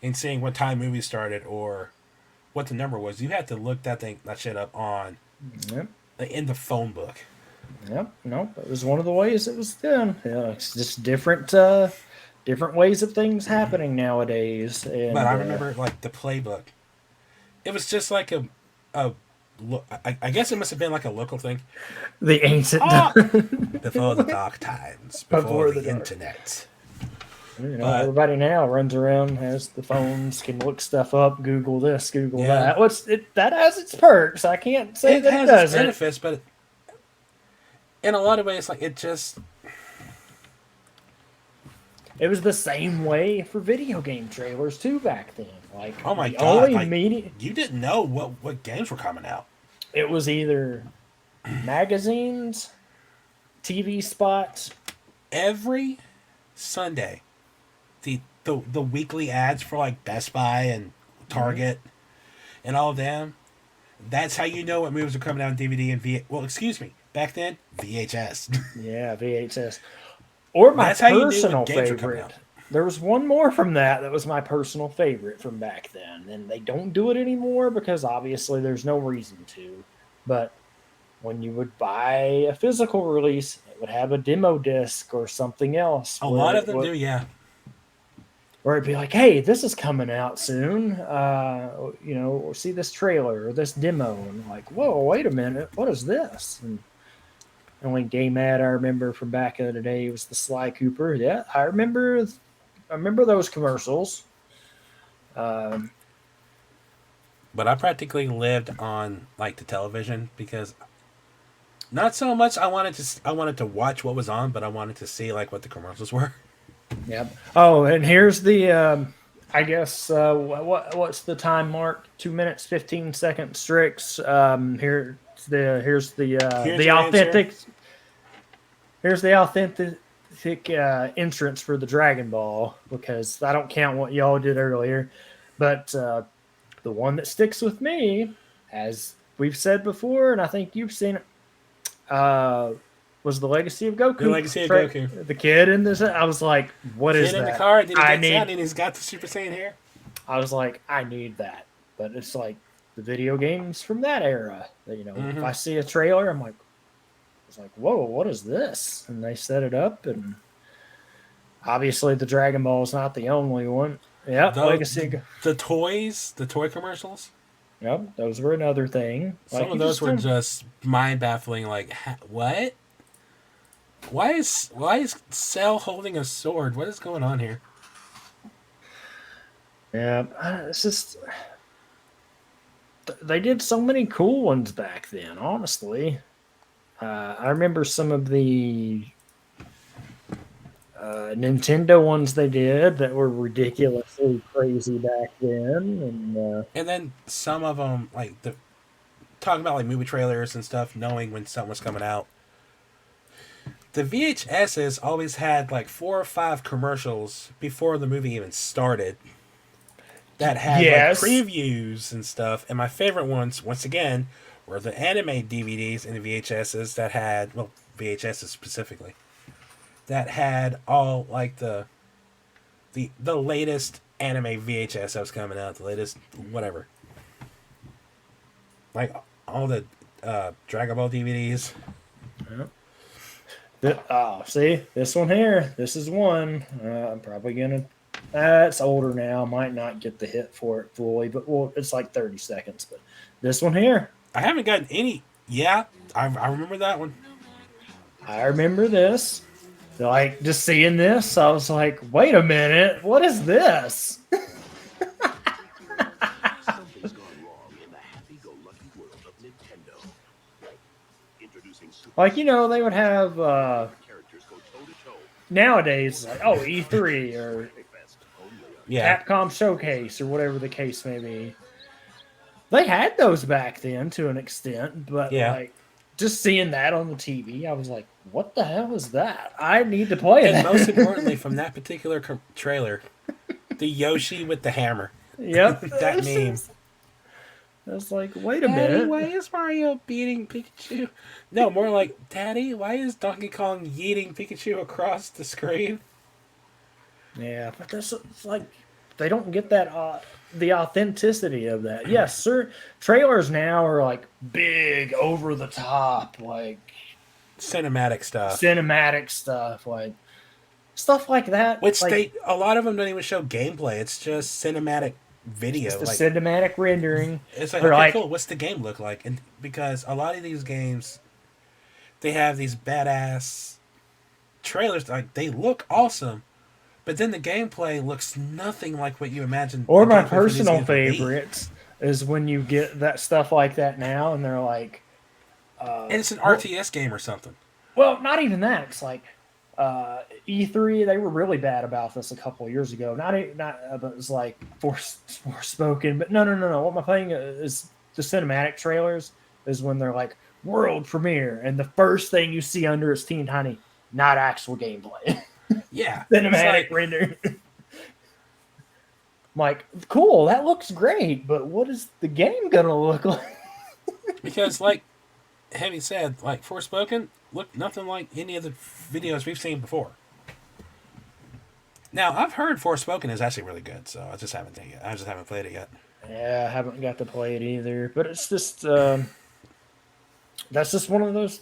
and seeing what time movies started or what the number was. You had to look that shit up on in the phone book. Yep, nope. It was one of the ways it was done. Yeah, it's just different ways of things happening nowadays. And, but I remember like the playbook. It was just like I guess it must have been like a local thing. The ancient before the dark times, before the internet. Everybody now runs around, has the phones, can look stuff up, Google this, Google that. That has its perks. I can't say that it doesn't. Its benefits, but in a lot of ways, like it was the same way for video game trailers too back then. Like, oh my god, you didn't know what games were coming out. It was either magazines, TV spots. Every Sunday, the weekly ads for like Best Buy and Target and all of them. That's how you know what movies are coming out on DVD and Well, excuse me. Back then, VHS. Yeah, VHS. Or my That's how you knew when personal games were coming favorite. out. There was one more from that was my personal favorite from back then. And they don't do it anymore because obviously there's no reason to. But when you would buy a physical release, it would have a demo disc or something else. A lot of them do, yeah. Or it'd be like, hey, this is coming out soon. Or see this trailer or this demo. And like, whoa, wait a minute. What is this? And the only game ad I remember from back in the day was the Sly Cooper. Yeah, I remember those commercials. But I practically lived on like the television because not so much I wanted to watch what was on, but I wanted to see like what the commercials were. Yep. Oh, and here's the I guess what's the time mark? 2 minutes 15 seconds Strix. Here's the authentic. Here's the authentic entrance for the Dragon Ball because I don't count what y'all did earlier, but the one that sticks with me, as we've said before, and I think you've seen it, was the Legacy of Goku. The Legacy of Goku. The kid in this, I was like, "What is that?" In the car, did he get sound and he's got the Super Saiyan hair? I was like, I need that, but it's like the video games from that era. That, if I see a trailer, I'm like, it's like, whoa, what is this? And they set it up, and obviously the Dragon Ball is not the only one. Yep, Legacy. The toy commercials. Yep, those were another thing. Some of those were just mind baffling. Like, what? Why is Cell holding a sword? What is going on here? Yeah, it's just they did so many cool ones back then. Honestly, I remember some of the Nintendo ones they did that were ridiculously crazy back then, and then some of them like talking about like movie trailers and stuff, knowing when something was coming out. The VHSs always had like 4 or 5 commercials before the movie even started that had like previews and stuff. And my favorite ones, once again, were the anime DVDs and the VHSs that had, well, VHSs specifically, that had all like the latest anime VHS that was coming out, the latest whatever. Like all the Dragon Ball DVDs. Yep. See, this one here. This is one. I'm probably gonna. It's older now. Might not get the hit for it fully, but it's like 30 seconds. But this one here. I haven't gotten any. Yeah, I remember that one. I remember this. Like just seeing this, I was like, "Wait a minute, what is this?" Something's gone wrong in the happy-go-lucky world of Nintendo. Introducing Like they would have characters go toe-to-toe. nowadays, like E3 or Capcom Showcase or whatever the case may be. They had those back then to an extent, but like just seeing that on the TV, I was like, "What the hell is that? I need to play it." And most importantly, from that particular trailer, the Yoshi with the hammer. Yep, that meme. I was like, "Wait a Daddy, minute, why is Mario beating Pikachu?" No, more like, "Daddy, why is Donkey Kong yeeting Pikachu across the screen?" Yeah, but it's like they don't get that the authenticity of that. Yes, sir. Trailers now are like big, over the top, like cinematic stuff, like stuff like that. Which like, a lot of them don't even show gameplay. It's just cinematic video, just the cinematic rendering. It's like, okay, cool. What's the game look like? And because a lot of these games, they have these badass trailers. Like they look awesome. But then the gameplay looks nothing like what you imagine. Or my personal favorites is when you get that stuff like that now, and they're like, and it's an RTS game or something. Well, not even that. It's like E3. They were really bad about this a couple of years ago. But it was like Forspoken. But no. What my thing is the cinematic trailers is when they're like world premiere, and the first thing you see under is Teeny Tiny, not actual gameplay. Yeah, cinematic render. like, cool, that looks great, but what is the game gonna look like? Because, like Heavy said, like Forspoken looked nothing like any of the videos we've seen before. Now, I've heard Forspoken is actually really good, so I just haven't played it yet. Yeah, I haven't got to play it either, but it's just that's just one of those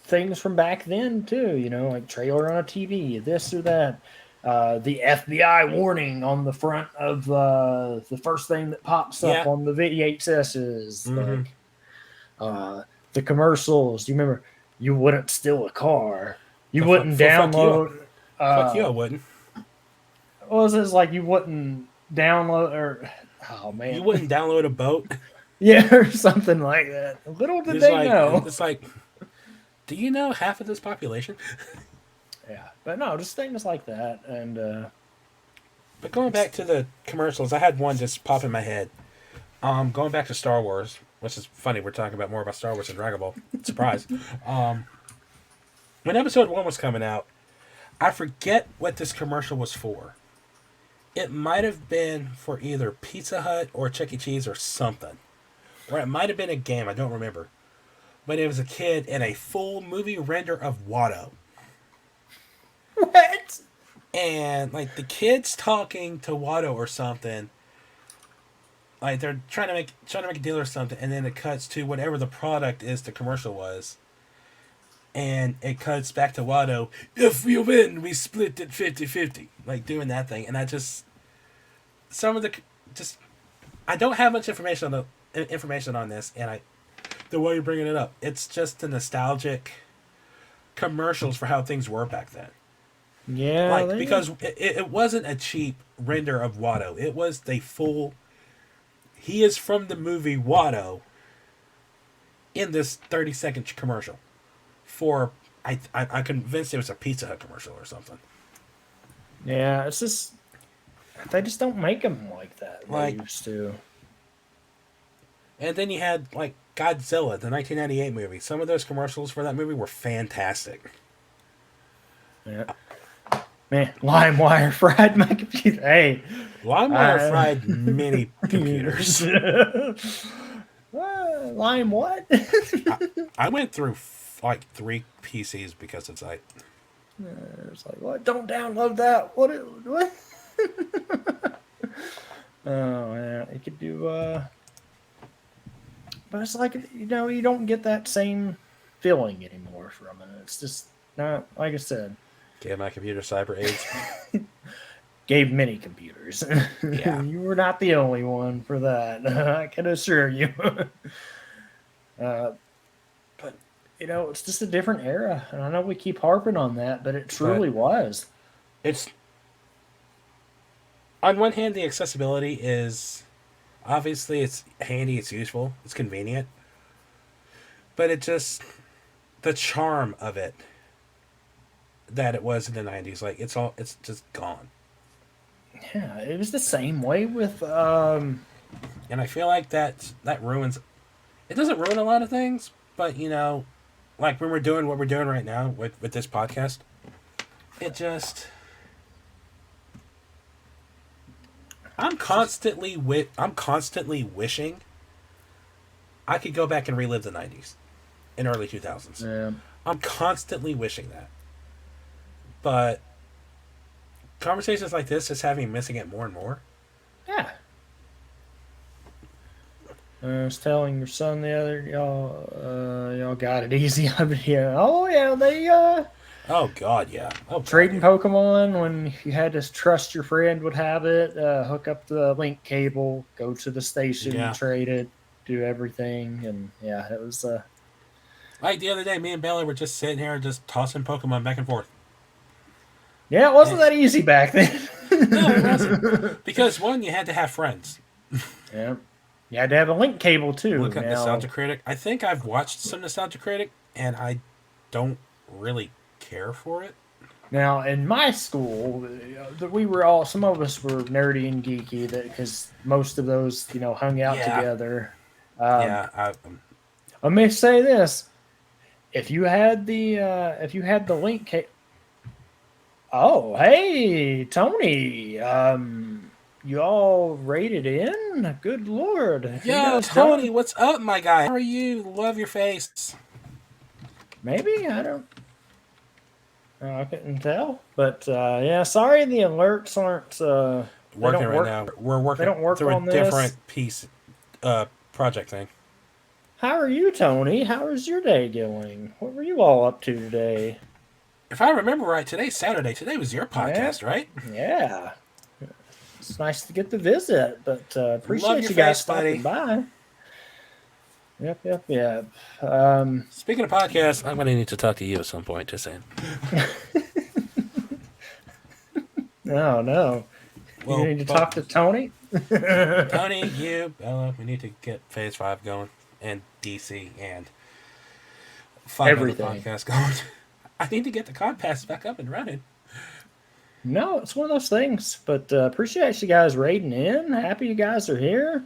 things from back then too. You know, like trailer on a TV, this or that. The FBI warning on the front of the first thing that pops up Yeah. on the VHSs. Mhm. Like the commercials. Do you remember? You wouldn't steal a car. You Fuck wouldn't you. download. Fuck you, I wouldn't. What was it? Like you wouldn't download or oh man, You wouldn't download a boat. yeah, or something like that. Little did It's they like, know. It's like, do you know half of this population? Yeah, but no, just things like that, and But going back to the commercials, I had one just pop in my head. Going back to Star Wars, which is funny. We're talking about more about Star Wars than Dragon Ball. Surprise. When Episode 1 was coming out, I forget what this commercial was for. It might have been for either Pizza Hut or Chuck E. Cheese or something. Or it might have been a game, I don't remember. But it was a kid in a full movie render of Watto. what? And like the kid's talking to Watto or something. Like they're trying to make a deal or something, and then it cuts to whatever the product is the commercial was. And it cuts back to Watto. If we win, we split it 50-50. Like doing that thing. And I just I don't have much information on this, and the way you're bringing it up, it's just the nostalgic commercials for how things were back then. Yeah, Like because it wasn't a cheap render of Watto. It was the full. He is from the movie Watto. In this 30-second commercial, for I'm convinced it was a Pizza Hut commercial or something. yeah, it's just they just don't make them like that. Like- They used to. And then you had like Godzilla, the 1998 movie. Some of those commercials for that movie were fantastic. Yeah. Man, LimeWire fried my computer. Hey, LimeWire fried mini computers. Lime what? I went through like 3 PCs because it's like, It's like, what? Don't download that. What? Oh, yeah. It could do, but it's like, you know, you don't get that same feeling anymore from it. It's just not, like I said, gave my computer cyber AIDS. gave many computers. Yeah. You were not the only one for that. I can assure you. But, you know, it's just a different era. And I know we keep harping on that, but it truly was. It's on one hand, the accessibility is obviously it's handy, it's useful, it's convenient, but it just the charm of it that it was in the 90s, like it's just gone. Yeah, it was the same way with And I feel like that ruins. It doesn't ruin a lot of things, but you know, like when we're doing what we're doing right now with this podcast, it just. I'm constantly wishing I could go back and relive the 90s and early 2000s. yeah. I'm constantly wishing that. But conversations like this just have me missing it more and more. Yeah. I was telling your son the other y'all got it easy up here. Oh yeah, they Oh God, yeah. Oh, God, trading yeah. Pokemon when you had to trust your friend would have it, hook up the link cable, go to the station, Yeah. trade it, do everything, and yeah, it was Like the other day, me and Bailey were just sitting here just tossing Pokemon back and forth. yeah, it wasn't that easy back then. No, it wasn't. Because one, you had to have friends. Yeah. You had to have a link cable too. Look at Now, Nostalgia Critic. I think I've watched some Nostalgia Critic, and I don't really care for it. Now, in my school, we were all, some of us were nerdy and geeky because most of those, you know, hung out Yeah. together. Yeah, Let me say this: if you had the link, oh, hey, Tony, you all rated in? Good lord. You Yo, guys Tony, done? what's up, my guy? How are you? Love your face. Maybe? I don't. I couldn't tell. But yeah, sorry the alerts aren't. They Working don't right work. now. We're They working don't work through a on this. different piece, project thing. How are you, Tony? How is your day going? What were you all up to today? If I remember right, today's Saturday. Today was your Yeah, podcast, right? yeah. It's nice to get the visit, but Love appreciate your you guys face, stopping buddy. by. Yep. Speaking of podcasts, I'm going to need to talk to you at some point, just saying. No. Well, You need to but- talk to Tony? Tony, you, Bella, we need to get Phase 5 going, and DC, and 5 Everything. other podcasts going. I need to get the Compass back up and running. No, it's one of those things. But appreciate you guys raiding in. Happy you guys are here.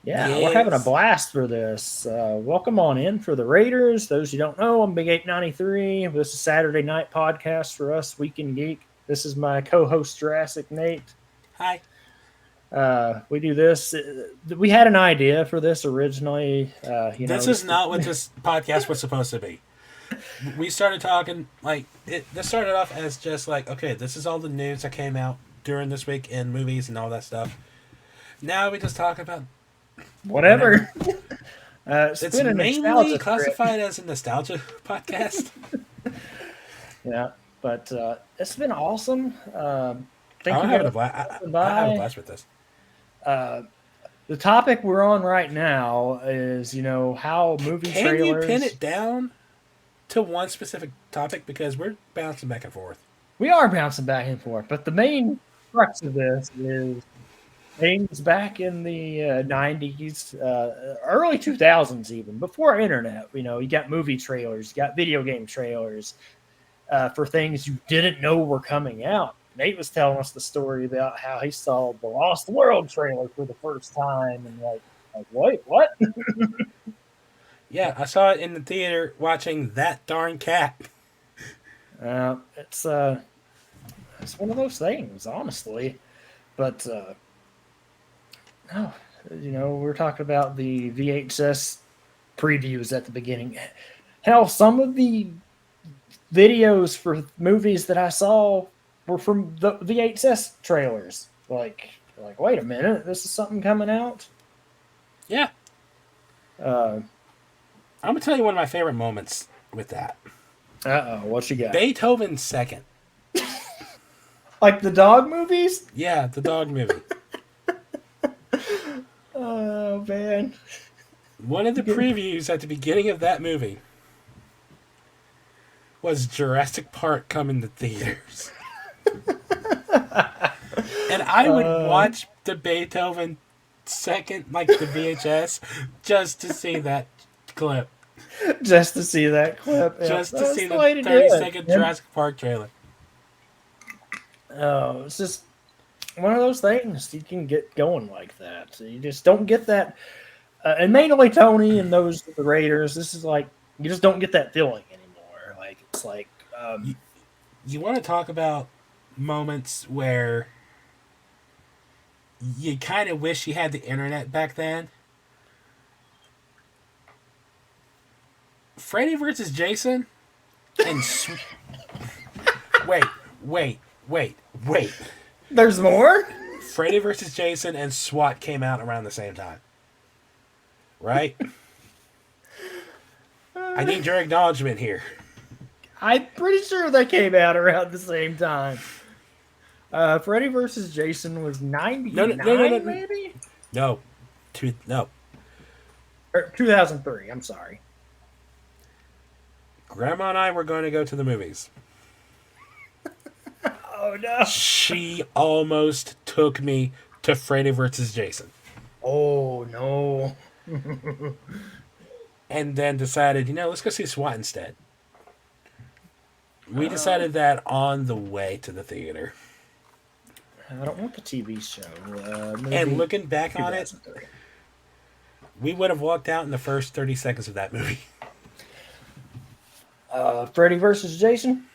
Yeah, we're having a Yes. blast for this. Welcome on in for the Raiders. Those who don't know, I'm Big 893. This is Saturday night podcast for us, Week in Geek. This is my co-host Jurassic Nate. Hi. We do this. We had an idea for this originally. This is not what this podcast was supposed to be. We started talking, this started off as just like, okay, this is all the news that came out during this week in movies and all that stuff. Now we just talk about whatever. It's it's been a mainly nostalgia trip. classified as a nostalgia podcast. Yeah, but it's been awesome. Thank I'm you having guys a blast. for I have a by. blast with this. The topic we're on right now is, how movie Can trailers. you pin it down to one specific topic, because we're bouncing back and forth? We are bouncing back and forth, but the main crux of this is things back in the 90s, early 2000s, even before internet. You got movie trailers, you got video game trailers for things you didn't know were coming out. Nate was telling us the story about how he saw the Lost World trailer for the first time, and like wait, what? Yeah, I saw it in the theater watching That Darn Cat. It's one of those things, honestly. But no, we're talking about the VHS previews at the beginning. Hell, some of the videos for movies that I saw were from the VHS trailers. Like, wait a minute, this is something coming out. Yeah. Uh I'm going to tell you one of my favorite moments with that. what you got? Beethoven's Second. Like the dog movies? Yeah, the dog movie. Oh man. One of the previews at the beginning of that movie was Jurassic Park coming to theaters. And I would watch the Beethoven Second, like the VHS, just to see that clip. Just to see that clip. Yeah, Just to that's see the way to do 30-second it. Jurassic Park trailer. Oh, it's just one of those things you can get going like that. So you just don't get that. And mainly Tony and those the Raiders, this is like you just don't get that feeling anymore. Like it's like You want to talk about moments where you kind of wish you had the internet back then? Freddy versus Jason and wait. there's more. Freddy versus Jason and SWAT came out around the same time. Right? I need your acknowledgement here. I'm pretty sure they came out around the same time. Freddy versus Jason was 99, No. maybe? No. Or 2003, I'm sorry. Grandma and I were going to go to the movies. Oh, no. She almost took me to Freddy versus Jason. Oh, no. And then decided, let's go see SWAT instead. We decided that on the way to the theater. I don't want the TV show. And looking back on it, 2003. we would have walked out in the first 30 seconds of that movie. Freddy versus Jason?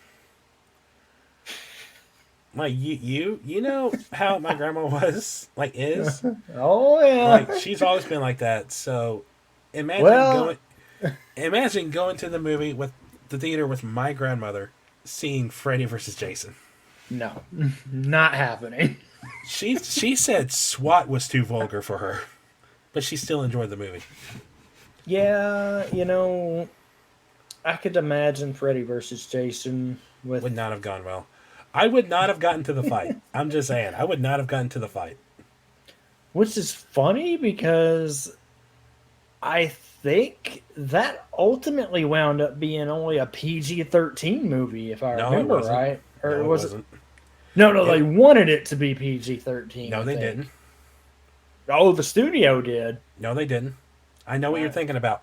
Like you know how my grandma was, like is. Oh yeah. Like she's always been like that. So imagine Well- going to the movie with the theater with my grandmother, seeing Freddy versus Jason. No, not happening. She said SWAT was too vulgar for her, but she still enjoyed the movie. Yeah, I could imagine Freddy versus Jason with. Would not have gone well. I would not have gotten to the fight. I'm just saying, I would not have gotten to the fight. Which is funny because I think that ultimately wound up being only a PG-13 movie, if I No, it remember wasn't. right. Or No, it was wasn't. it? No, they wanted it to be PG-13. No, I they think. didn't. Oh, the studio did. No, they didn't. I know what you're thinking about.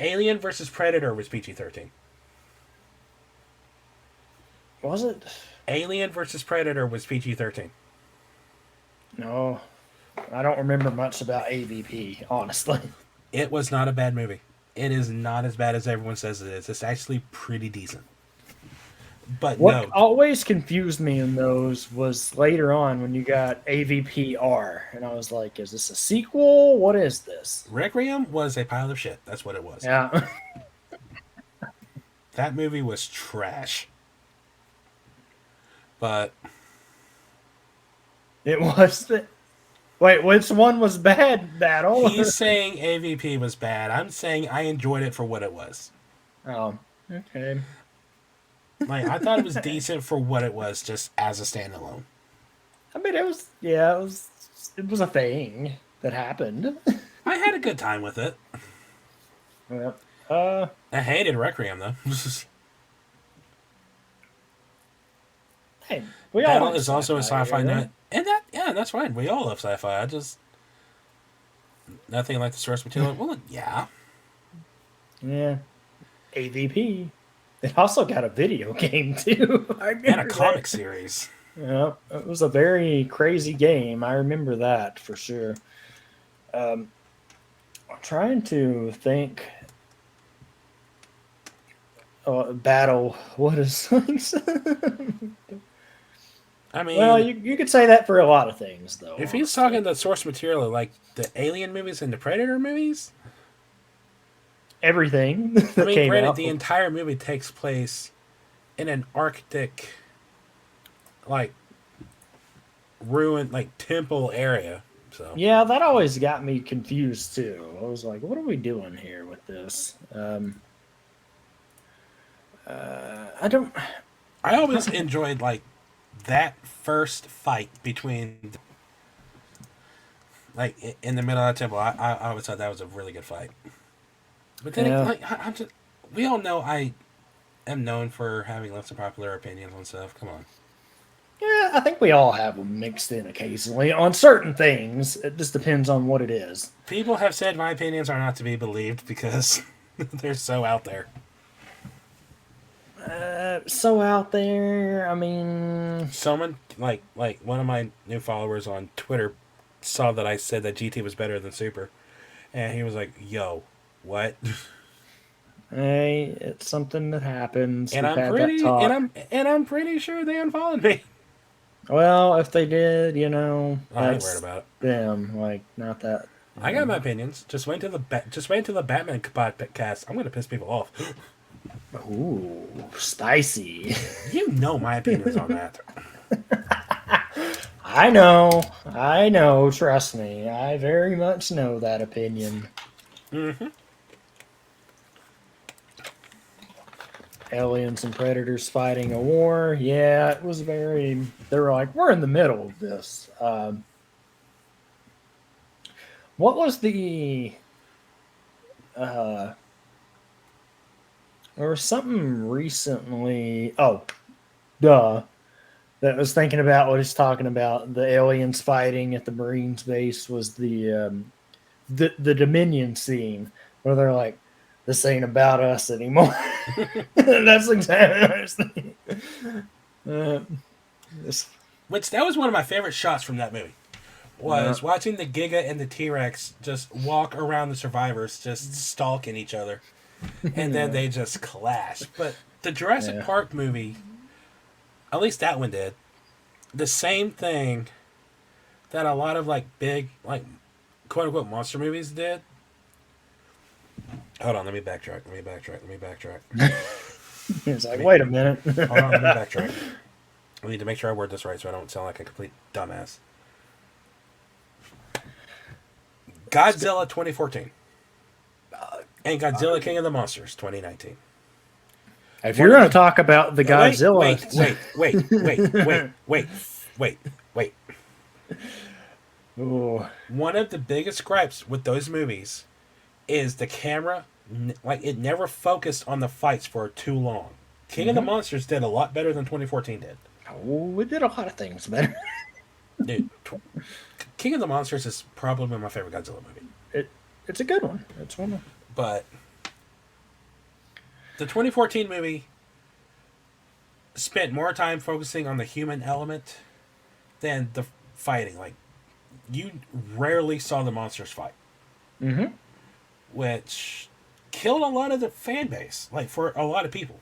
Alien versus Predator was PG-13. Was it? Alien versus Predator was PG-13. No, I don't remember much about AVP, honestly. It was not a bad movie. It is not as bad as everyone says it is. It's actually pretty decent. But What no, always confused me in those was later on when you got AVPR, and I was like, "Is this a sequel? What is this?" Requiem was a pile of shit. That's what it was. Yeah, That movie was trash. But it was. Wait, which one was bad? Battle? he's saying AVP was bad. I'm saying I enjoyed it for what it was. Oh, okay. Like, I thought it was decent for what it was, just as a standalone. I mean, it was. Yeah, it was a thing that happened. I had a good time with it. Well, I hated Requiem, though. hey, we all Battle like is also a sci-fi right? nut. And that's fine. We all love sci-fi. I just... Nothing like the source material. Well, yeah. Yeah, AVP. It also got a video game too. I And a remember comic that. series. Yeah, it was a very crazy game. I remember that for sure. I'm trying to think. Battle. What is? I mean... Well, you could say that for a lot of things, though. if he's talking the source material, like the Alien movies and the Predator movies... Everything I that mean, came granted, out. the entire movie takes place in an Arctic, like, ruined, like, temple area. So Yeah, that always got me confused too. I was like, "What are we doing here with this?" I don't. I always enjoyed, like, that first fight between, like, in the middle of the temple. I always thought that was a really good fight. But then, Yeah. like, I'm just, we all know I am known for having lots of popular opinions on stuff. Come on. Yeah, I think we all have them mixed in occasionally on certain things. It just depends on what it is. People have said my opinions are not to be believed because they're so out there. So out there, I mean, Someone, like one of my new followers on Twitter saw that I said that GT was better than Super. And he was like, yo, what? hey, it's something that happens. And We've I'm had pretty that talk. and I'm pretty sure they unfollowed me. Well, if they did, I ain't that's worried about it. them. Like, not that. I got my opinions. Just wait until the Batman podcast. I'm gonna piss people off. Ooh, spicy. You know my opinions on that. I know. Trust me, I very much know that opinion. Mm-hmm. Aliens and predators fighting a war. Yeah, it was very. They were like, we're in the middle of this. What was the? There was something recently. Oh, duh. That was thinking about what he's talking about. The aliens fighting at the Marines base was the Dominion scene where they're like, "This ain't about us anymore." That's exactly what I was thinking. Which that was one of my favorite shots from that movie. Was watching the Giga and the T-Rex just walk around the survivors, just stalking each other, and then they just clash. But the Jurassic Park movie, at least that one did. the same thing that a lot of like big like quote unquote monster movies did. Hold on, let me backtrack. It's like, wait a minute. Hold on, let me backtrack. I need to make sure I word this right so I don't sound like a complete dumbass. Godzilla 2014 and Godzilla King of the Monsters 2019. If you're going to talk about the Godzilla, wait. Ooh. One of the biggest gripes with those movies is the camera, like it never focused on the fights for too long. King of the Monsters did a lot better than 2014 did. Oh, we did a lot of things better. Dude, King of the Monsters is probably my favorite Godzilla movie. It's a good one. It's one. But the 2014 movie spent more time focusing on the human element than the fighting. Like, you rarely saw the monsters fight. Mm-hmm. Which killed a lot of the fan base. Like, for a lot of people.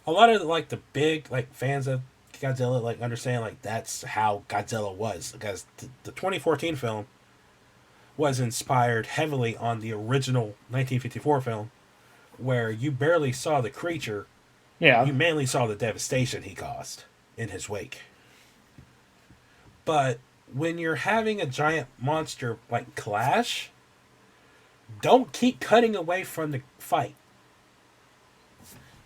A lot of, like, the big, like, fans of Godzilla, like, understand, like, that's how Godzilla was. Because the 2014 film was inspired heavily on the original 1954 film, where you barely saw the creature. Yeah. You mainly saw the devastation he caused in his wake. But when you're having a giant monster like clash, don't keep cutting away from the fight.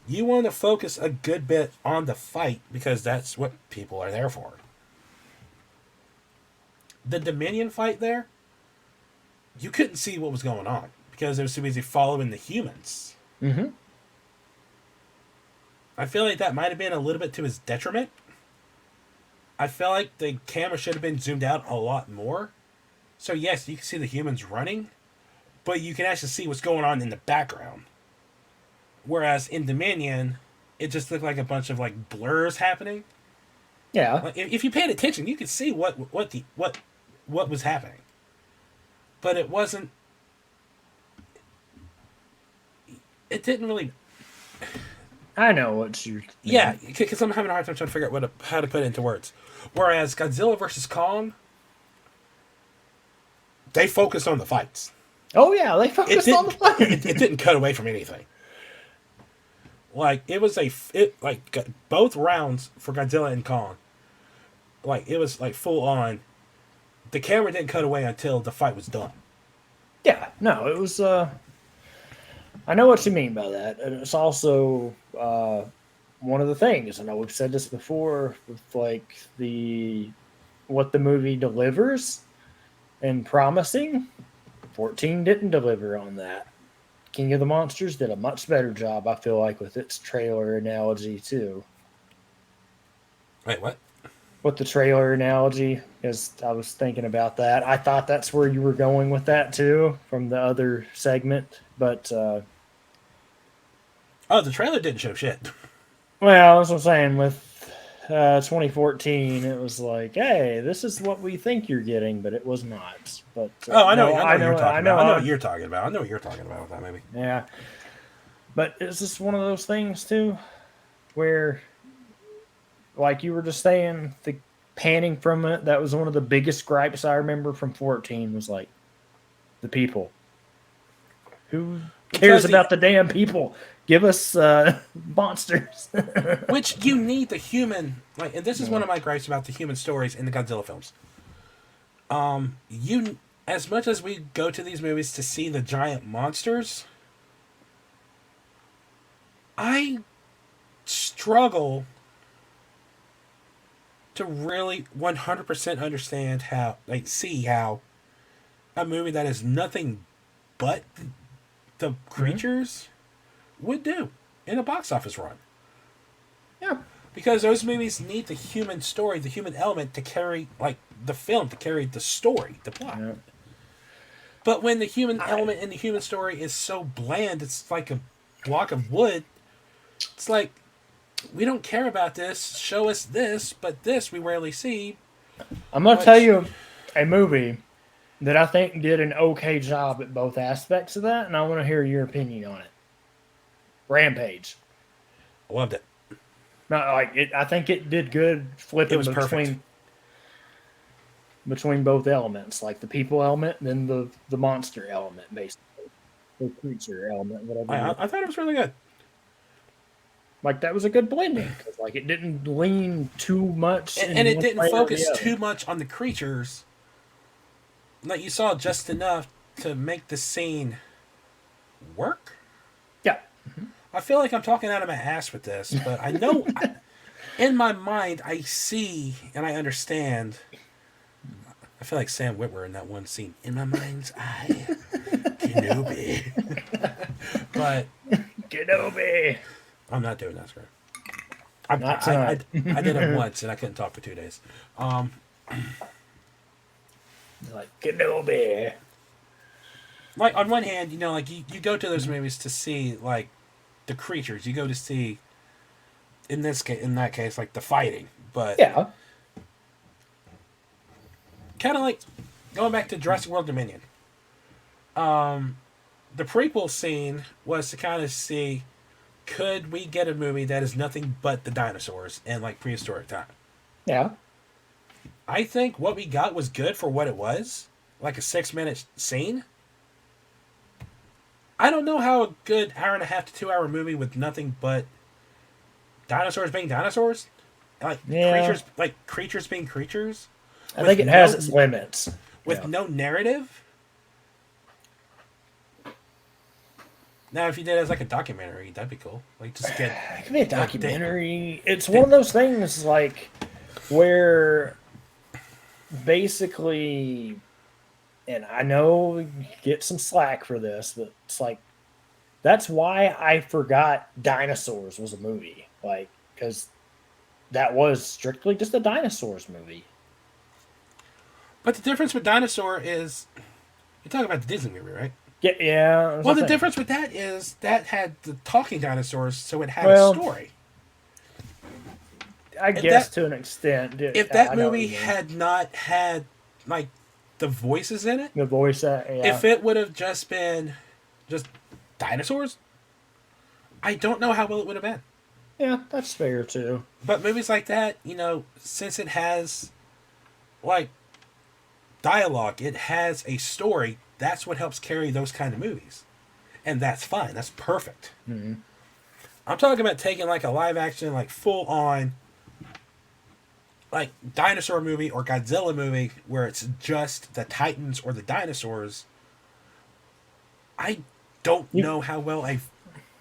You want to focus a good bit on the fight because that's what people are there for. The Dominion fight there, you couldn't see what was going on because it was too busy following the humans. Mm-hmm. I feel like that might have been a little bit to his detriment. I feel like the camera should have been zoomed out a lot more. So yes, you can see the humans running, but you can actually see what's going on in the background. Whereas in Dominion, it just looked like a bunch of like blurs happening. Yeah. Like, if you paid attention, you could see what was happening. But it wasn't. It didn't really. I know what you're. Yeah, because I'm having a hard time trying to figure out how to put it into words. Whereas Godzilla vs. Kong, they focused on the fights. Oh yeah, they focused on the fight. It didn't cut away from anything. Like it was both rounds for Godzilla and Kong. Like it was like full on. The camera didn't cut away until the fight was done. Yeah, no, it was. I know what you mean by that, and it's also one of the things. I know we've said this before with like what the movie delivers and promising. 14 didn't deliver on that. King of the Monsters did a much better job, I feel like, with its trailer analogy too. Wait, what? With the trailer analogy, because I was thinking about that. I thought that's where you were going with that too, from the other segment, but. Oh, the trailer didn't show shit. Well, that's what I'm saying. With 2014, it was like, hey, this is what we think you're getting, but it was not. But I know what you're talking about. I know what you're talking about with that movie. Yeah, but it's just one of those things too, where, like you were just saying, the panning from it. That was one of the biggest gripes I remember from 14. Was like, the people. Who cares about the damn people? Give us monsters. Which you need the human, like, and this is one of my gripes about the human stories in the Godzilla films. You, as much as we go to these movies to see the giant monsters, I struggle to really 100% understand see how a movie that is nothing but the creatures would do in a box office run. Yeah. Because those movies need the human story, the human element to carry, like, the film, to carry the story, the plot. Yeah. But when the human element in the human story is so bland, it's like a block of wood, it's like, we don't care about this, show us this, but this we rarely see. I'm going to tell you a movie that I think did an okay job at both aspects of that, and I want to hear your opinion on it. Rampage. I loved it. No, I think it did good flipping between. between both elements, like the people element and then the monster element, basically, the creature element, whatever. I thought it was really good. Like that was a good blending because like it didn't lean too much And in it one didn't way or focus the too other. much on the creatures. Like, you saw just enough to make the scene work. Yeah, I feel like I'm talking out of my ass with this, but I know in my mind I see and I understand. I feel like Sam Witwer in that one scene. In my mind's eye, Kenobi. But Kenobi. I'm not doing that script. Not tonight. I did it once and I couldn't talk for 2 days. Like Kenobi. Like, on one hand, like you go to those movies to see like the creatures. You go to see in that case, like the fighting. But Yeah, kind of like going back to Jurassic World Dominion. The prequel scene was to kind of see, could we get a movie that is nothing but the dinosaurs and like prehistoric time? yeah. I think what we got was good for what it was, like a 6-minute scene. I don't know how a good hour and a half to 2 hour movie with nothing but dinosaurs being dinosaurs, Yeah. creatures being creatures. I think it has its limits. With Yeah. no narrative. Now, if you did it as like a documentary, that'd be cool. Like, just get It could be a documentary. It's one of those things like where basically, and I know you get some slack for this, but it's like that's why I forgot Dinosaurs was a movie. Like, because that was strictly just a dinosaurs movie. But the difference with Dinosaur is, you're talking about the Disney movie, right? Yeah, yeah. that's Well, the thing. difference with that is that had the talking dinosaurs, so it had Well, a story. I guess to an extent. If I that know what movie you mean. had not had like the voices in it, The voice, yeah. if it would have just been just dinosaurs, I don't know how well it would have been. Yeah, that's fair too. But movies like that, since it has like dialogue, it has a story. That's what helps carry those kind of movies, and that's fine. That's perfect. Mm-hmm. I'm talking about taking like a live action, like full on, like dinosaur movie or Godzilla movie where it's just the Titans or the dinosaurs. I don't know how well a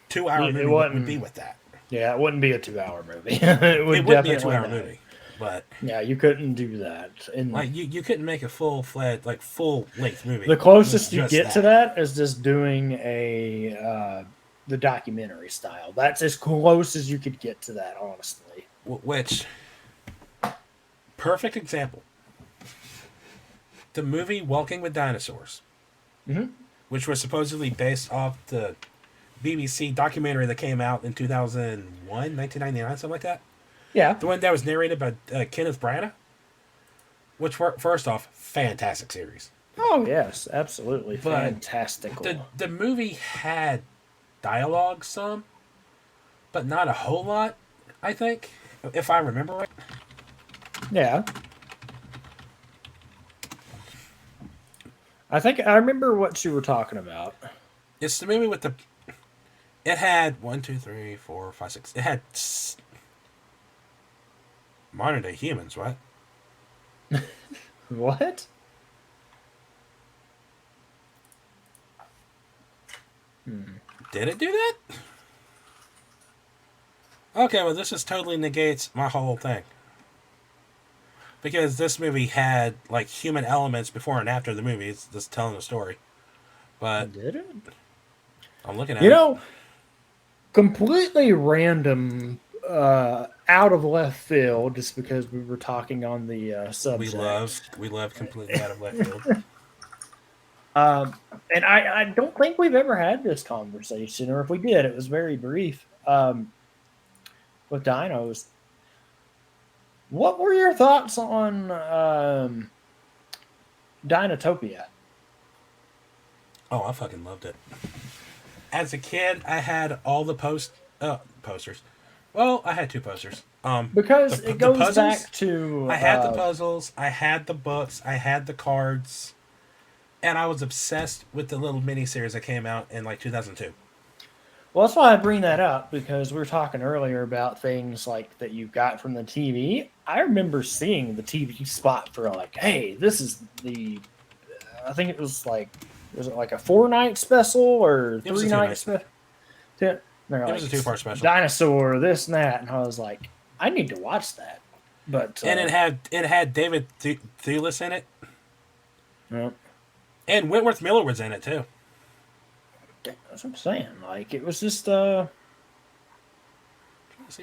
2 hour movie would be with that. Yeah, it wouldn't be a 2 hour movie. it Wouldn't be a 2 hour movie, but yeah, you couldn't do that. And like you couldn't make a full length movie. the closest with you just get to that is just doing the documentary style. That's as close as you could get to that, honestly. Which, perfect example. The movie Walking with Dinosaurs, which was supposedly based off the BBC documentary that came out in 2001, 1999, something like that. Yeah. The one that was narrated by Kenneth Branagh. Which, first off, fantastic series. Oh yes, absolutely But fantastical. The movie had dialogue some, but not a whole lot, I think, if I remember right. Yeah. I think I remember what you were talking about. It's the movie with it had 6. It had modern day humans, what? What? Did it do that? Okay, well, this just totally negates my whole thing. Because this movie had, like, human elements before and after the movie. It's just telling a story. But Did it? I'm looking at You it. know, completely random, out of left field, just because we were talking on the subject. We love completely out of left field. And I don't think we've ever had this conversation, or if we did, it was very brief. With dinos, what were your thoughts on Dinotopia? Oh, I fucking loved it. As a kid, I had all the posters. Well, Well, I had two posters. Because the it goes puzzles, back to I had the puzzles, I had the books, I had the cards, and I was obsessed with the little miniseries that came out in like 2002. Well, that's why I bring that up because we were talking earlier about things like that you got from the TV. I remember seeing the TV spot for like, hey, this is the. I think it was like, was it like a 4-night special or It was a 3-night two-night. special? They're It like was a two-part special, dinosaur, this and that, and I was like, I need to watch that. But and it had David Thewlis in it, yeah, and Wentworth Miller was in it too. that's what I'm saying. Like it was just See I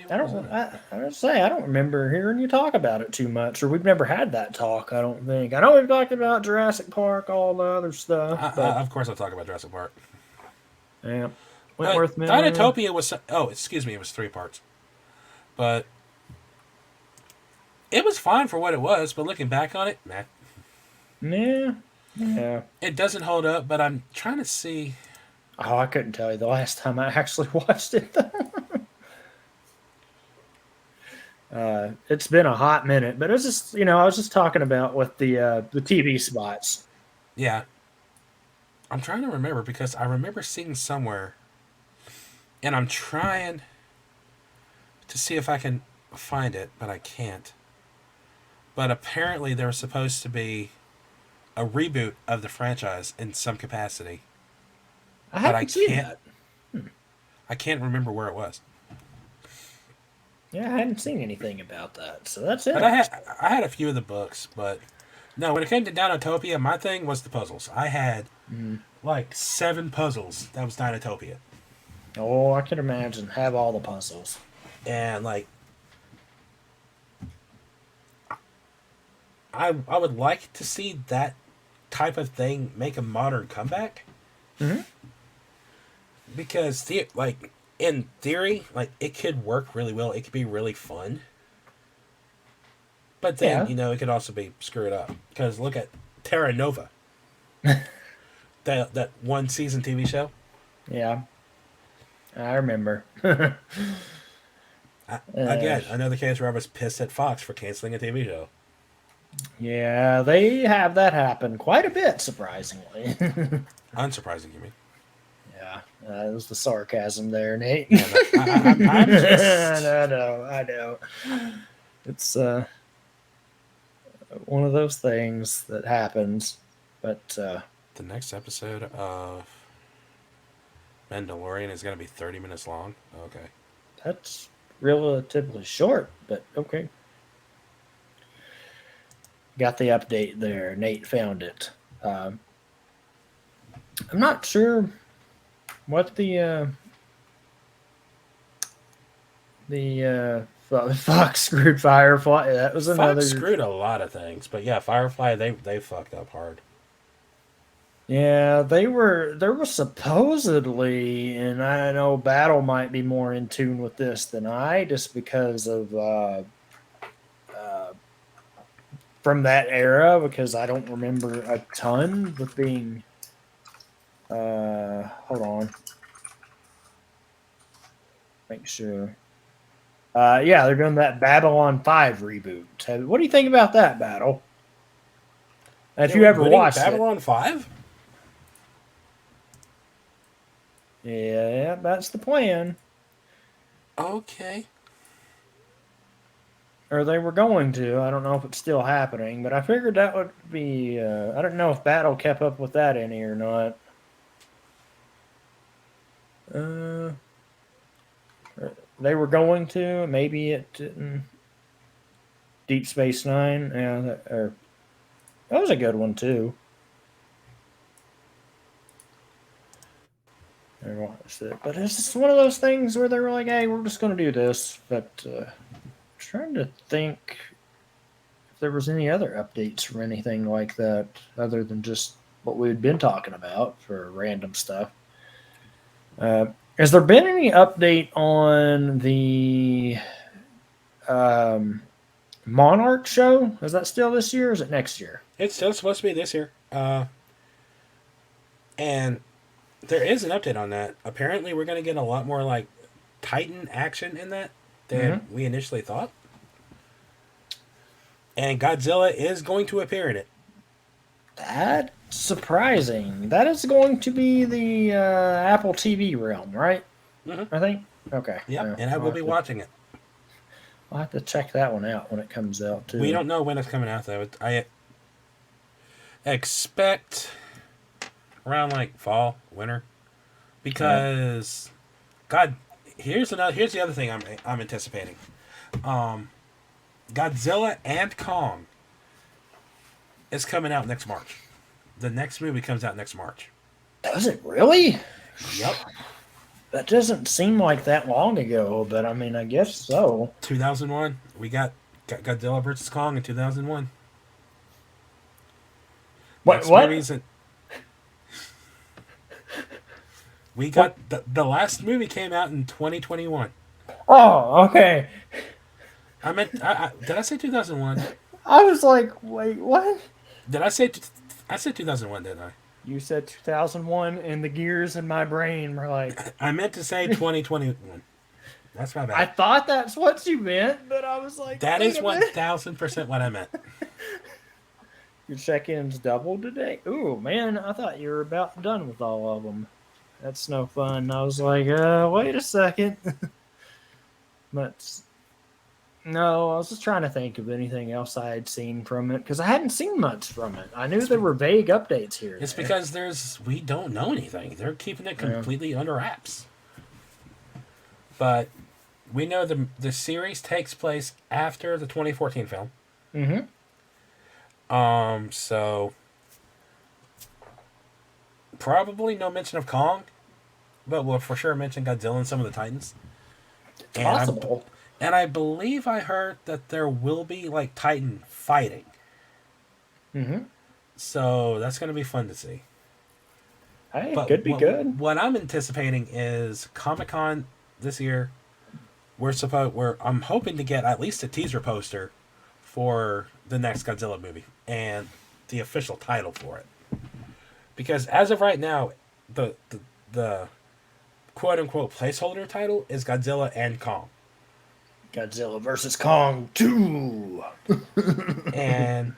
what was don't. in it. I don't say I don't remember hearing you talk about it too much, or we've never had that talk. I don't think. I know we've talked about Jurassic Park, all the other stuff, but Of course, I'll talk about Jurassic Park. yeah, But Wentworth Miller. Dinotopia was. Oh, excuse me, it was 3 parts, but it was fine for what it was. But looking back on it, nah, Yeah, yeah. it doesn't hold up. But I'm trying to see. Oh, I couldn't tell you the last time I actually watched it. It's been a hot minute, but it's just I was just talking about with the TV spots. Yeah, I'm trying to remember because I remember seeing somewhere, and I'm trying to see if I can find it, but I can't. But apparently, there was supposed to be a reboot of the franchise in some capacity. I But haven't seen that. I can't remember where it was. Yeah, I hadn't seen anything about that, so that's it. But I had a few of the books, but no, when it came to Dinotopia, my thing was the puzzles. I had like 7 puzzles. That was Dinotopia. Oh, I can imagine. Have all the puzzles. And like I would like to see that type of thing make a modern comeback. Mm-hmm. Because like in theory, like it could work really well. It could be really fun. But then, it could also be screwed up. Because look at Terra Nova. that one season TV show. Yeah. I remember. Again, another case where I was pissed at Fox for canceling a TV show. Yeah, they have that happen quite a bit, surprisingly. Unsurprising, you mean? Yeah, it was the sarcasm there, Nate. Yeah, I'm just... I know. It's one of those things that happens, but the next episode of Mandalorian is going to be 30 minutes long. Okay. that's relatively short, but okay. Got the update there. Nate found it. I'm not sure what the Fox screwed Firefly. That was another. Fox screwed a lot of things, but yeah, Firefly they fucked up hard. Yeah, there was supposedly, and I know Battle might be more in tune with this than I, just because of from that era, because I don't remember a ton with being. Hold on. Make sure. Yeah, they're doing that Babylon 5 reboot. What do you think about that, Battle? If you ever watched Babylon 5? Yeah, that's the plan. Okay. Or they were going to. I don't know if it's still happening, but I figured that would be. I don't know if Battle kept up with that any or not. They were going to. Maybe it didn't. Deep Space Nine. Yeah, that was a good one too. I watched it, but it's just one of those things where they were like, "Hey, we're just going to do this." But trying to think if there was any other updates or anything like that, other than just what we had been talking about for random stuff. Has there been any update on the Monarch show? Is that still this year or is it next year? It's still supposed to be this year. And there is an update on that. Apparently, we're going to get a lot more like Titan action in that. than we initially thought. And Godzilla is going to appear in it. That's surprising. That is going to be the Apple TV realm, right? Mhm. I think. Okay. Yep, Yeah, and I will be watching it. I'll have to check that one out when it comes out too. We don't know when it's coming out though. I expect around like fall, winter, because God, here's the other thing I'm anticipating. Godzilla and Kong is coming out next March. The next movie comes out next March. Does it really? Yep. That doesn't seem like that long ago, but I mean, I guess so. 2001. We got Godzilla versus Kong in 2001. Next What? movie's in, we got the last movie came out in 2021. Oh, okay. I meant did I say 2001? I was like, wait, what? Did I say I said 2001, didn't I? You said 2001, and the gears in my brain were like, I meant to say 2021. That's my I bad. thought that's what you meant, but I was like, That wait is a minute. 1000% what I meant. Your check-ins doubled today? Ooh, man, I thought you were about done with all of them. That's no fun. I was like, wait a second. But no, I was just trying to think of anything else I had seen from it because I hadn't seen much from it. I knew there were vague updates here. It's because we don't know anything. They're keeping it completely under wraps. But we know the series takes place after the 2014 film. Mm-hmm. So probably no mention of Kong, but we'll for sure mention Godzilla and some of the Titans. It's possible. And I believe I heard that there will be like Titan fighting. Mm-hmm. So that's going to be fun to see. Hey, But could be good. What I'm anticipating is Comic-Con this year. I'm hoping to get at least a teaser poster for the next Godzilla movie and the official title for it. Because as of right now, the quote unquote placeholder title is Godzilla and Kong. Godzilla versus Kong 2. And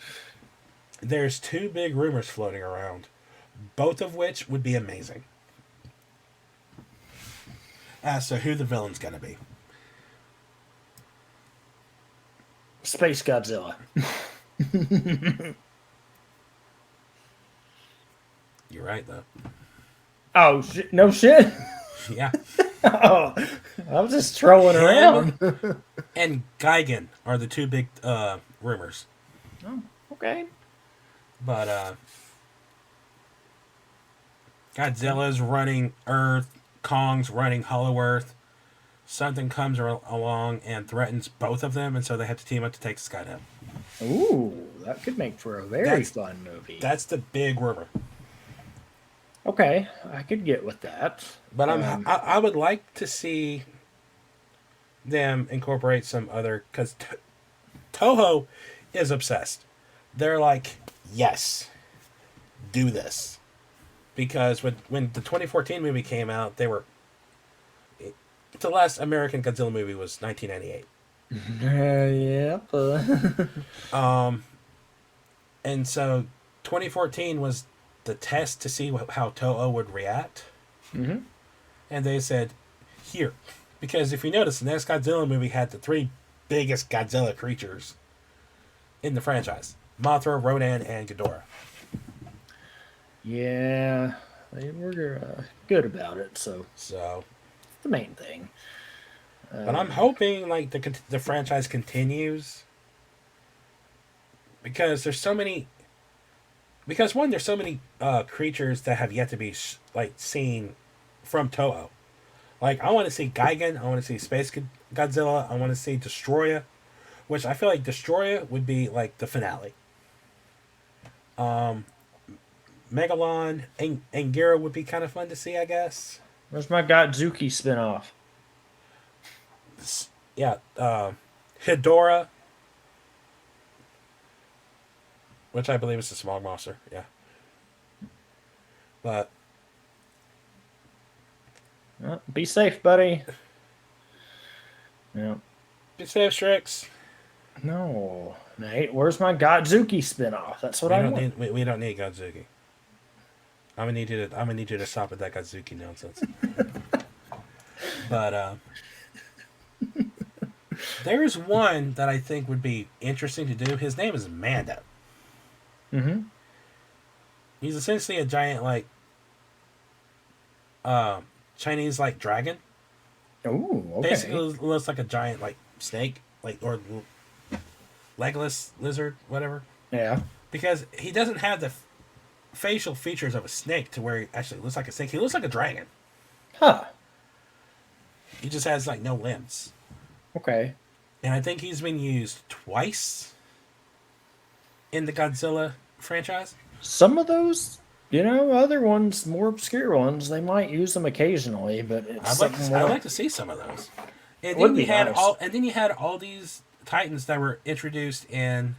there's two big rumors floating around, both of which would be amazing. As to who the villain's going to be. Space Godzilla. You're right, though. Oh, no shit. Yeah. Oh, I was just trolling around. And Gigan are the two big rumors. Oh, okay. But Godzilla's running Earth, Kong's running Hollow Earth. Something comes along and threatens both of them, and so they have to team up to take the sky down. Ooh, that could make for a very fun movie. That's the big rumor. Okay, I could get with that. But I would like to see them incorporate some other, because Toho is obsessed. They're like, yes, do this. Because when the 2014 movie came out, the last American Godzilla movie was 1998. Yep. And so 2014 was the test to see how Toho would react. Mm-hmm. And they said, here. Because if you notice, the next Godzilla movie had the three biggest Godzilla creatures in the franchise. Mothra, Rodan, and Ghidorah. Yeah, they were good about it, so the main thing. But I'm hoping like the franchise continues. Because there's so many... Because one, there's so many creatures that have yet to be seen from Toho. Like, I want to see Gigan, I want to see Space Godzilla, I want to see Destroya, which I feel like Destroya would be like the finale. Megalon and Anguirra would be kind of fun to see, I guess. Where's my Godzuki spinoff? Yeah, Hidora, which I believe is the smog monster. Yeah, but Well, be safe, buddy. Yeah. Save Strix. No, Nate. Where's my Godzuki spinoff? That's what I want. We don't need Godzuki. I'm gonna need you to stop with that Godzuki nonsense. But there's one that I think would be interesting to do. His name is Mando. Mm-hmm. He's essentially a giant Chinese dragon. Oh, okay. Basically looks like a giant snake, or legless lizard, whatever. Yeah. Because he doesn't have the facial features of a snake to where he actually looks like a snake. He looks like a dragon. Huh. He just has no limbs. Okay. And I think he's been used twice in the Godzilla franchise. Some of those, other ones, more obscure ones, they might use them occasionally, but it's I'd like to see some of those. And Would then be you had nice. you had all these Titans that were introduced in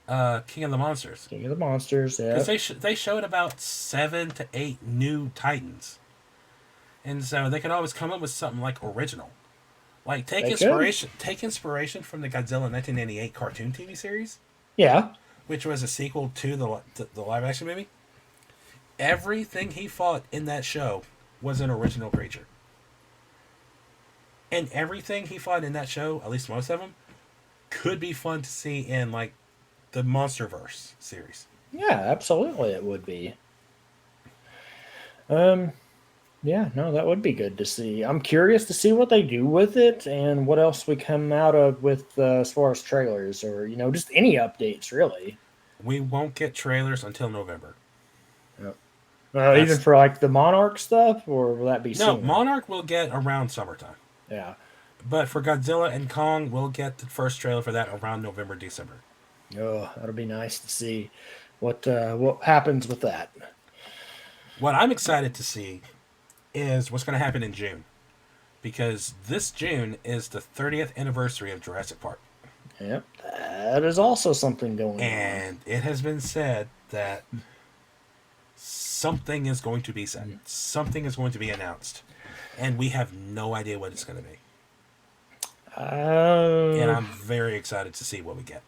King of the Monsters. King of the Monsters, yeah. Because they showed about 7 to 8 new Titans. And so they could always come up with something original. Take inspiration from the Godzilla 1998 cartoon TV series, Yeah. which was a sequel to the live action movie. Everything he fought in that show was an original creature. And everything he fought in that show, at least most of them, could be fun to see in the Monsterverse series. Yeah, absolutely it would be. Yeah, no, that would be good to see. I'm curious to see what they do with it and what else we come out of with as far as trailers or just any updates really. We won't get trailers until November. Yep. Even for the Monarch stuff, or will that be No, soon? Monarch will get around summertime. Yeah. But for Godzilla and Kong, we'll get the first trailer for that around November, December. Oh, that'll be nice to see what happens with that. What I'm excited to see is what's going to happen in June. Because this June is the 30th anniversary of Jurassic Park. Yep, that is also something going on. And it has been said that something is going to be said. Something is going to be announced. And we have no idea what it's going to be. And I'm very excited to see what we get.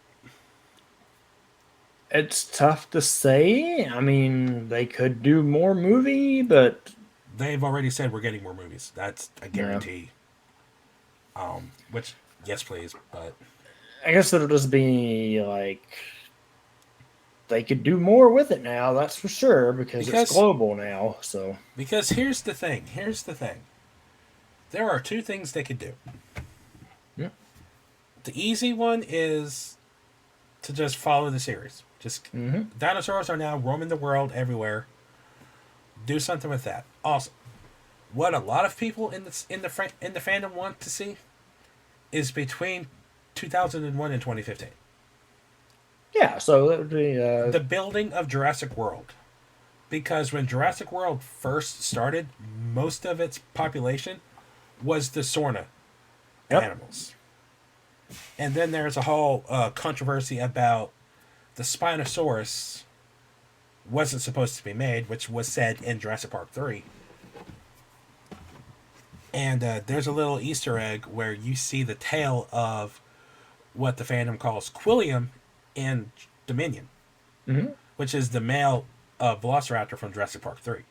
It's tough to say. I mean, they could do more movie, but They've already said we're getting more movies. That's a guarantee. Which, yes, please. But I guess it'll just be they could do more with it now. That's for sure because it's global now. So because here's the thing. There are two things they could do. Yeah. The easy one is to just follow the series. Just dinosaurs are now roaming the world everywhere. Do something with that. Also, what a lot of people in the fandom want to see is between 2001 and 2015. Yeah, so that would be the building of Jurassic World. Because when Jurassic World first started, most of its population was the Sorna animals. And then there's a whole controversy about the Spinosaurus wasn't supposed to be made, which was said in Jurassic Park 3. And there's a little Easter egg where you see the tail of what the fandom calls Quilliam in Dominion, which is the male Velociraptor from Jurassic Park 3.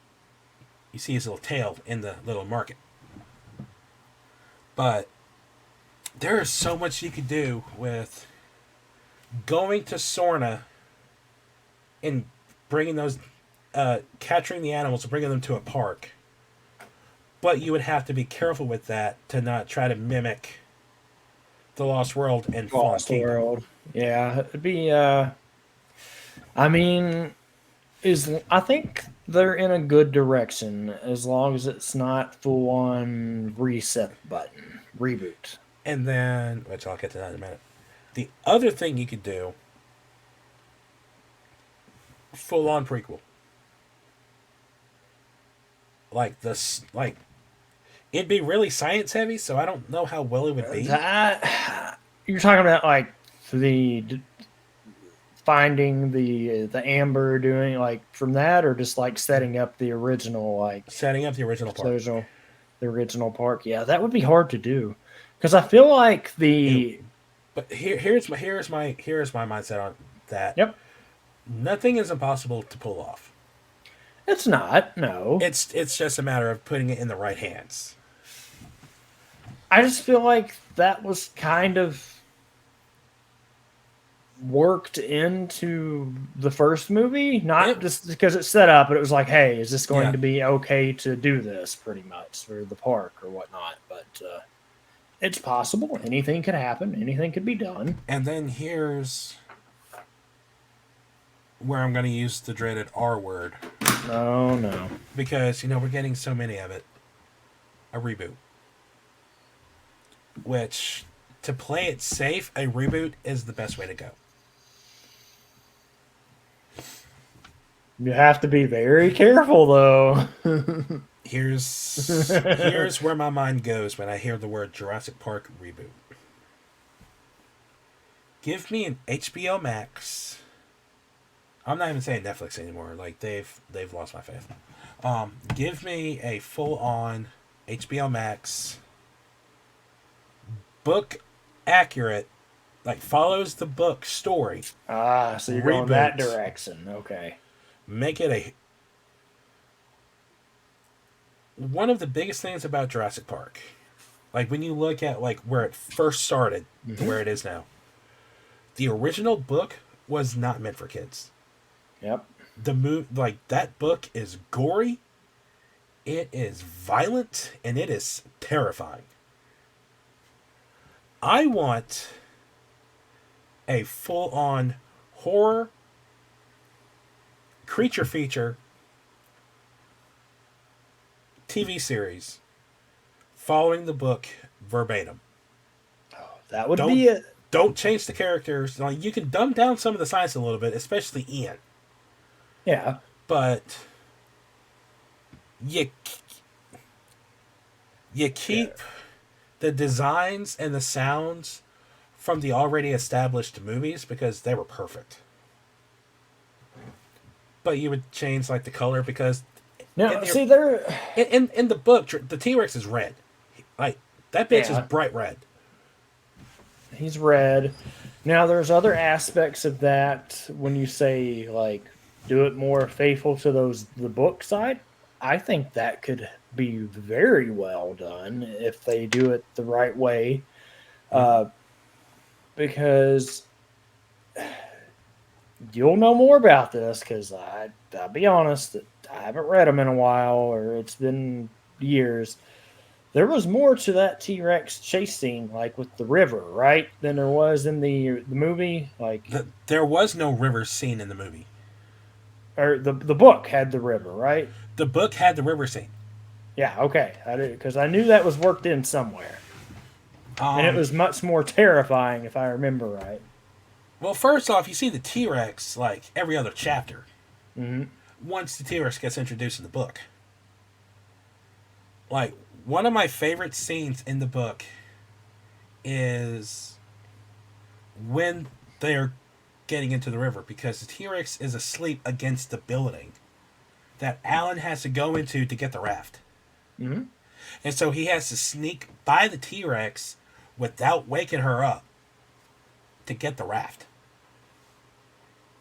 You see his little tail in the little market. But there is so much you could do with going to Sorna and bringing those, capturing the animals and bringing them to a park. But you would have to be careful with that to not try to mimic the Lost World and Fallen Kingdom. World. Yeah, it'd be. I mean, I think they're in a good direction as long as it's not full on reset button reboot. And then, which I'll get to that in a minute. The other thing you could do, full on prequel. It'd be really science heavy, so I don't know how well it would be. You're talking about the finding the amber, doing from that, or just setting up the original setting up the original park. The original park. Yeah, that would be hard to do Because I feel like the But here's my mindset on that. yep, Nothing is impossible to pull off. it's not no. It's just a matter of putting it in the right hands. I just feel like that was kind of worked into the first movie, not Yep. just because it's set up, but it was like, hey, is this going Yeah. to be okay to do this pretty much for the park or whatnot? But it's possible. Anything could happen. Anything could be done. And then here's where I'm going to use the dreaded R word No, no. because we're getting so many of it. A reboot, which to play it safe, a reboot is the best way to go. You have to be very careful, though. Here's where my mind goes when I hear the word Jurassic Park reboot. Give me an HBO Max. I'm not even saying Netflix anymore. Like they've lost my faith. Give me a full on HBO Max book accurate, like follows the book story. So you're going that Reboot. direction. Okay. Make it one of the biggest things about Jurassic Park. Like when you look at like where it first started to where it is now. The original book was not meant for kids. Yep. Like that book is gory, it is violent, and it is terrifying. I want a full-on horror creature feature TV series following the book verbatim. That would Don't- be it. Don't change the characters. Like you can dumb down some of the science a little bit, especially Ian. Yeah. But you keep the designs and the sounds from the already established movies because they were perfect. But you would change like the color because Now, see, there. in the book the T-Rex is red. Like that bitch Yeah. is bright red. He's red. Now, there's other aspects of that when you say, like, do it more faithful to the book side. I think that could be very well done if they do it the right way. Because you'll know more about this because I'll be honest, I haven't read them in a while or it's been years. There was more to that T-Rex chase scene, like with the river, right, than there was in the movie. Like, There was no river scene in the movie. or the book had the river, right? The book had the river scene. Yeah, okay. I did because I knew that was worked in somewhere, and it was much more terrifying if I remember right. Well, first off, you see the T-Rex like every other chapter. Mm-hmm. Once the T-Rex gets introduced in the book. Like, one of my favorite scenes in the book is when they're getting into the river because the T-Rex is asleep against the building that Alan has to go into to get the raft. Mm-hmm. And so he has to sneak by the T-Rex without waking her up to get the raft.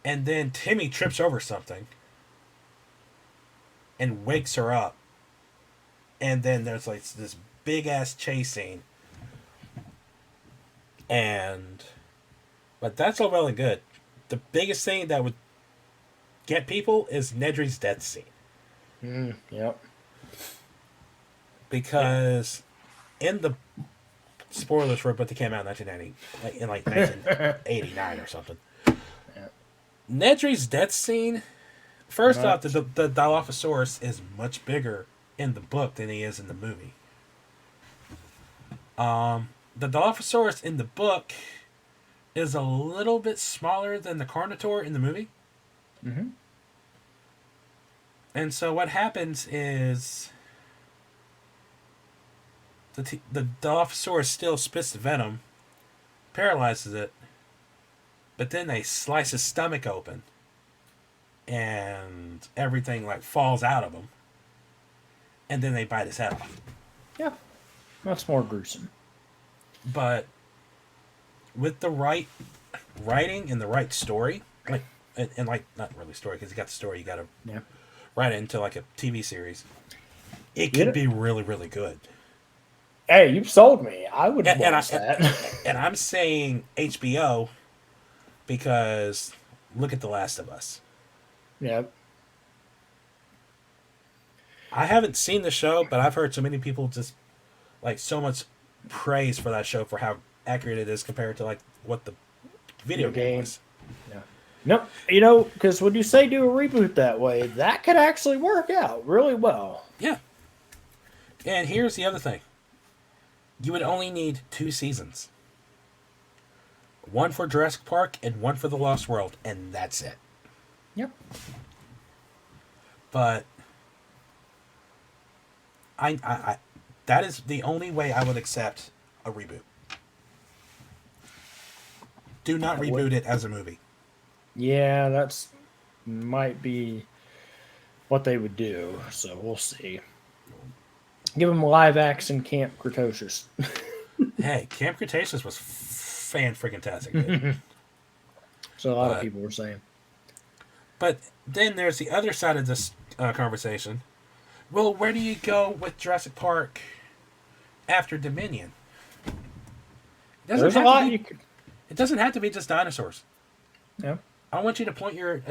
And then Timmy trips over something and wakes her up. And then there's like this big ass chase scene. But that's all well and good. The biggest thing that would get people is Nedry's death scene. Yep. Because in the spoilers for a book that came out in 1990, in like 1989 or something. Nedry's death scene. First off, the Dilophosaurus is much bigger in the book than he is in the movie. The Dilophosaurus in the book is a little bit smaller than the Carnotaur in the movie. Mm-hmm. And so what happens is the Dilophosaurus still spits the venom, paralyzes it, but then they slice his stomach open and everything like falls out of him. And then they bite his head off. Yeah. That's more gruesome. But with the right writing and the right story, like and like not really story because you got the story, you got to Yeah. write it into like a TV series. It You could know- be really really good. Hey, you've sold me. I would And, and, I, watch that. and I'm saying HBO because look at The Last of Us. Yeah. I haven't seen the show, but I've heard so many people just like so much praise for that show for how accurate it is compared to like what the video Video game game. was. No, you know, because when you say do a reboot that way, that could actually work out really well. Yeah. And here's the other thing. You would only need 2 seasons. One for Jurassic Park and one for The Lost World, and that's it. Yep. But I that is the only way I would accept a reboot. Do not reboot it as a movie. Yeah, that's might be what they would do. So we'll see. Give them live action Camp Cretaceous. Hey, Camp Cretaceous was fan-freaking-tastic, dude. So a lot of But- people were saying. But then there's the other side of this conversation. Well, where do you go with Jurassic Park after Dominion? It doesn't There's a have to lot be- you could. It doesn't have to be just dinosaurs. Yeah. I want you to point your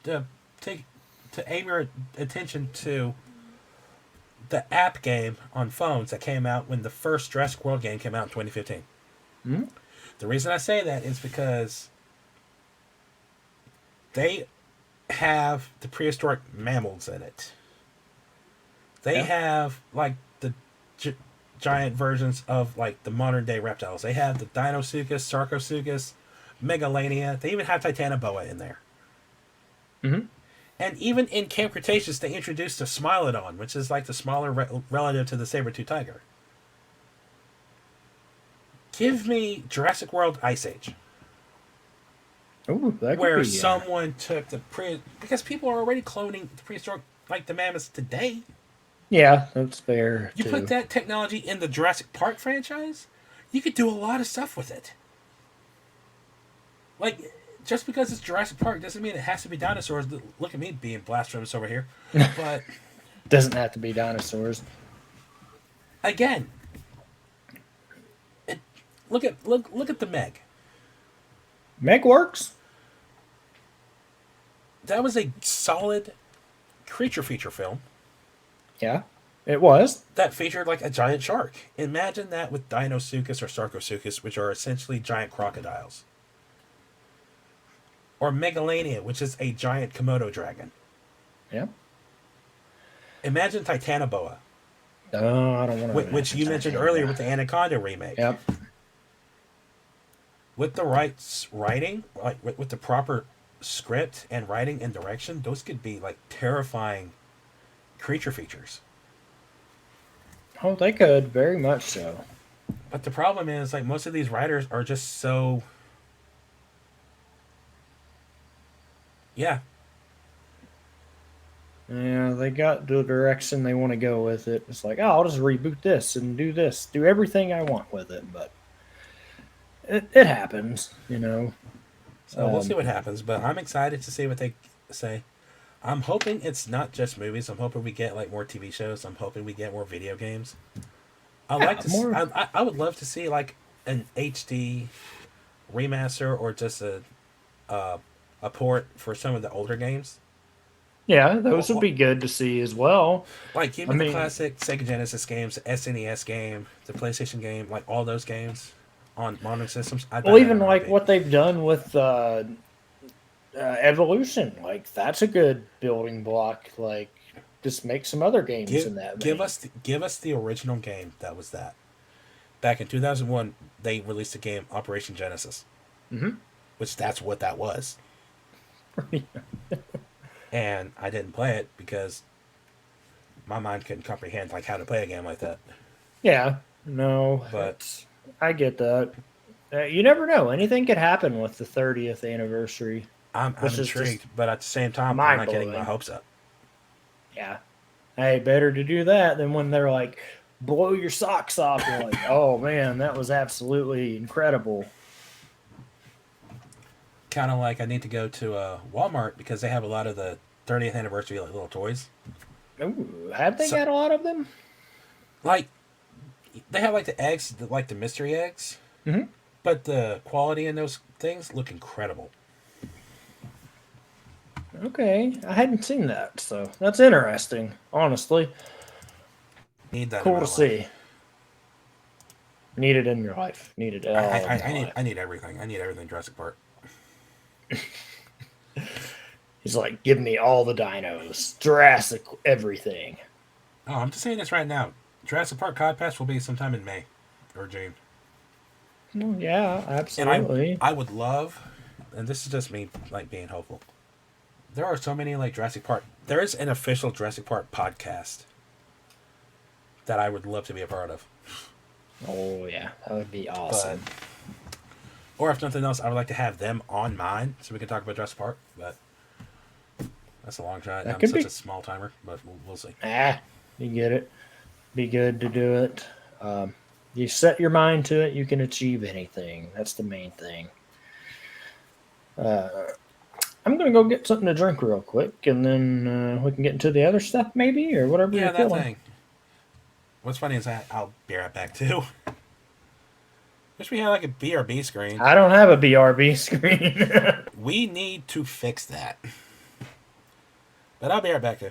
aim your attention to the app game on phones that came out when the first Jurassic World game came out in 2015. Mhm. The reason I say that is because they have the prehistoric mammals in it. They Yeah. have like the giant versions of like the modern day reptiles. They have the Dinosuchus, Sarcosuchus, Megalania. They even have Titanoboa in there. Mhm. And even in Camp Cretaceous, they introduced a Smilodon, which is like the smaller relative to the saber-tooth tiger. Give me Jurassic World Ice Age, Ooh, that could where be, someone took because people are already cloning the prehistoric like the mammoths today. Yeah, that's fair. You too. put that technology in the Jurassic Park franchise, you could do a lot of stuff with it. Like, just because it's Jurassic Park doesn't mean it has to be dinosaurs. Look at me being blasphemous over here. But Doesn't have to be dinosaurs. again, look at the Meg. Meg works. That was a solid creature feature film Yeah, it was. that featured like a giant shark. Imagine that with Dinosuchus or Sarcosuchus, which are essentially giant crocodiles. Or Megalania, which is a giant Komodo dragon. Yeah. Imagine Titanoboa, Oh, I don't want to. which you mentioned earlier with the Anaconda remake. Yep. With the right writing, like with the proper script and writing and direction, those could be like terrifying creature features. Oh, they could very much so. But the problem is, like, most of these writers are just so. Yeah. Yeah, they got the direction they want to go with it. It's like, oh, I'll just reboot this and do this, do everything I want with it. But it happens, you know. So we'll see what happens. But I'm excited to see what they say. I'm hoping it's not just movies. I'm hoping we get like more TV shows. I'm hoping we get more video games. I Yeah, like to. more- I would love to see like an HD remaster or just a port for some of the older games. Yeah, those would be good to see as well. Like give I me the mean- classic Sega Genesis games, the SNES game, the PlayStation game, like all those games on modern systems. I'd buy Well, that even in a like heartbeat. what they've done with Evolution, like that's a good building block. Like, just make some other games in that. Give vein. us the original game that was that. Back in 2001, they released a game, Operation Genesis, Mhm. which that's what that was. And I didn't play it because my mind couldn't comprehend like how to play a game like that. Yeah, no, But I get that. You never know; anything could happen with the 30th anniversary. I'm Which is just intrigued, but at the same time, I'm not getting my mind-blowing. hopes up. Yeah, hey, better to do that than when they're like, blow your socks off. You're like, oh man, that was absolutely incredible. Kind of like I need to go to Walmart because they have a lot of the 30th anniversary like little toys. Ooh, have they So, got a lot of them? like they have like the eggs, like the mystery eggs, Mhm. but the quality in those things look incredible. Okay, I hadn't seen that, so that's interesting. Honestly, Need that in cool my to life. see. Need it in your life. Need it all in your life. I need everything. I need everything Jurassic Park. He's like, give me all the dinos, Jurassic, everything. Oh, I'm just saying this right now. Jurassic Park Codpass will be sometime in May or June. Well, yeah, And absolutely. I would love, and this is just me like being hopeful. There are so many like Jurassic Park. There is an official Jurassic Park podcast that I would love to be a part of. Oh yeah, that would be But awesome. or if nothing else, I would like to have them on mine so we can talk about Jurassic Park. But that's a long shot. That I'm could such be. a small timer, but we'll see. You get it. Be good to do it. You set your mind to it, you can achieve anything. That's the main thing. Uh, I'm gonna go get something to drink real quick, and then we can get into the other stuff, maybe, or whatever Yeah, you're that feeling. thing. What's funny is I'll be right back too. Wish we had like a BRB screen. I don't have a BRB screen. We need to fix that. But I'll be right back too.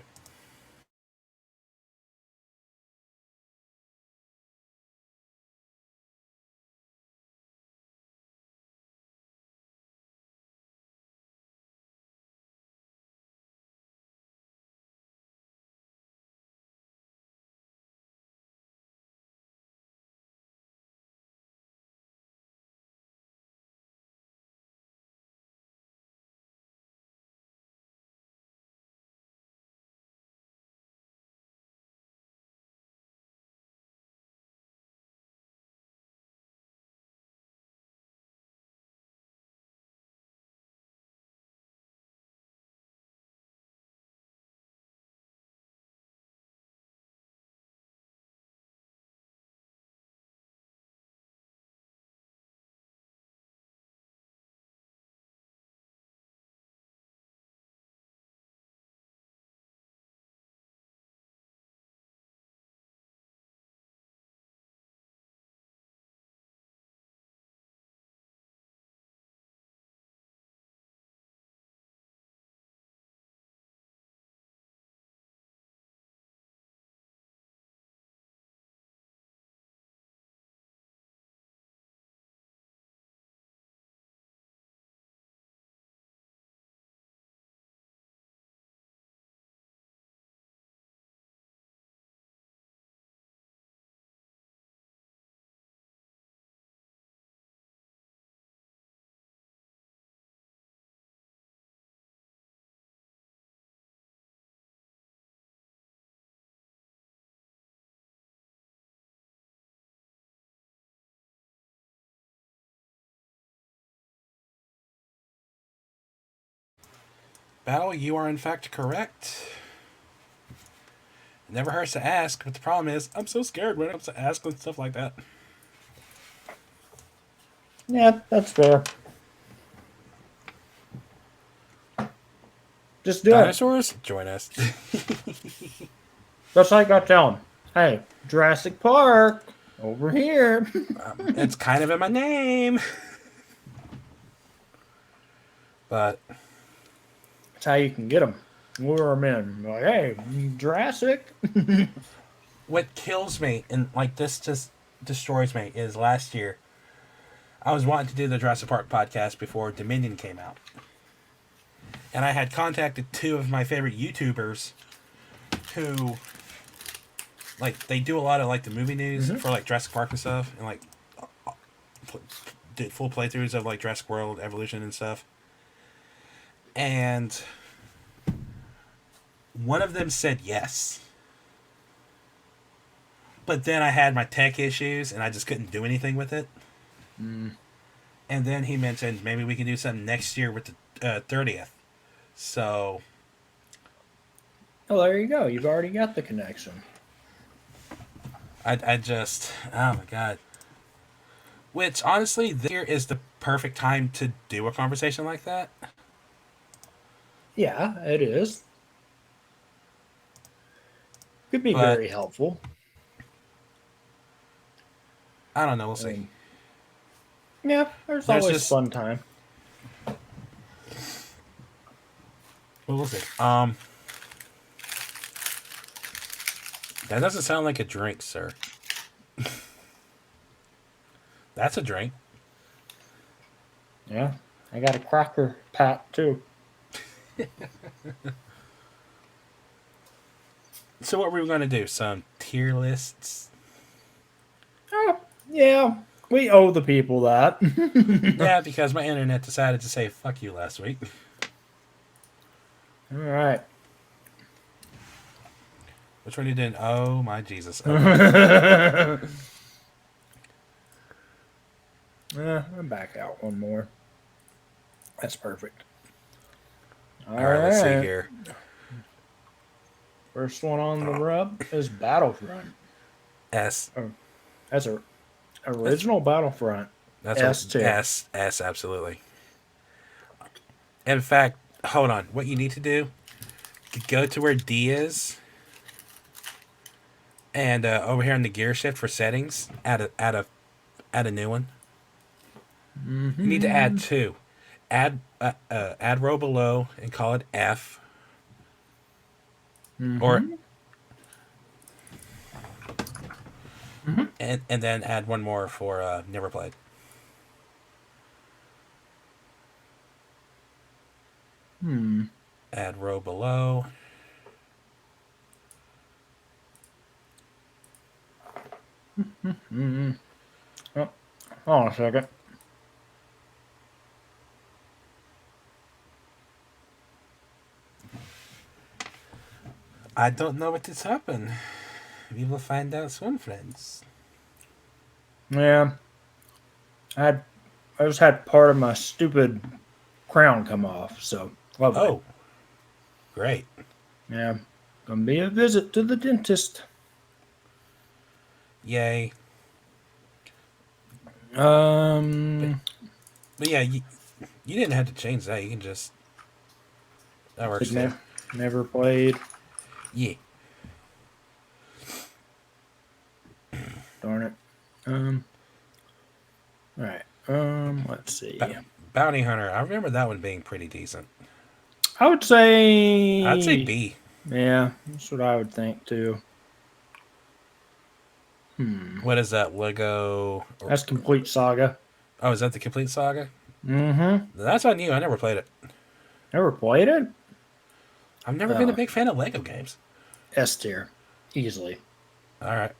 Battle, you are in fact correct. It never hurts to ask, but the problem is I'm so scared when it comes to asking stuff like that. Yeah, that's fair. Just do it. Dinosaurs, join us. Just like I tell them, hey, Jurassic Park, over here. It's kind of in my name. But That's how you can get them. Lure them in. Like, hey, Jurassic. what kills me, and like this just destroys me, is last year I was wanting to do the Jurassic Park podcast before Dominion came out. And I had contacted two of my favorite YouTubers who, like, they do a lot of, like, the movie news for, like, Jurassic Park and stuff. And, like, did full playthroughs of, like, Jurassic World Evolution and stuff. And one of them said yes. But then I had my tech issues and I just couldn't do anything with it. And then he mentioned maybe we can do something next year with the 30th. So, Oh, there you go. You've already got the connection. I just, oh my god. Which, honestly, this year is the perfect time to do a conversation like that. Yeah, it is. Could be But, very helpful. I don't know, we'll see. Um, yeah, there's There's always just, fun time. well, we'll see. That doesn't sound like a drink, sir. That's a drink. Yeah, I got a cracker pat too. So what were we going to do? Some tier lists? Oh, yeah, we owe the people that. Yeah, because my internet decided to say fuck you last week. All right. Which one you didn't? Oh my Jesus. Okay. I'm back out one more. That's perfect. All Alright, let's see right. here. First one on the rub is Battlefront. S. That's a original Battlefront. That's S a tier. S, absolutely. In fact, hold on. What you need to do, go to where D is, and over here on the gear shift for settings, add a new one. You need to add two. Add row below and call it F. Or and then add one more for never played. Add row below. Oh, hold on a second. I don't know what just happened. We will find out soon, friends. Yeah. I just had part of my stupid crown come off, so lovely. Oh, great. Yeah. Gonna be a visit to the dentist. Yay. Um But yeah, you didn't have to change that. You can just... That works too. never played. Yeah. Darn it. Alright. Let's see. Bounty Hunter. I remember that one being pretty decent. I would say I'd say B. Yeah, that's what I would think too. What is that? Lego... That's Complete Saga. Oh, is that the Complete Saga? Mm-hmm. That's on you. I never played it. Never played it? I've never been a big fan of Lego games. S tier. Easily. Alright.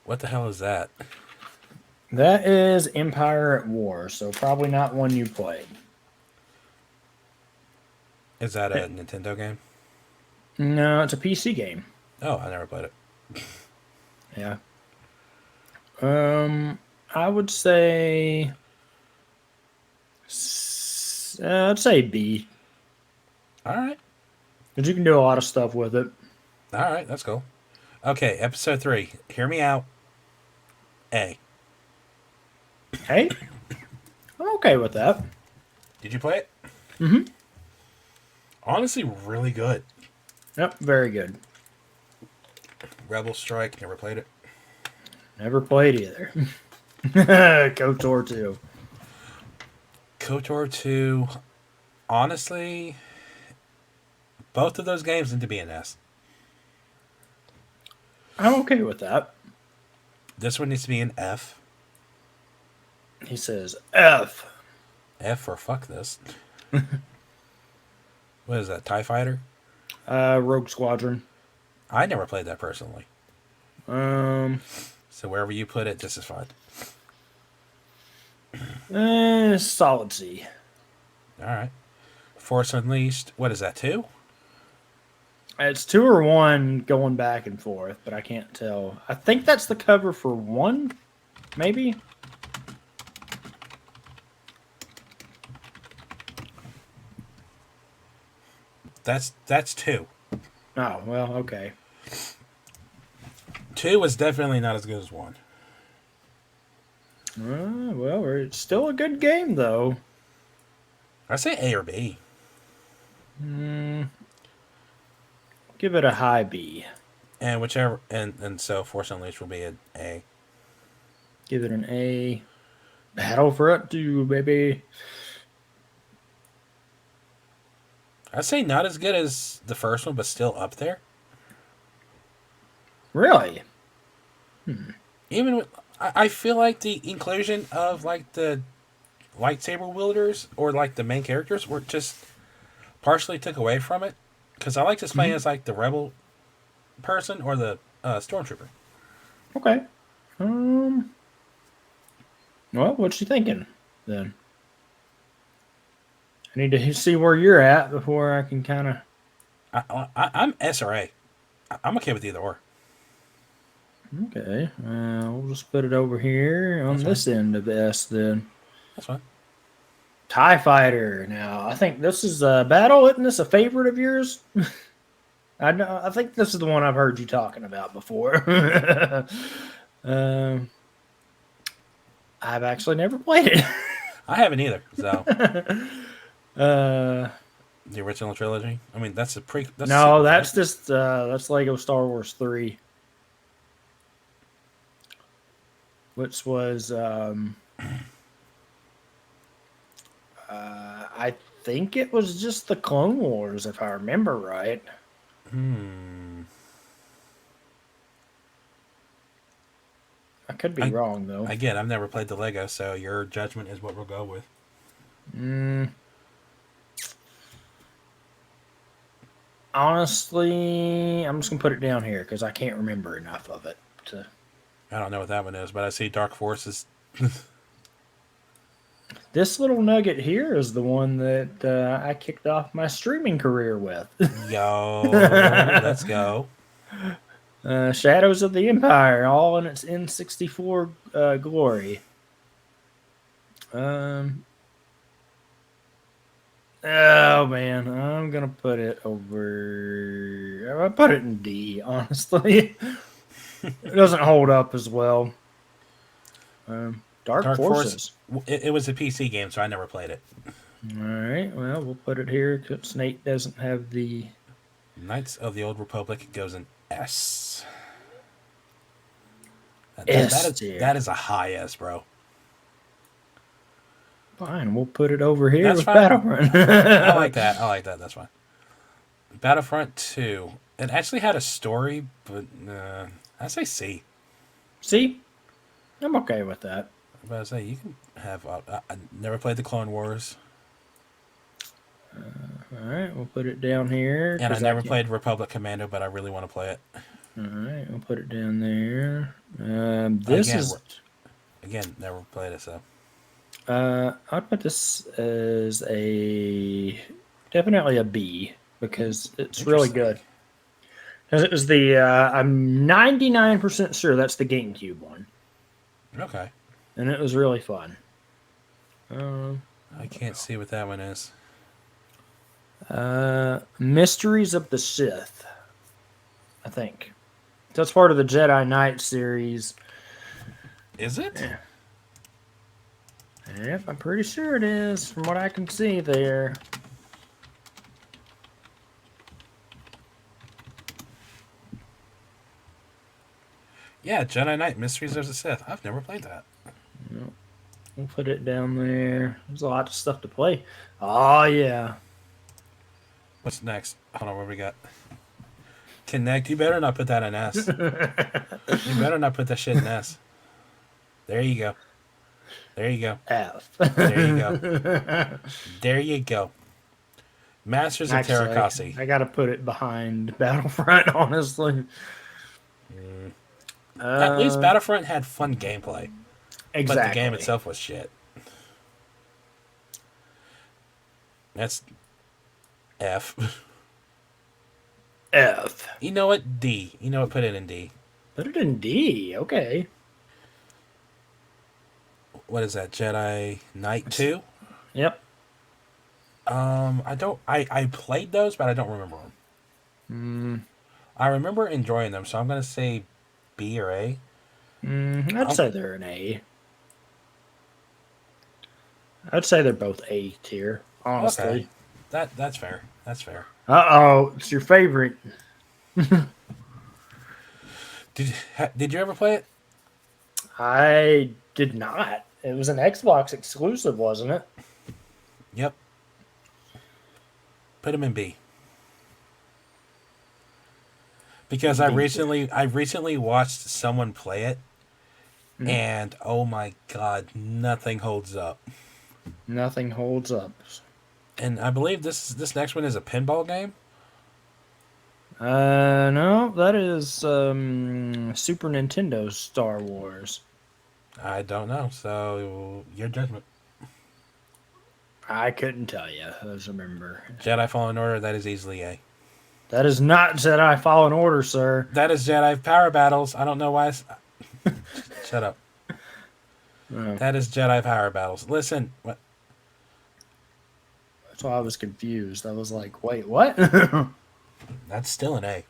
What the hell is that? That is Empire at War, so probably not one you played. Is that a Nintendo game? No, it's a PC game. Oh, I never played it. Yeah. I would say I'd say B. Alright. Because you can do a lot of stuff with it. Alright, that's cool. Okay, episode 3. Hear me out. A. Hey, I'm okay with that. Did you play it? Mm-hmm. Honestly, really good. Yep, very good. Rebel Strike, never played it. Never played either. KOTOR 2. KOTOR 2, honestly, both of those games need to be an S. I'm okay with that. This one needs to be an F. He says F. F for fuck this. What is that, TIE Fighter? Rogue Squadron. I never played that personally. So wherever you put it, this is fine. Solid C. Alright. Force Unleashed, what is that, 2? It's 2 or 1 going back and forth, but I can't tell. I think that's the cover for 1, maybe? That's 2. Oh, well, okay. 2 was definitely not as good as 1. Well, it's still a good game, though. I say A or B. Give it a high B. And whichever, and so Force Unleashed will be an A. Give it an A. Battlefront 2, baby. I'd say not as good as the first one, but still up there. Really? Even with, I feel like the inclusion of like the lightsaber wielders or like the main characters were just partially took away from it. Because I like just playing as like the rebel person or the stormtrooper. Okay. Well, what you thinking then? I need to see where you're at before I can kind of. I'm S or A. I'm okay with either or. Okay. We'll just put it over here on That's this end of S then. That's fine. TIE Fighter. Now, I think this is a battle. Isn't this a favorite of yours? I know. I think this is the one I've heard you talking about before. I've actually never played it. I haven't either. So uh, the original trilogy. I mean, that's a pre. That's no, sequel, that's right? just that's Lego Star Wars 3, which was I think it was just the Clone Wars, if I remember right. I could be wrong though. Again, I've never played the Lego, so your judgment is what we'll go with. Honestly, I'm just gonna put it down here because I can't remember enough of it to. I don't know what that one is, but I see Dark Forces. This little nugget here is the one that I kicked off my streaming career with. Yo, let's go. Shadows of the Empire, all in its N64 glory. Oh man, I'm gonna put it over. I put it in D. Honestly, it doesn't hold up as well. Dark Forces. It was a PC game, so I never played it. All right, well, we'll put it here because Nate doesn't have the. Knights of the Old Republic goes in S. That is a high S, bro. Fine, we'll put it over here That's with fine. Battlefront. I like that. That's fine. Battlefront 2. It actually had a story, but I say C. See, I'm okay with that. But I say you can have. I never played the Clone Wars, All right, we'll put it down here. and I 'cause never can't- played Republic Commando, but I really want to play it. All right, we'll put it down there. This Again, is. Again, never played it, so I'd put this as definitely a B because it's really Interesting. good. 'Cause it was the I'm 99% sure that's the GameCube one, okay. and it was really fun. I can't see what that one is. Mysteries of the Sith, I think. That's part of the Jedi Knight series. Is it? Yeah. Yep, I'm pretty sure it is from what I can see there. Yeah, Jedi Knight Mysteries of the Sith. I've never played that. We'll put it down there. There's a lot of stuff to play. Oh, yeah. What's next? Hold on, what we got? Connect. You better not put that in S. You better not put that shit in S. There you go. There you go. F. There you go. There you go. Masters of Actually, Terrakasi. I got to put it behind Battlefront, honestly. At least Battlefront had fun gameplay. Exactly. But the game itself was shit. That's F. F. You know what? D. You know what? Put it in D. Put it in D. Okay. What is that? Jedi Knight 2? Yep. I played those, but I don't remember them. I remember enjoying them, so I'm going to say B or A. I'd say they're an A. I'd say they're both A tier, Okay, honestly. that's fair. That's fair. Uh-oh, it's your favorite. Did you ever play it? I did not. It was an Xbox exclusive, wasn't it? Yep. Put them in B. Because I recently watched someone play it, and oh my god, nothing holds up. Nothing holds up. And I believe this next one is a pinball game. No, that is Super Nintendo Star Wars. I don't know, so your judgment. I couldn't tell you. I just remember. Jedi Fallen Order, that is easily A. That is not Jedi Fallen Order, sir. That is Jedi Power Battles. I don't know why. Shut up. Oh, That is Jedi Power Battles. Listen, what? that's why I was confused. I was like, wait, what? That's still an A.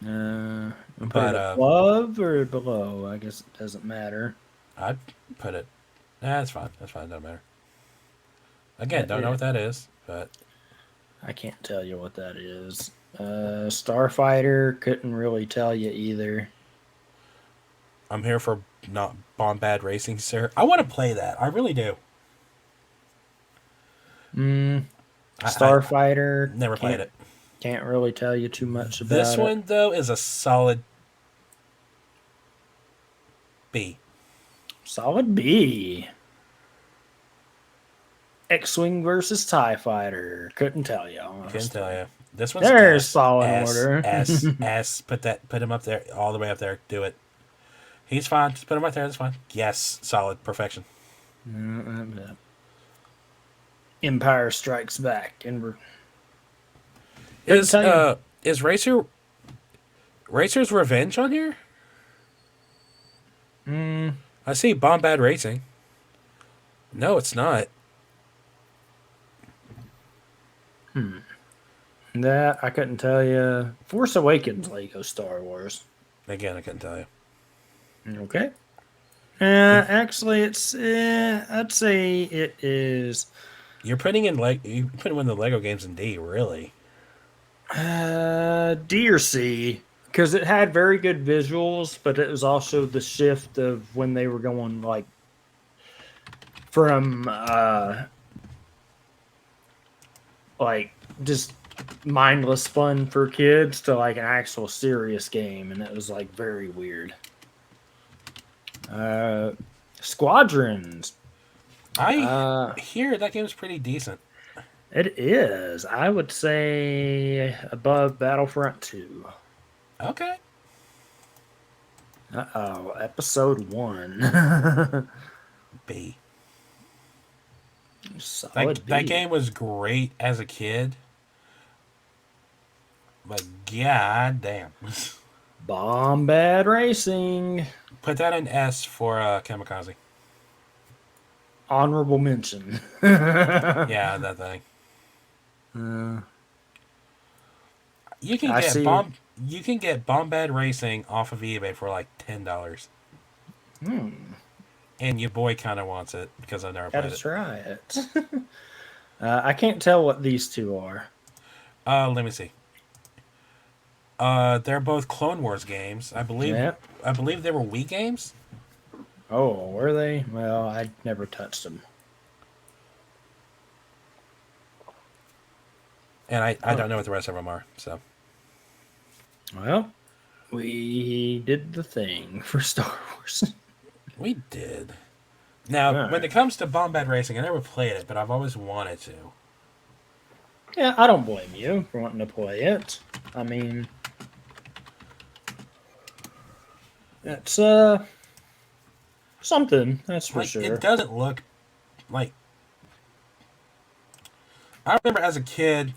Put But it above or below? I guess it doesn't matter. I'd put it. That's fine. That's fine. Doesn't matter. Again, don't know what that is, but I can't tell you what that is. Starfighter, couldn't really tell you either. I'm here for not Bombad Racing, sir. I want to play that. I really do. Starfighter. Never played it. Can't really tell you too much about This it. one, though, is a solid B. Solid B. X-Wing versus TIE Fighter. Couldn't tell you. Honestly. Couldn't tell you. This one's There's S, Fallen S, Order. S, S. Put him up there, all the way up there. Do it. He's fine. Just put him right there. That's fine. Yes, solid perfection. Empire Strikes Back, and we're Is Racer's Revenge on here? I see Bombad Racing. No, it's not. that I couldn't tell you. Force Awakens, Lego Star Wars. Again, I couldn't tell you. Okay. Actually, it's. I'd say it is. You're putting in one of the Lego games in D, really? D or C, because it had very good visuals, but it was also the shift of when they were going like from like just mindless fun for kids to like an actual serious game, and it was like very weird. Squadrons. I hear that game's pretty decent. It is. I would say above Battlefront 2. Okay. Uh-oh, episode 1. B. Solid That B. game was great as a kid, but god damn. Bombad Racing. Put that in S for Kamikaze. Honorable mention. Yeah, that thing. You can get Bombad Racing off of eBay for like $10. And your boy kind of wants it because I've never played it. Gotta try it. I can't tell what these two are. Let me see. They're both Clone Wars games. I believe they were Wii games. Oh, were they? Well, I never touched them. And I don't know what the rest of them are, so. Well, we did the thing for Star Wars. We did. Now, when it comes to Bombad Racing, I never played it, but I've always wanted to. Yeah, I don't blame you for wanting to play it. I mean, it's something, that's for sure. It doesn't look like. I remember as a kid,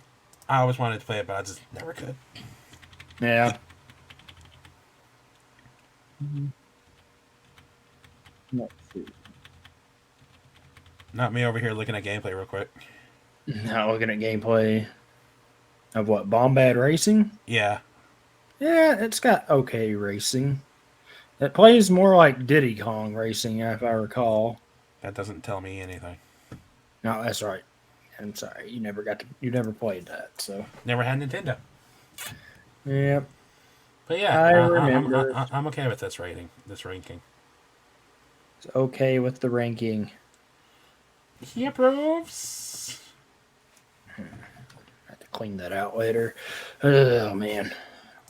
I always wanted to play it, but I just never could. Yeah. Let's see. Not me over here looking at gameplay real quick. Not looking at gameplay. Of what, Bombad Racing? Yeah. Yeah, it's got okay racing. It plays more like Diddy Kong Racing, if I recall. That doesn't tell me anything. No, that's right. I'm sorry, you never played that. So, Never had Nintendo. yeah, But yeah, I remember. I'm okay with this ranking. It's okay with the ranking. He approves. I have to clean that out later. Oh man,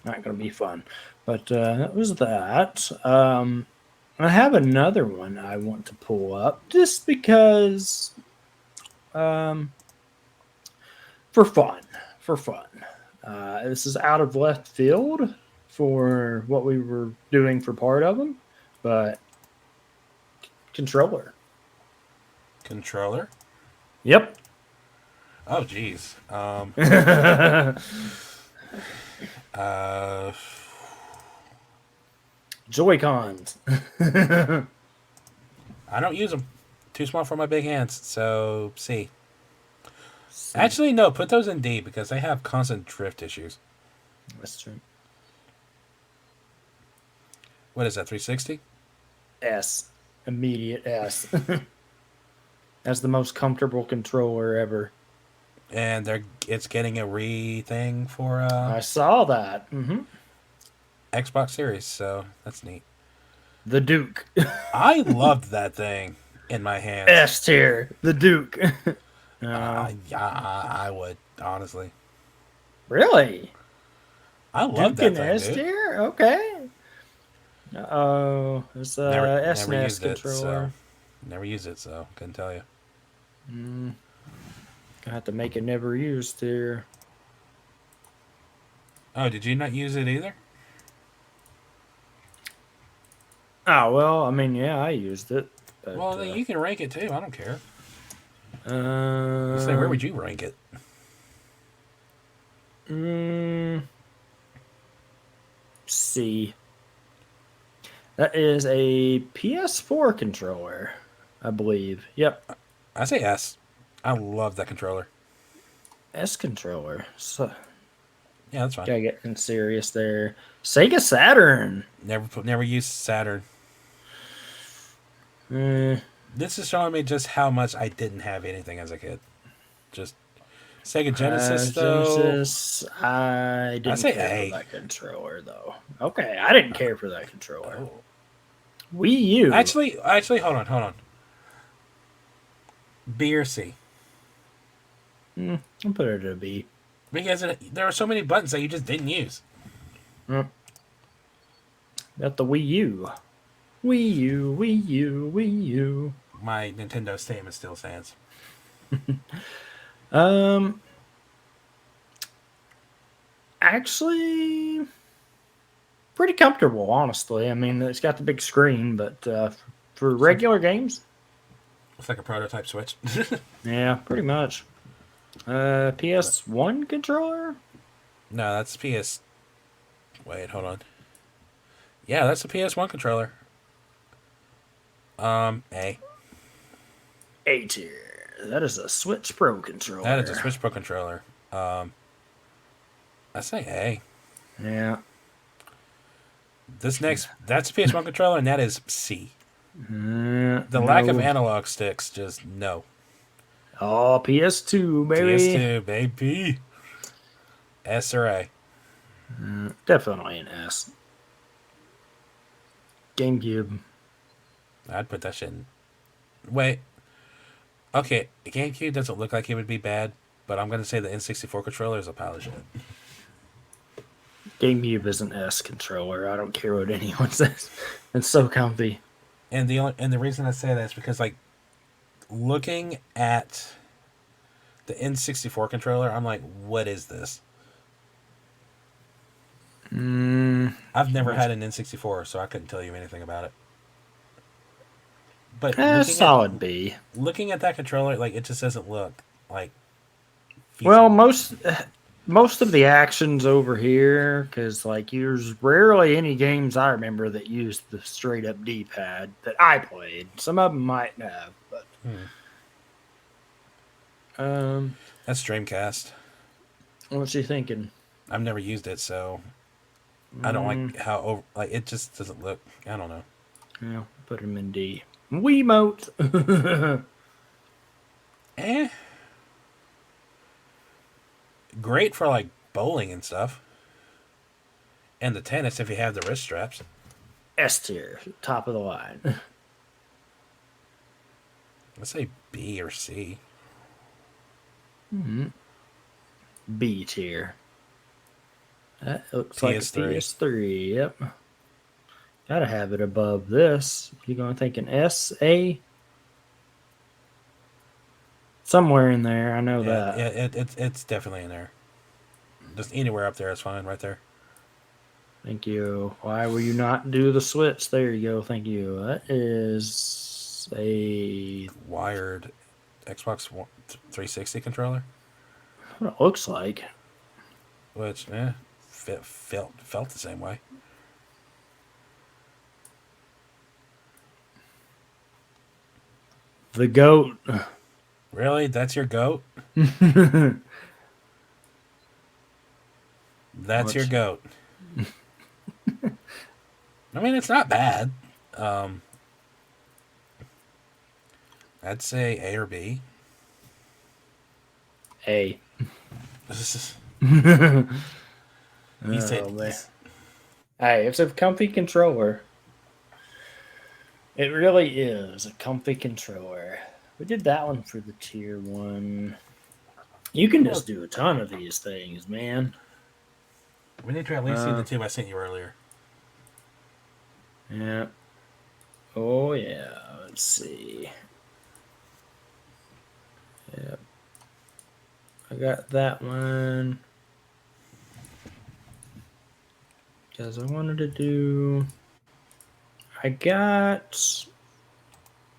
not gonna be fun. But that was that. I have another one I want to pull up just because, um, for fun, for fun. This is out of left field for what we were doing for part of them, but controller. Controller. Yep. Oh, geez. Uh, Joy Cons. I don't use them. Too small for my big hands. So C. Actually, no. Put those in D because they have constant drift issues. That's true. What is that? 360. S. Immediate S. That's the most comfortable controller ever. And it's getting a thing for I saw that. Xbox Series, so that's neat. The Duke. I loved that thing in my hands. S tier. The Duke. I would honestly. Really? I love Duke that and thing, S dude. tier? Okay. Oh, it's a SNES controller. Never used it, so couldn't tell you. Gonna have to make it never used tier. Oh, did you not use it either? Oh well, I mean, yeah, I used it. But, Well, then you can rank it too. I don't care. Uh, Say, where would you rank it? C. That is a PS4 controller, I believe. Yep, I say S. I love that controller. S controller. So, Yeah, that's fine. gotta get in serious there. Sega Saturn. Never used Saturn. Eh, This is showing me just how much I didn't have anything as a kid. Just Sega Genesis, though. Genesis. I didn't say care A. for that controller though. Okay, I didn't care for that controller. Oh. Wii U. Actually, hold on. B or C? I'll put it at a B. Because there are so many buttons that you just didn't use. Got the Wii U. Wii U, Wii U, Wii U. My Nintendo statement still stands. Actually, pretty comfortable, honestly. I mean, it's got the big screen, but for regular games, It's like a prototype Switch. yeah, pretty much. PS1 controller? No, that's PS. Wait, hold on. Yeah, that's a PS1 controller. A. A tier. That is a Switch Pro controller. That is a Switch Pro controller. I say A. Yeah. That's a PS1 controller, and that is C. The The lack of analog sticks, just no. Oh, PS2, baby. PS2, baby. S or A? Definitely an S. GameCube. I'd put that shit in. Wait. Okay, GameCube doesn't look like it would be bad, but I'm going to say the N64 controller is a pile of shit. GameCube is an S controller. I don't care what anyone says. It's so comfy. And the reason I say that is because, like, looking at the N64 controller, I'm like, what is this? I've never had an N64, so I couldn't tell you anything about it. But Solid B. looking at that controller, like, it just doesn't look like. Well, most of the actions over here, because like there's rarely any games I remember that used the straight up D-pad that I played. Some of them might have, but That's Dreamcast. What's she thinking? I've never used it, so I don't like how it just doesn't look. I don't know. Yeah, put him in D. Wiimote. Eh, great for like bowling and stuff, and the tennis if you have the wrist straps. S tier, top of the line. Let's say B or C. B tier. That looks like a PS3. PS3. Yep. Gotta have it above this. You gonna think an S, A? Somewhere in there. I know Yeah, that. it's definitely in there. Just anywhere up there is fine, right there. Thank you. Why will you not do the switch? There you go. Thank you. That is a Wired Xbox 360 controller, what it looks like. which felt the same way. The goat. Really, that's your goat? That's your goat. I mean, it's not bad. I'd say A or B. A. He said, Oh, man. Hey, it's a comfy controller. It really is a comfy controller. We did that one for the tier 1. You can just do a ton of these things, man. we need to at least see the two I sent you earlier. Yeah. Oh, yeah. Let's see. Yep. I got that one. Because I wanted to do. I got.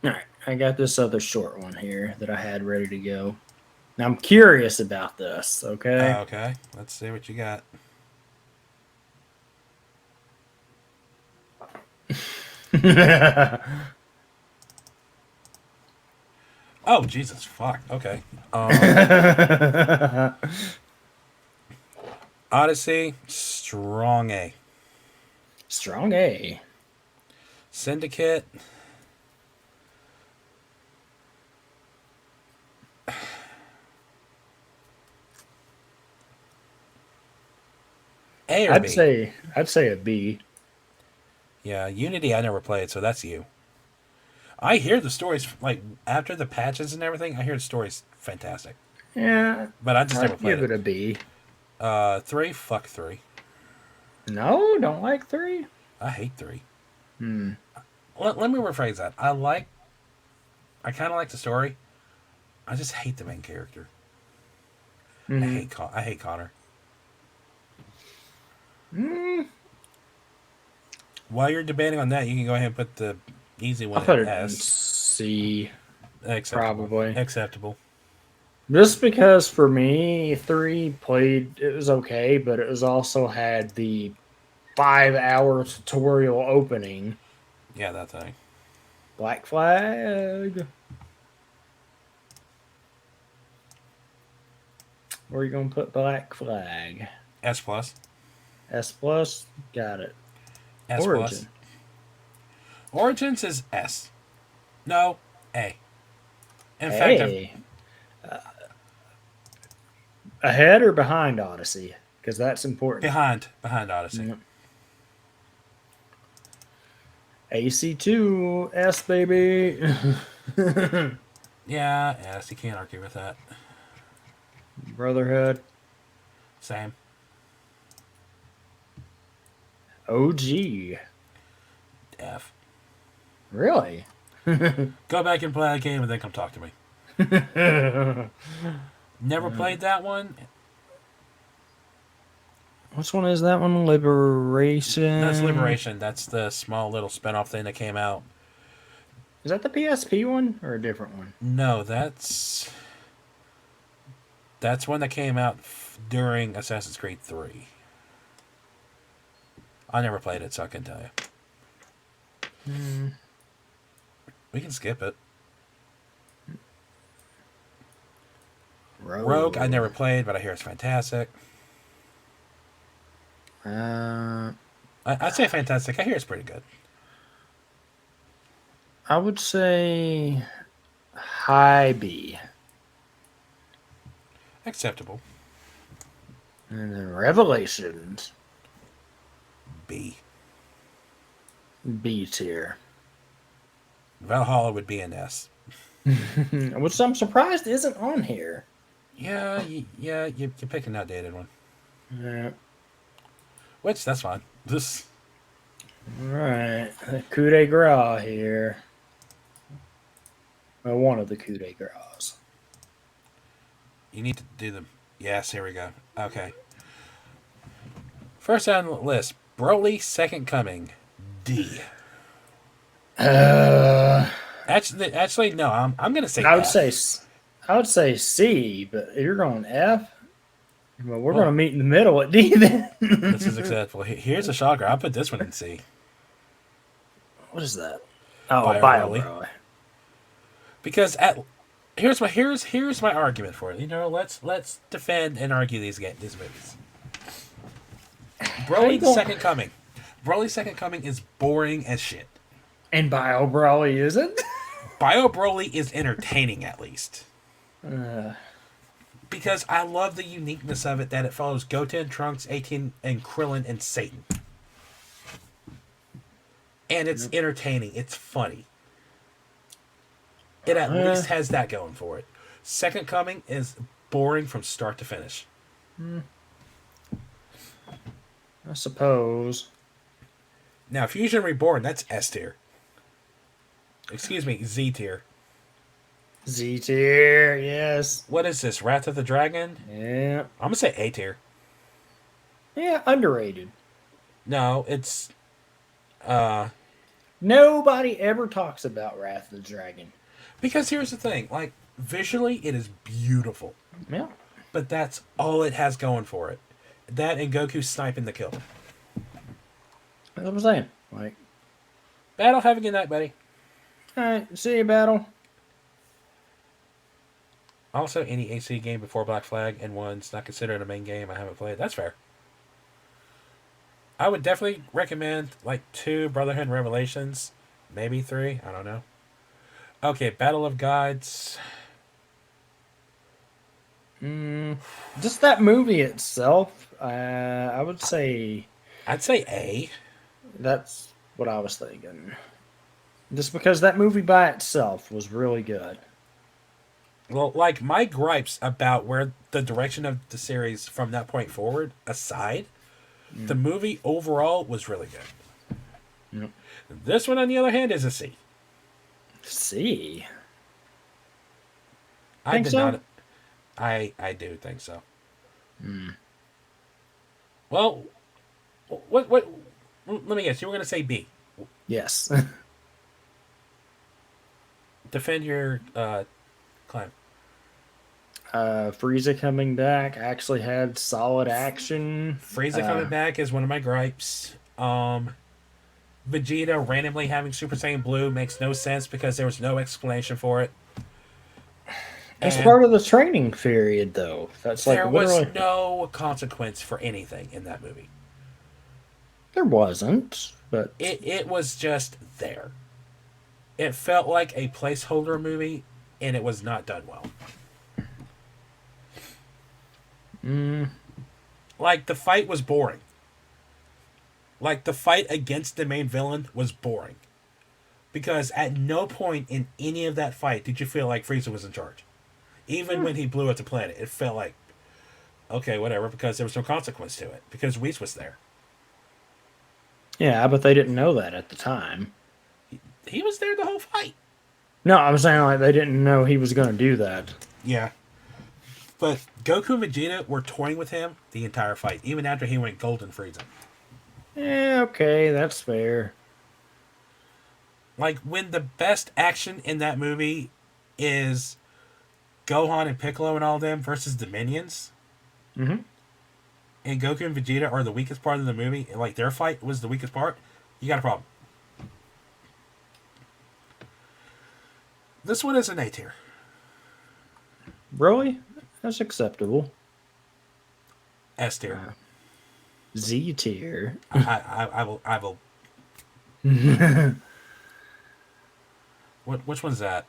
Alright. I got this other short one here that I had ready to go. Now I'm curious about this, okay? Okay, let's see what you got. Oh, Jesus, fuck. Okay. Odyssey, strong A. Strong A. Syndicate. A or B? I'd say a B. Yeah, Unity I never played, so that's you. I hear the stories, like, after the patches and everything, I hear the stories fantastic. Yeah. But I just never I'd played give it a B. 3, fuck 3. No, don't like 3. I hate 3. Hmm. Let me rephrase that. I kind of like the story. I just hate the main character. I hate Connor. While you're debating on that, you can go ahead and put the easy one I'll put at it in S. C. Acceptable. Probably. Acceptable. Just because for me, 3 played, it was okay, but it was also had the 5-hour tutorial opening. Yeah, that thing. Black Flag. Where are you going to put Black Flag? S plus. S plus? Got it. S Origin. plus. Origins is S. No, A. In fact, Hey. Ahead or behind Odyssey? Because that's important. behind Odyssey. Yep. AC2, S baby. Yeah, S. You can't argue with that. Brotherhood. Same. OG. F. Really? Go back and play that game and then come talk to me. Never played that one. Which one is that one? Liberation? That's Liberation. That's the small little spin-off thing that came out. Is that the PSP one or a different one? No, that's one that came out during Assassin's Creed 3. I never played it, so I can tell you. We can skip it. Rogue, I never played, but I hear it's fantastic. Uh, I'd say fantastic. I hear it's pretty good. I would say high B. Acceptable. And then Revelations, B. B tier. Valhalla would be an S. Which I'm surprised isn't on here. Yeah, you're picking an outdated one. Yeah. Which, that's fine. This... Alright. The coup de grace here. Well, one of the coup de graces. You need to do them. Yes, here we go. Okay. First on the list, Broly Second Coming, D. Actually, no. I'm gonna say I would F. I would say C, but if you're going F, well, we're going to meet in the middle at D then. This is acceptable. Here's a shocker. I'll put this one in C. What is that? Oh, Bio Broly. Because here's my argument for it. You know, let's defend and argue these movies. Broly Second Coming. Broly Second Coming is boring as shit. And Bio Broly isn't? Bio Broly is entertaining, at least. Because I love the uniqueness of it, that it follows Goten, Trunks, 18, and Krillin, and Satan. And it's entertaining. It's funny. It at least has that going for it. Second Coming is boring from start to finish. I suppose. Now, Fusion Reborn, that's S tier. Excuse me, Z tier. Z tier, yes. What is this, Wrath of the Dragon? Yeah. I'm going to say A tier. Yeah, underrated. No, it's... Nobody ever talks about Wrath of the Dragon. Because here's the thing. Like, visually, it is beautiful. Yeah. But that's all it has going for it. That and Goku sniping the kill. That's what I'm saying. Like, Battle, have a good night, buddy. alright, see you, Battle. Also, any AC game before Black Flag and one's not considered a main game I haven't played. That's fair. I would definitely recommend, like, 2 Brotherhood and Revelations. Maybe 3. I don't know. Okay, Battle of Gods. Just that movie itself, I would say I'd say A. that's what I was thinking. Just because that movie by itself was really good. Well, like, my gripes about where the direction of the series from that point forward aside, the movie overall was really good. Yep. This one, on the other hand, is a C. C. I Think did so? not. I do think so. Well, what? Let me guess. You were going to say B. Yes. Defend your claim. Frieza coming back actually had solid action. Frieza coming back is one of my gripes. Vegeta randomly having Super Saiyan Blue makes no sense because there was no explanation for it. It's And part of the training period, though. That's like there was literally no consequence for anything in that movie. there wasn't, but It was just there. It felt like a placeholder movie, and it was not done well. Like, the fight was boring. Like, the fight against the main villain was boring. Because at no point in any of that fight did you feel like Frieza was in charge. Even when he blew up the planet, it felt like, okay, whatever, because there was no consequence to it. Because Whis was there. yeah, but they didn't know that at the time. He was there the whole fight. No, I'm saying like they didn't know he was going to do that. Yeah. But Goku and Vegeta were toying with him the entire fight, even after he went Golden Frieza. Yeah, okay, that's fair. Like, when the best action in that movie is Gohan and Piccolo and all them versus the minions, Mhm. and Goku and Vegeta are the weakest part of the movie, and like their fight was the weakest part, you got a problem. This one is an A tier. Really? That's acceptable. S tier. Z tier. I will. Which one's that?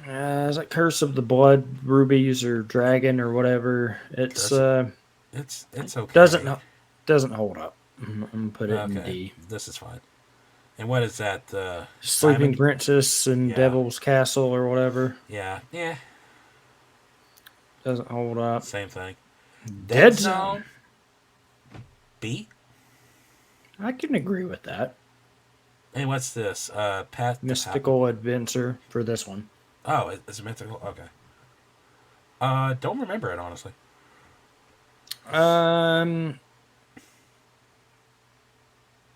Is it Curse of the Blood Rubies or Dragon or whatever? It's It's okay. doesn't hold up. I'm gonna put it in Okay, D. this is fine. And what is that? Sleeping Diamond? Princess and Yeah. Devil's Castle or whatever Yeah, doesn't hold up. same thing. Dead Zone. B. I can agree with that. And what's this? Path to Mystical Adventure for this one. Oh, it's mythical. Okay. Don't remember it honestly.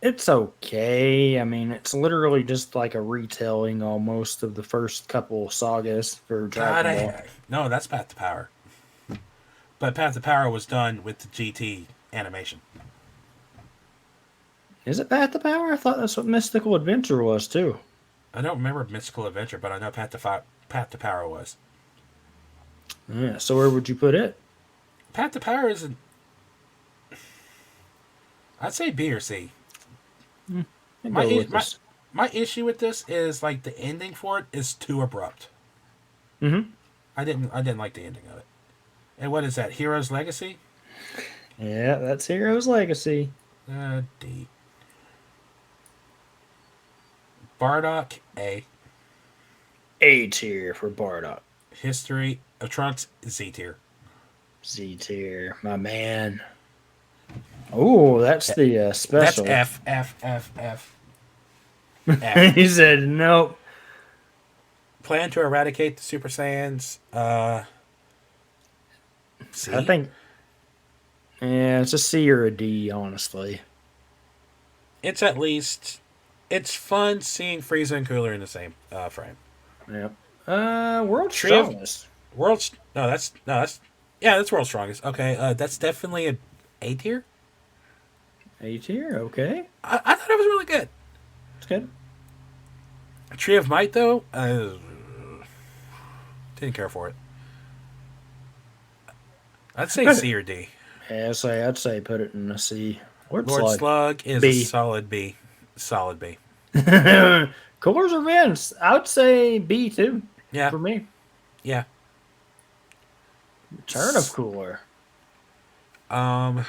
It's okay. I mean, it's literally just like a retelling almost of the first couple sagas for Dragon Ball. No, that's Path to Power. But Path to Power was done with the GT animation. Is it Path to Power? I thought that's what Mystical Adventure was too. I don't remember Mystical Adventure, but I know Path to Power was. Yeah. So where would you put it? Path to Power isn't. I'd say B or C. I'd My, go i- with my, this. my issue with this is like the ending for it is too abrupt. Mm-hmm. I didn't like the ending of it. And what is that? Hero's Legacy? Yeah, that's Hero's Legacy. D. Bardock, A. A tier for Bardock. History of Trunks, Z tier. Z tier, my man. Oh, that's the special. That's F. F. He said nope. Plan to eradicate the Super Saiyans. C? I think. Yeah, it's a C or a D, honestly. It's at least. It's fun seeing Frieza and Cooler in the same frame. Yep. World's Tree of- Strongest. That's World's Strongest. Okay, that's definitely a A tier. A tier, okay. I thought it was really good. It's good. Tree of Might though, didn't care for it. I'd say C or D. Yeah, I'd say put it in a C. Lord Slug is B. a solid B. Solid B. Cooler's Revenge. I would say B too. Yeah. For me. Yeah. Return of Cooler. Um.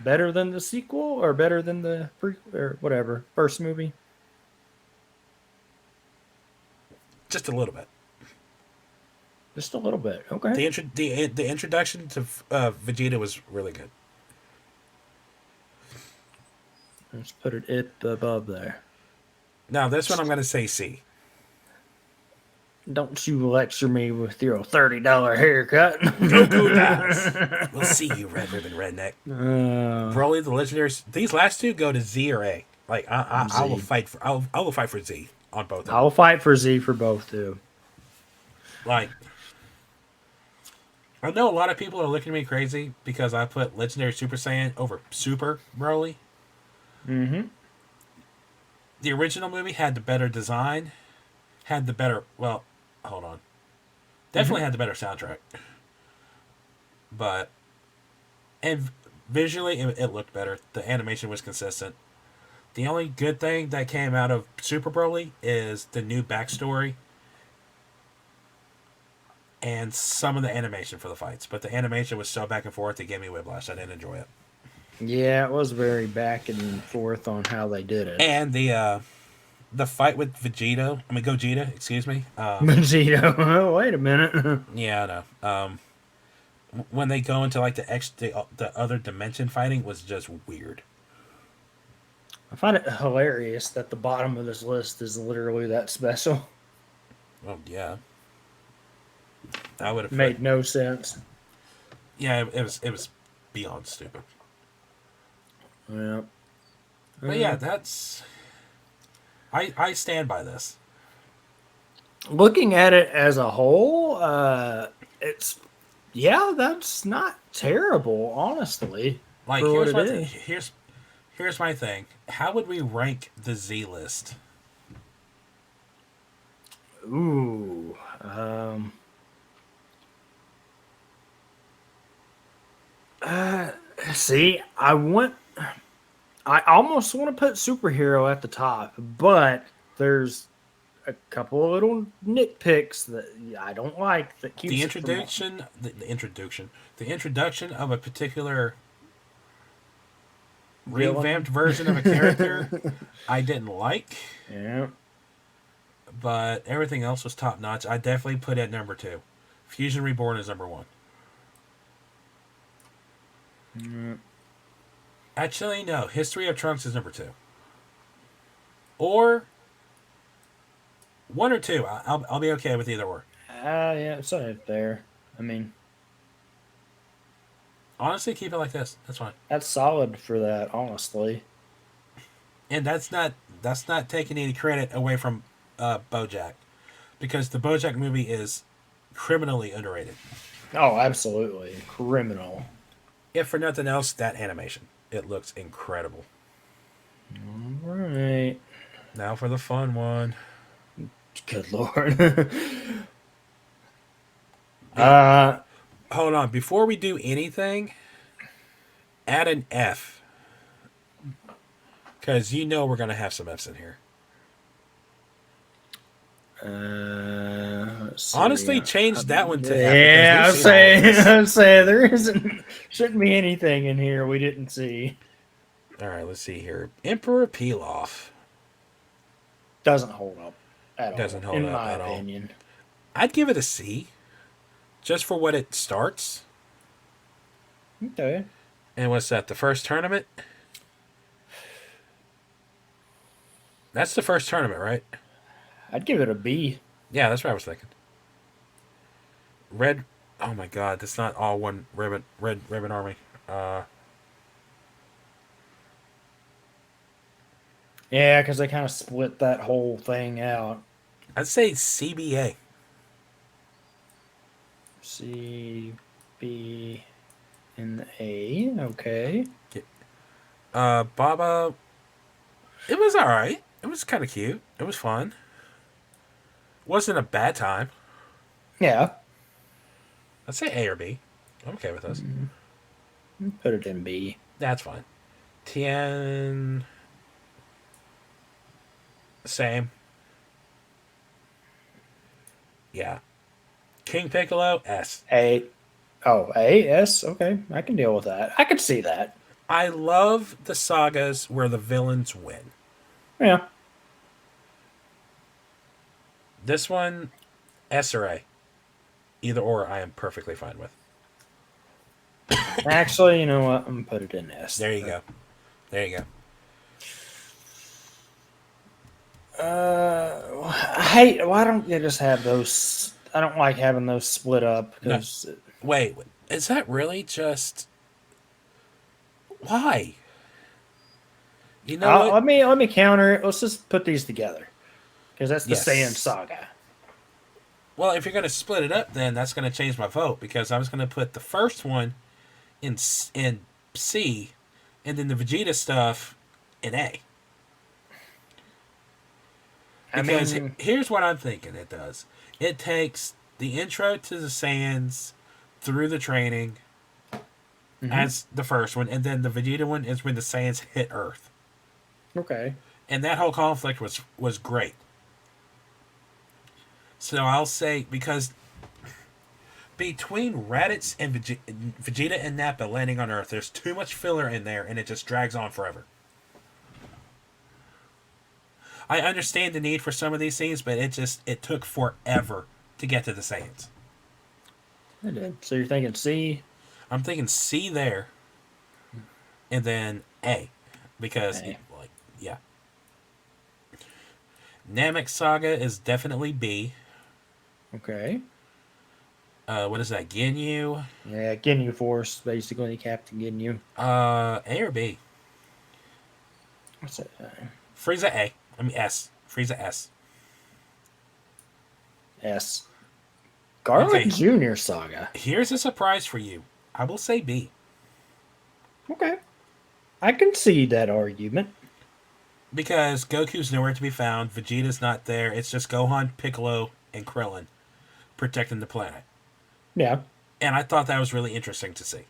Better than the sequel or better than the or whatever first movie? Just a little bit. Just a little bit. Okay. The introduction to Vegeta was really good. Let's put it above there. Now this one I'm going to say C. Don't you lecture me with your $30 haircut. Goku dies. We'll see you, Red Ribbon Redneck. Uh, Broly, the legendaries. These last two go to Z or A. Like I will Z. fight for. I will fight for Z on both of them. I'll fight for Z for both too. Like, I know a lot of people are looking at me crazy because I put Legendary Super Saiyan over Super Broly. Mm-hmm. The original movie had the better design, had the better. Well, hold on. Definitely had the better soundtrack. But, and visually, it looked better. The animation was consistent. The only good thing that came out of Super Broly is the new backstory and some of the animation for the fights. But the animation was so back and forth, it gave me whiplash. I didn't enjoy it. Yeah, it was very back and forth on how they did it. And the fight with Gogeta, excuse me. Vegeta, wait a minute. Yeah, I know. When they go into like the other dimension fighting was just weird. I find it hilarious that the bottom of this list is literally that special. Oh yeah. I would have Made no sense. Yeah, it was beyond stupid. Yeah. But yeah, that's I stand by this. Looking at it as a whole, that's not terrible, honestly. Like for here's what my it is. here's my thing. How would we rank the Z list? Ooh. See, I almost want to put superhero at the top, but there's a couple of little nitpicks that I don't like that keeps The it from. introduction of a particular Villain. revamped version of a character I didn't like, Yeah. but everything else was top notch. I definitely put it at number 2. Fusion Reborn is number 1. Actually, no. History of Trunks is number 2. Or 1 or 2. I'll be okay with either or. Yeah, it's right there. I mean, Honestly, keep it like this. That's fine. that's solid for that, honestly. And that's not taking any credit away from BoJack, because the BoJack movie is criminally underrated. Oh, absolutely. Criminal. If for nothing else, that animation, it looks incredible. All right. Now for the fun one. Good lord. uh, Hold on, before we do anything, add an F, because you know we're gonna have some Fs in here. let's see. Honestly, change that one to F. Yeah, because we've seen all this. I'm saying there shouldn't be anything in here we didn't see. All right, let's see here. Emperor Pilaf. Doesn't hold up at all. Doesn't hold in up my at all. opinion. I'd give it a C, just for what it starts. Okay. And what's that? The first tournament? That's the first tournament, right? I'd give it a B. Yeah, that's what I was thinking. Red. Oh my God, that's not all one ribbon. Red Ribbon Army. Yeah, because they kind of split that whole thing out. I'd say CBA. C, B, and A. Okay. Baba. It was all right. It was kind of cute. It was fun. Wasn't a bad time. Yeah. I'd say A or B. I'm okay with this. Put it in B. That's fine. Tien. Same. Yeah. King Piccolo, S. A. Oh, A, S. Okay. I can deal with that. I could see that. I love the sagas where the villains win. Yeah. This one, S or A. Either or, I am perfectly fine with. Actually, you know what? I'm going to put it in S. There you go. There you go. Why don't you just have those? I don't like having those split up because Wait, is that really just... Why? You know what? let me counter it. Let's just put these together because that's the Yes. Saiyan saga. Well, if you're going to split it up, then that's going to change my vote, because I was going to put the first one in C, and then the Vegeta stuff in A. Because here's what I'm thinking it does. It takes the intro to the Saiyans through the training as the first one, and then the Vegeta one is when the Saiyans hit Earth. Okay. And that whole conflict was great. So I'll say, because between Raditz and Vegeta and Nappa landing on Earth, there's too much filler in there, and it just drags on forever. I understand the need for some of these scenes, but it took forever to get to the Saiyans. I did. So you're thinking C? I'm thinking C there, and then A, because A. yeah. Namek Saga is definitely B. Okay. What is that? Ginyu? Yeah, Ginyu Force, basically Captain Ginyu. A or B? What's that? Frieza A. I mean S. Frieza S. S. Garlic Okay. Junior Saga. Here's a surprise for you. I will say B. Okay. I can see that argument. Because Goku's nowhere to be found. Vegeta's not there. It's just Gohan, Piccolo, and Krillin protecting the planet. Yeah. And I thought that was really interesting to see.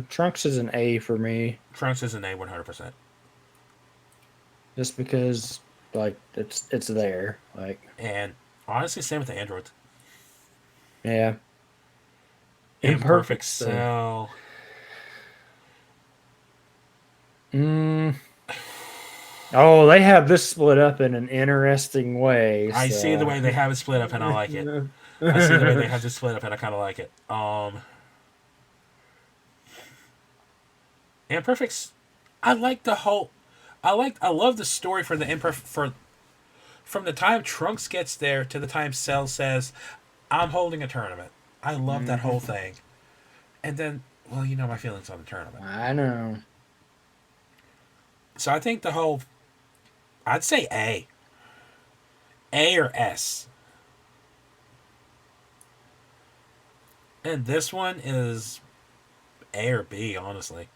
Trunks is an A for me, Trunks is an A 100%. just because like it's there. Like, And honestly, same with the androids. yeah, Imperfect Imperfect's a Cell. Mm. Oh, they have this split up in an interesting way. I see the way they have it split up, and I like it. I see the way they have this split up, and I kind of like it. Imperfects. I like the whole. I love the story for the imperfect. From the time Trunks gets there to the time Cell says, "I'm holding a tournament." I love that whole thing. And then, well, you know my feelings on the tournament. I know. So I think the whole. I'd say A. A or S. And this one is A or B, honestly.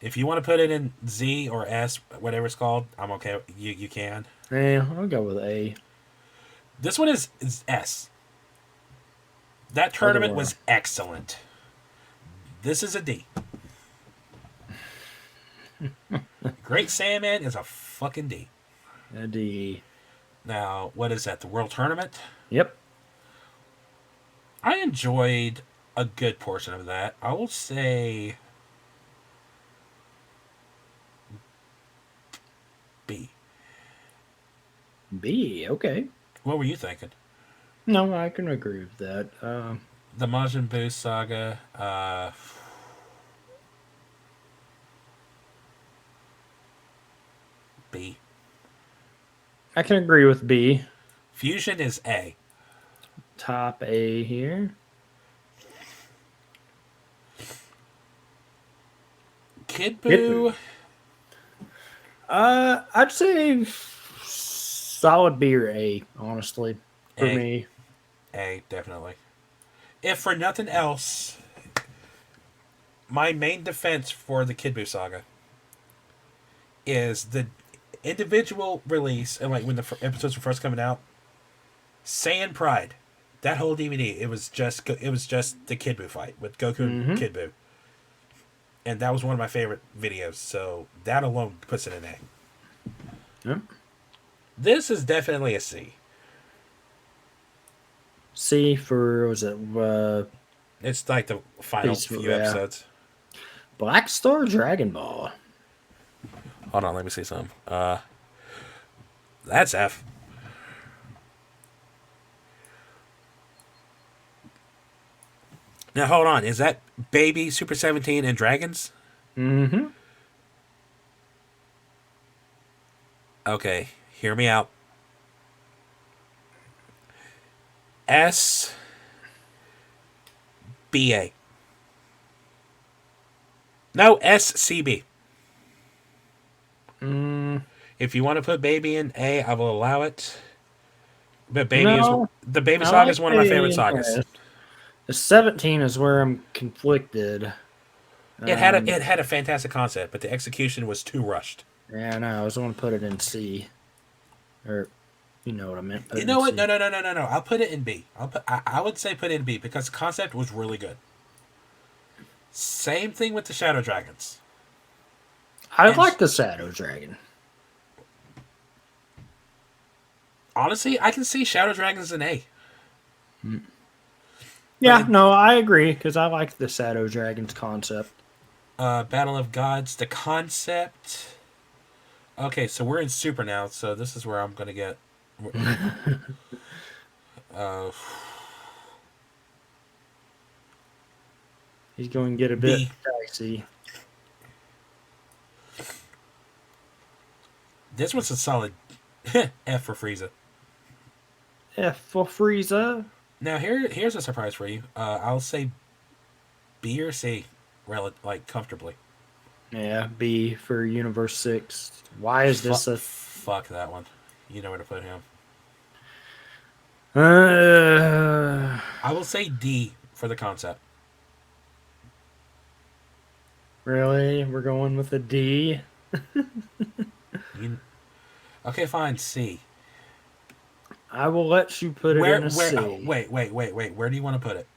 If you want to put it in Z or S, whatever it's called, I'm okay. You can. Yeah, I'll go with A. This one is S. That tournament was excellent. This is a D. Great Sandman is a fucking D. A D. Now, what is that? The World Tournament? Yep. I enjoyed a good portion of that. I will say B. B. Okay. What were you thinking? No, I can agree with that. The Majin Buu saga. B. I can agree with B. Fusion is A. Top A here. Kid Kid Buu. I'd say solid B or A, honestly, for A. me. A, definitely. If for nothing else, my main defense for the Kid Buu saga is the individual release, and like when the episodes were first coming out, Saiyan Pride, that whole DVD, it was just the Kid Buu fight with Goku and Kid Buu, and that was one of my favorite videos. So that alone puts it in A. Yep. This is definitely a C. C for, was it It's like the final few episodes. Black Star Dragon Ball? Hold on, let me see some. That's F. Now hold on, is that Baby, Super 17, and Dragons? Mm-hmm. Okay, hear me out. S B A. No, SCB. If you want to put Baby in A, I will allow it. But No, the Baby I saga like is one of my favorite the- sagas. The 17 is where I'm conflicted. It had a fantastic concept, but the execution was too rushed. Yeah, no, I was going to put it in C. Or, you know what I meant. You know what? No. I'll put it in B. I would say put it in B because the concept was really good. Same thing with the Shadow Dragons. I like the Shadow Dragon. Honestly, I can see Shadow Dragons in A. Yeah, no, I agree, because I like the Shadow Dragon's concept. Battle of Gods, the concept. Okay, so we're in Super now, so this is where I'm going to get... He's going to get a bit B. dicey. This one's a solid F for Frieza. F for Frieza. Now, here's a surprise for you. I'll say B or C, comfortably. Yeah, B for Universe 6. Why is this a... Fuck that one. You know where to put him. I will say D for the concept. Really? We're going with a D? Okay, fine, C. I will let you put it in a C. Wait. Where do you want to put it?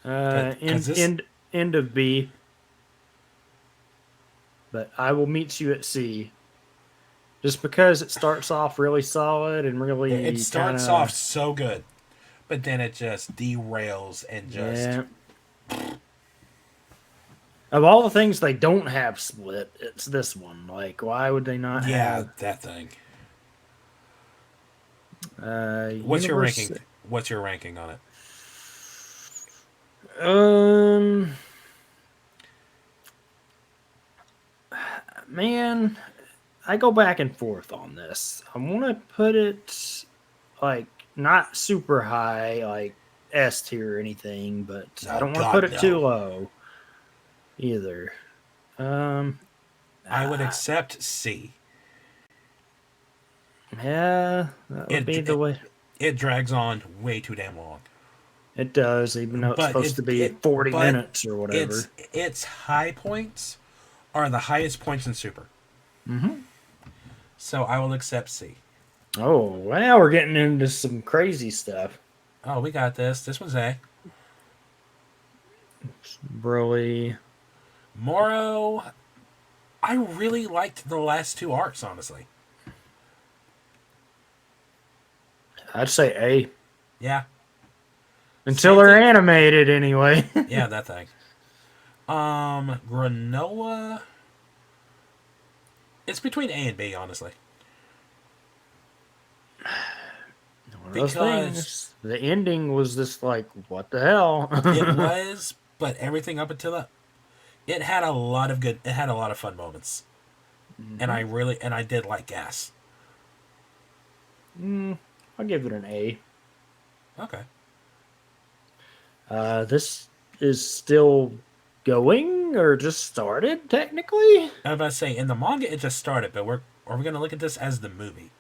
End of B. But I will meet you at C. Just because it starts off really solid and really It starts kinda, off so good, but then it just derails and just yeah. Of all the things they don't have split, it's this one. Like, why would they not have? that thing. What's your ranking? What's your ranking on it? Man, I go back and forth on this. I want to put it like not super high, like S tier or anything, but I don't want to put it too low either. I would accept C. Yeah, that would be the way. It drags on way too damn long. It does, even though it's supposed to be 40 minutes or whatever. Its high points are the highest points in Super. Mm-hmm. So I will accept C. Oh, wow, we're getting into some crazy stuff. Oh, we got this. This one's A. Broly. Moro, I really liked the last two arcs, honestly. I'd say A. Yeah. Until they're animated, anyway. Yeah, that thing. Granola. It's between A and B, honestly. Because the ending was just like, what the hell? It was, but everything up until that, it had a lot of fun moments. Mm-hmm. And I did like Gas. I'll give it an A. Okay. This is still going or just started technically? I was about to say in the manga it just started, but are we going to look at this as the movie?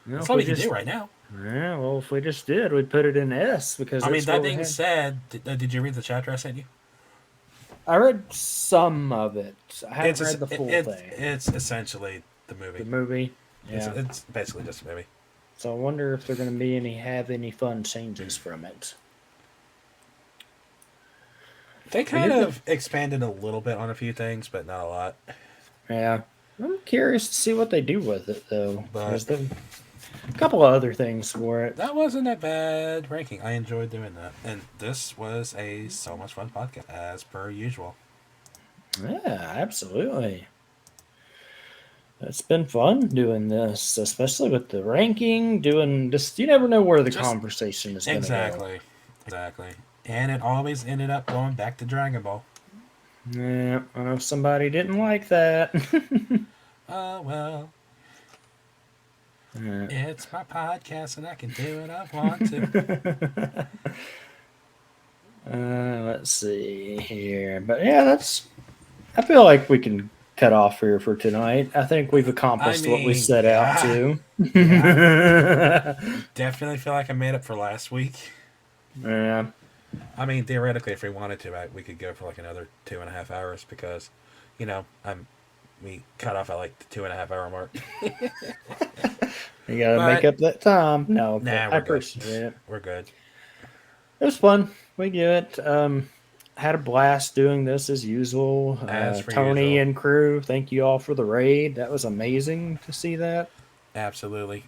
That's what we can do right now. Yeah, well, if we just did, we'd put it in S because. I mean, that being said, did you read the chapter I sent you? I read some of it. I haven't read the full thing. It's essentially the movie. The movie. Yeah. It's basically just a movie. So I wonder if they're going to have any fun changes from it. They kind of expanded a little bit on a few things, but not a lot. Yeah. I'm curious to see what they do with it, though. There's a couple of other things for it. That wasn't a bad ranking. I enjoyed doing that. And this was a so much fun podcast, as per usual. Yeah, absolutely. It's been fun doing this, especially with the ranking, you never know where the conversation is going to go. Exactly. And it always ended up going back to Dragon Ball. Yeah, I know somebody didn't like that. Oh, well. Yeah. It's my podcast and I can do what I want to. Let's see here. But yeah, I feel like we can cut off here for tonight. I think we've accomplished what we set out to. Yeah. Definitely feel like I made up for last week. Yeah. I mean, theoretically, if we wanted to, we could go for like another 2.5 hours because, we cut off at like the 2.5 hour mark. You gotta make up that time. No, I appreciate it. We're good. It was fun. We get it. Had a blast doing this as usual. Tony and crew, thank you all for the raid. That was amazing to see that. Absolutely.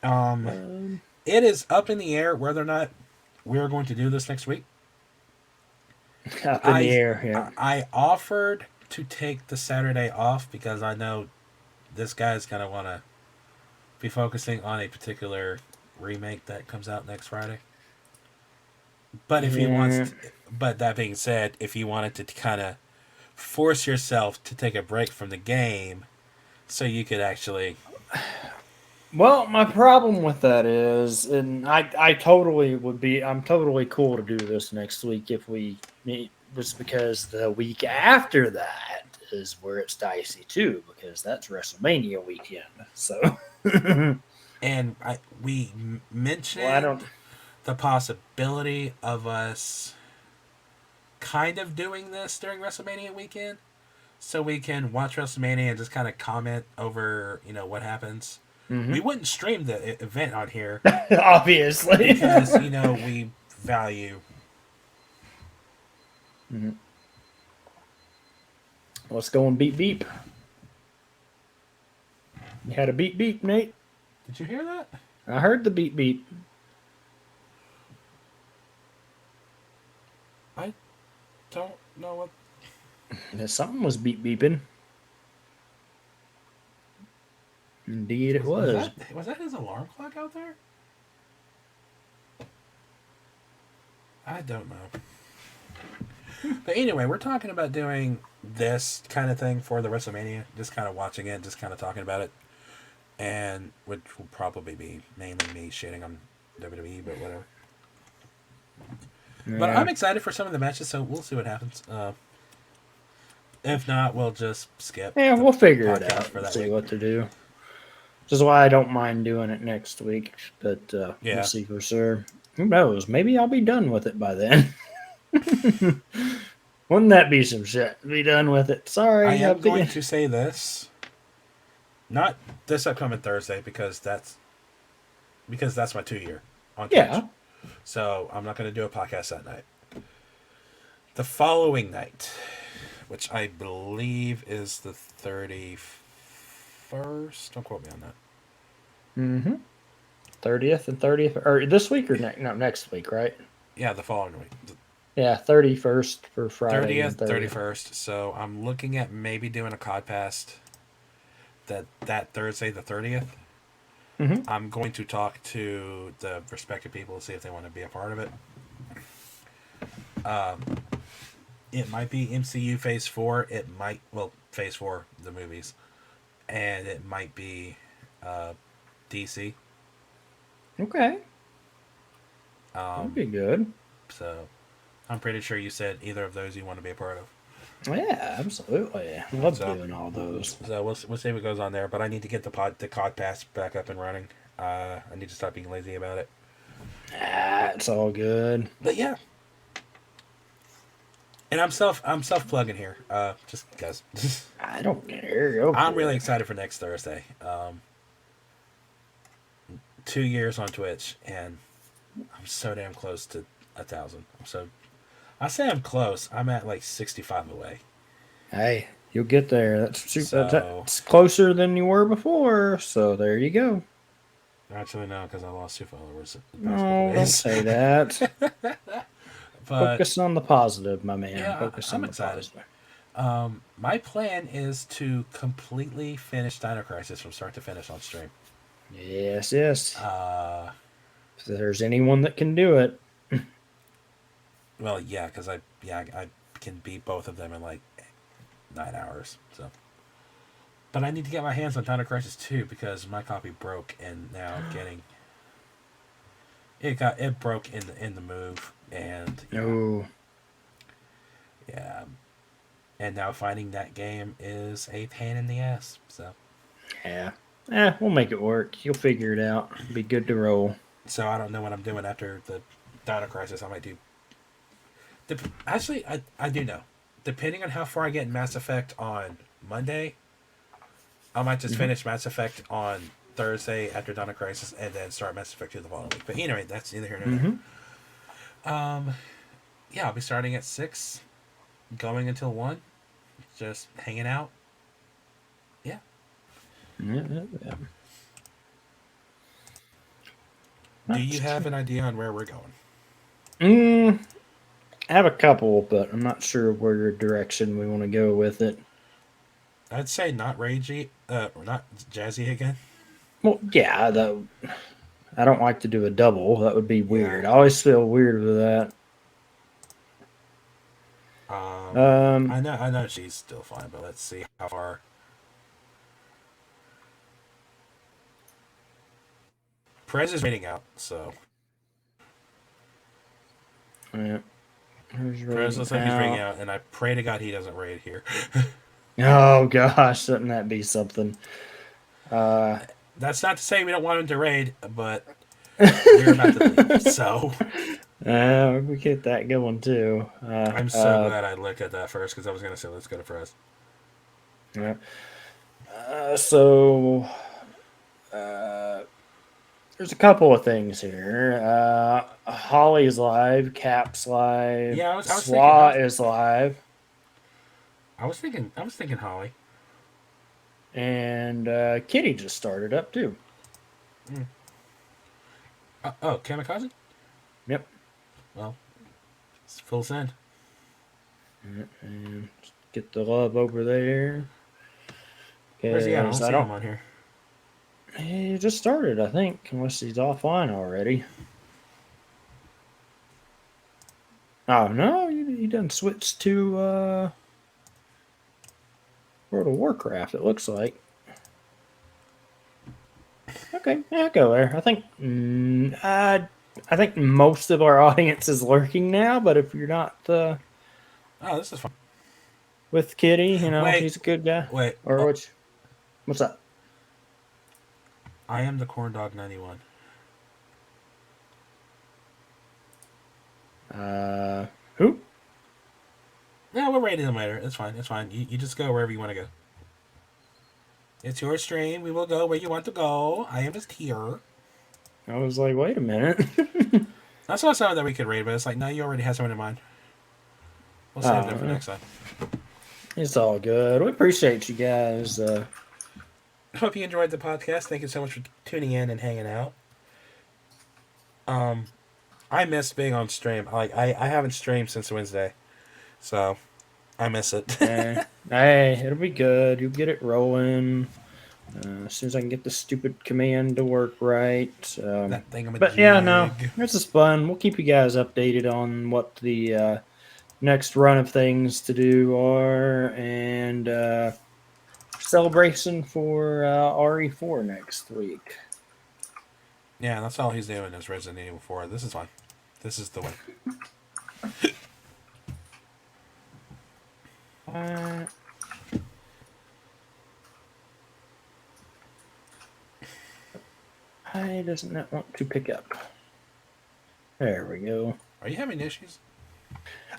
It is up in the air whether or not we're going to do this next week. Up in the air, yeah. I offered to take the Saturday off because I know this guy's going to want to be focusing on a particular remake that comes out next Friday. But if he wants, but that being said, if you wanted to kind of force yourself to take a break from the game so you could actually... Well, my problem with that is, and I'm totally cool to do this next week if we meet, just because the week after that is where it's dicey too, because that's WrestleMania weekend. So, and we mentioned the possibility of us kind of doing this during WrestleMania weekend, so we can watch WrestleMania and just kind of comment over, what happens. Mm-hmm. We wouldn't stream the event on here. Obviously. Because, we value Let's go and beep beep. You had a beep beep, Nate. Did you hear that? I heard the beep beep. I don't know what. Yeah, something was beep beeping. Indeed, it was. Was that his alarm clock out there? I don't know. But anyway, we're talking about doing this kind of thing for the WrestleMania. Just kind of watching it, just kind of talking about it. And which will probably be mainly me shitting on WWE, but whatever. Yeah. But I'm excited for some of the matches, so we'll see what happens. If not, we'll just skip. Yeah, the we'll figure it podcast out. for that See week. what to do. Which is why I don't mind doing it next week. But Yeah. we'll see for sure. Who knows? Maybe I'll be done with it by then. Wouldn't that be some shit? Be done with it. Sorry. I am I'll be- going to say this. Not this upcoming Thursday because that's my 2-year on Twitch. Yeah. So I'm not going to do a podcast that night. The following night, which I believe is the 31st. Don't quote me on that. Mm-hmm. 30th and 30th. Or this week or next week, right? Yeah, the following week. Yeah, 31st for Friday. 30th, and 30th. 31st. So I'm looking at maybe doing a codcast that Thursday, the 30th. Mhm. I'm going to talk to the respective people to see if they want to be a part of it. It might be MCU Phase 4. Phase 4, the movies. And it might be DC. Okay. That'd be good. So I'm pretty sure you said either of those you want to be a part of. Yeah, absolutely. I love So- doing all those. So we'll see what goes on there. But I need to get the cod pass back up and running. I need to stop being lazy about it. It's all good. But yeah. And I'm self plugging here. Just because I don't care. Go I'm for really it. excited for next Thursday. 2 years on Twitch, and I'm so damn close to 1,000. I say I'm close. I'm at like 65 away. Hey, you'll get there. So- That's closer than you were before. So there you go. Actually, no, because I lost 2 followers. The past No, couple don't days. say that. But Focus on the positive, my man. Yeah, Focus I'm on the excited. positive. My plan is to completely finish Dino Crisis from start to finish on stream. Yes, yes. Uh, If there's anyone that can do it. well, yeah, because I can beat both of them in like 9 hours. So, but I need to get my hands on Dino Crisis 2 because my copy broke, and now getting it broke in the move, and Oh, yeah, and now finding that game is a pain in the ass. So. yeah. We'll make it work. You'll figure it out. Be good to roll. So I don't know what I'm doing after the Dino Crisis. I might do. Actually, I do know. Depending on how far I get in Mass Effect on Monday, I might just finish Mass Effect on Thursday after Dino Crisis and then start Mass Effect 2 the following week. But anyway, that's neither here nor there. Yeah, I'll be starting at 6, going until 1, just hanging out. Yeah. Yeah. Do you have an idea on where we're going? I have a couple, but I'm not sure where direction we want to go with it. I'd say not ragey, not jazzy again. Well, yeah, I don't like to do a double. That would be weird. I always feel weird with that. I know she's still fine, but let's see how far. Perez is rating out, so Yeah. Perez looks like he's rating out, and I pray to God he doesn't raid here. Oh gosh, shouldn't that be something? That's not to say we don't want him to raid, but we're about to leave, so We get that going too. I'm so glad I looked at that first because I was gonna say let's go to Perez. Yeah. There's a couple of things here. Holly's live, Cap's live, Yeah, I was SWAT thinking- is live, I was thinking Holly. and Kitty just started up too. Oh, Kamikaze? Yep. Well, it's full send. And get the love over there. Where's he at? I don't 'Cause see him on here. He just started, I think, unless he's offline already. Oh no, he done switched to World of Warcraft. It looks like. Okay, yeah, go there. I think I think most of our audience is lurking now, but if you're not Oh, this is fun. with Kitty, Wait. he's a good guy. Wait. Or Oh, what's up? I am the Corn Dog 91. Who? Yeah, we'll rate him later. It's fine. It's fine. You just go wherever you want to go. It's your stream. We will go where you want to go. I am just here. I was like, wait a minute. I saw something that we could rate, but it's like, no, you already have someone in mind. We'll save them for next time. It's all good. We appreciate you guys. Hope you enjoyed the podcast. Thank you so much for tuning in and hanging out. I missed being on stream. I haven't streamed since Wednesday, so I miss it. Hey, it'll be good. You'll get it rolling as soon as I can get the stupid command to work right. That thing. But yeah, no, this is fun. We'll keep you guys updated on what the next run of things to do are, and celebration for RE4 next week. Yeah, that's all he's doing is Resident Evil 4. This is fine. This is the way. I does not want to pick up. There we go. Are you having issues?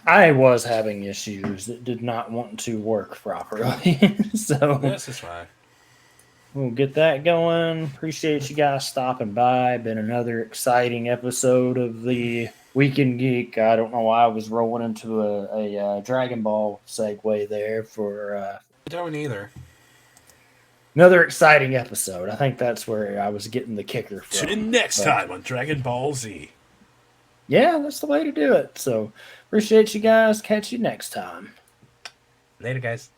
I was having issues that did not want to work properly. So This is fine. we'll get that going. Appreciate you guys stopping by. Been another exciting episode of the Weekend Geek. I don't know why I was rolling into a Dragon Ball segue there for Don't either. another exciting episode. I think that's where I was getting the kicker from. Tune in next But- time on Dragon Ball Z. Yeah, that's the way to do it. So appreciate you guys. Catch you next time. Later, guys.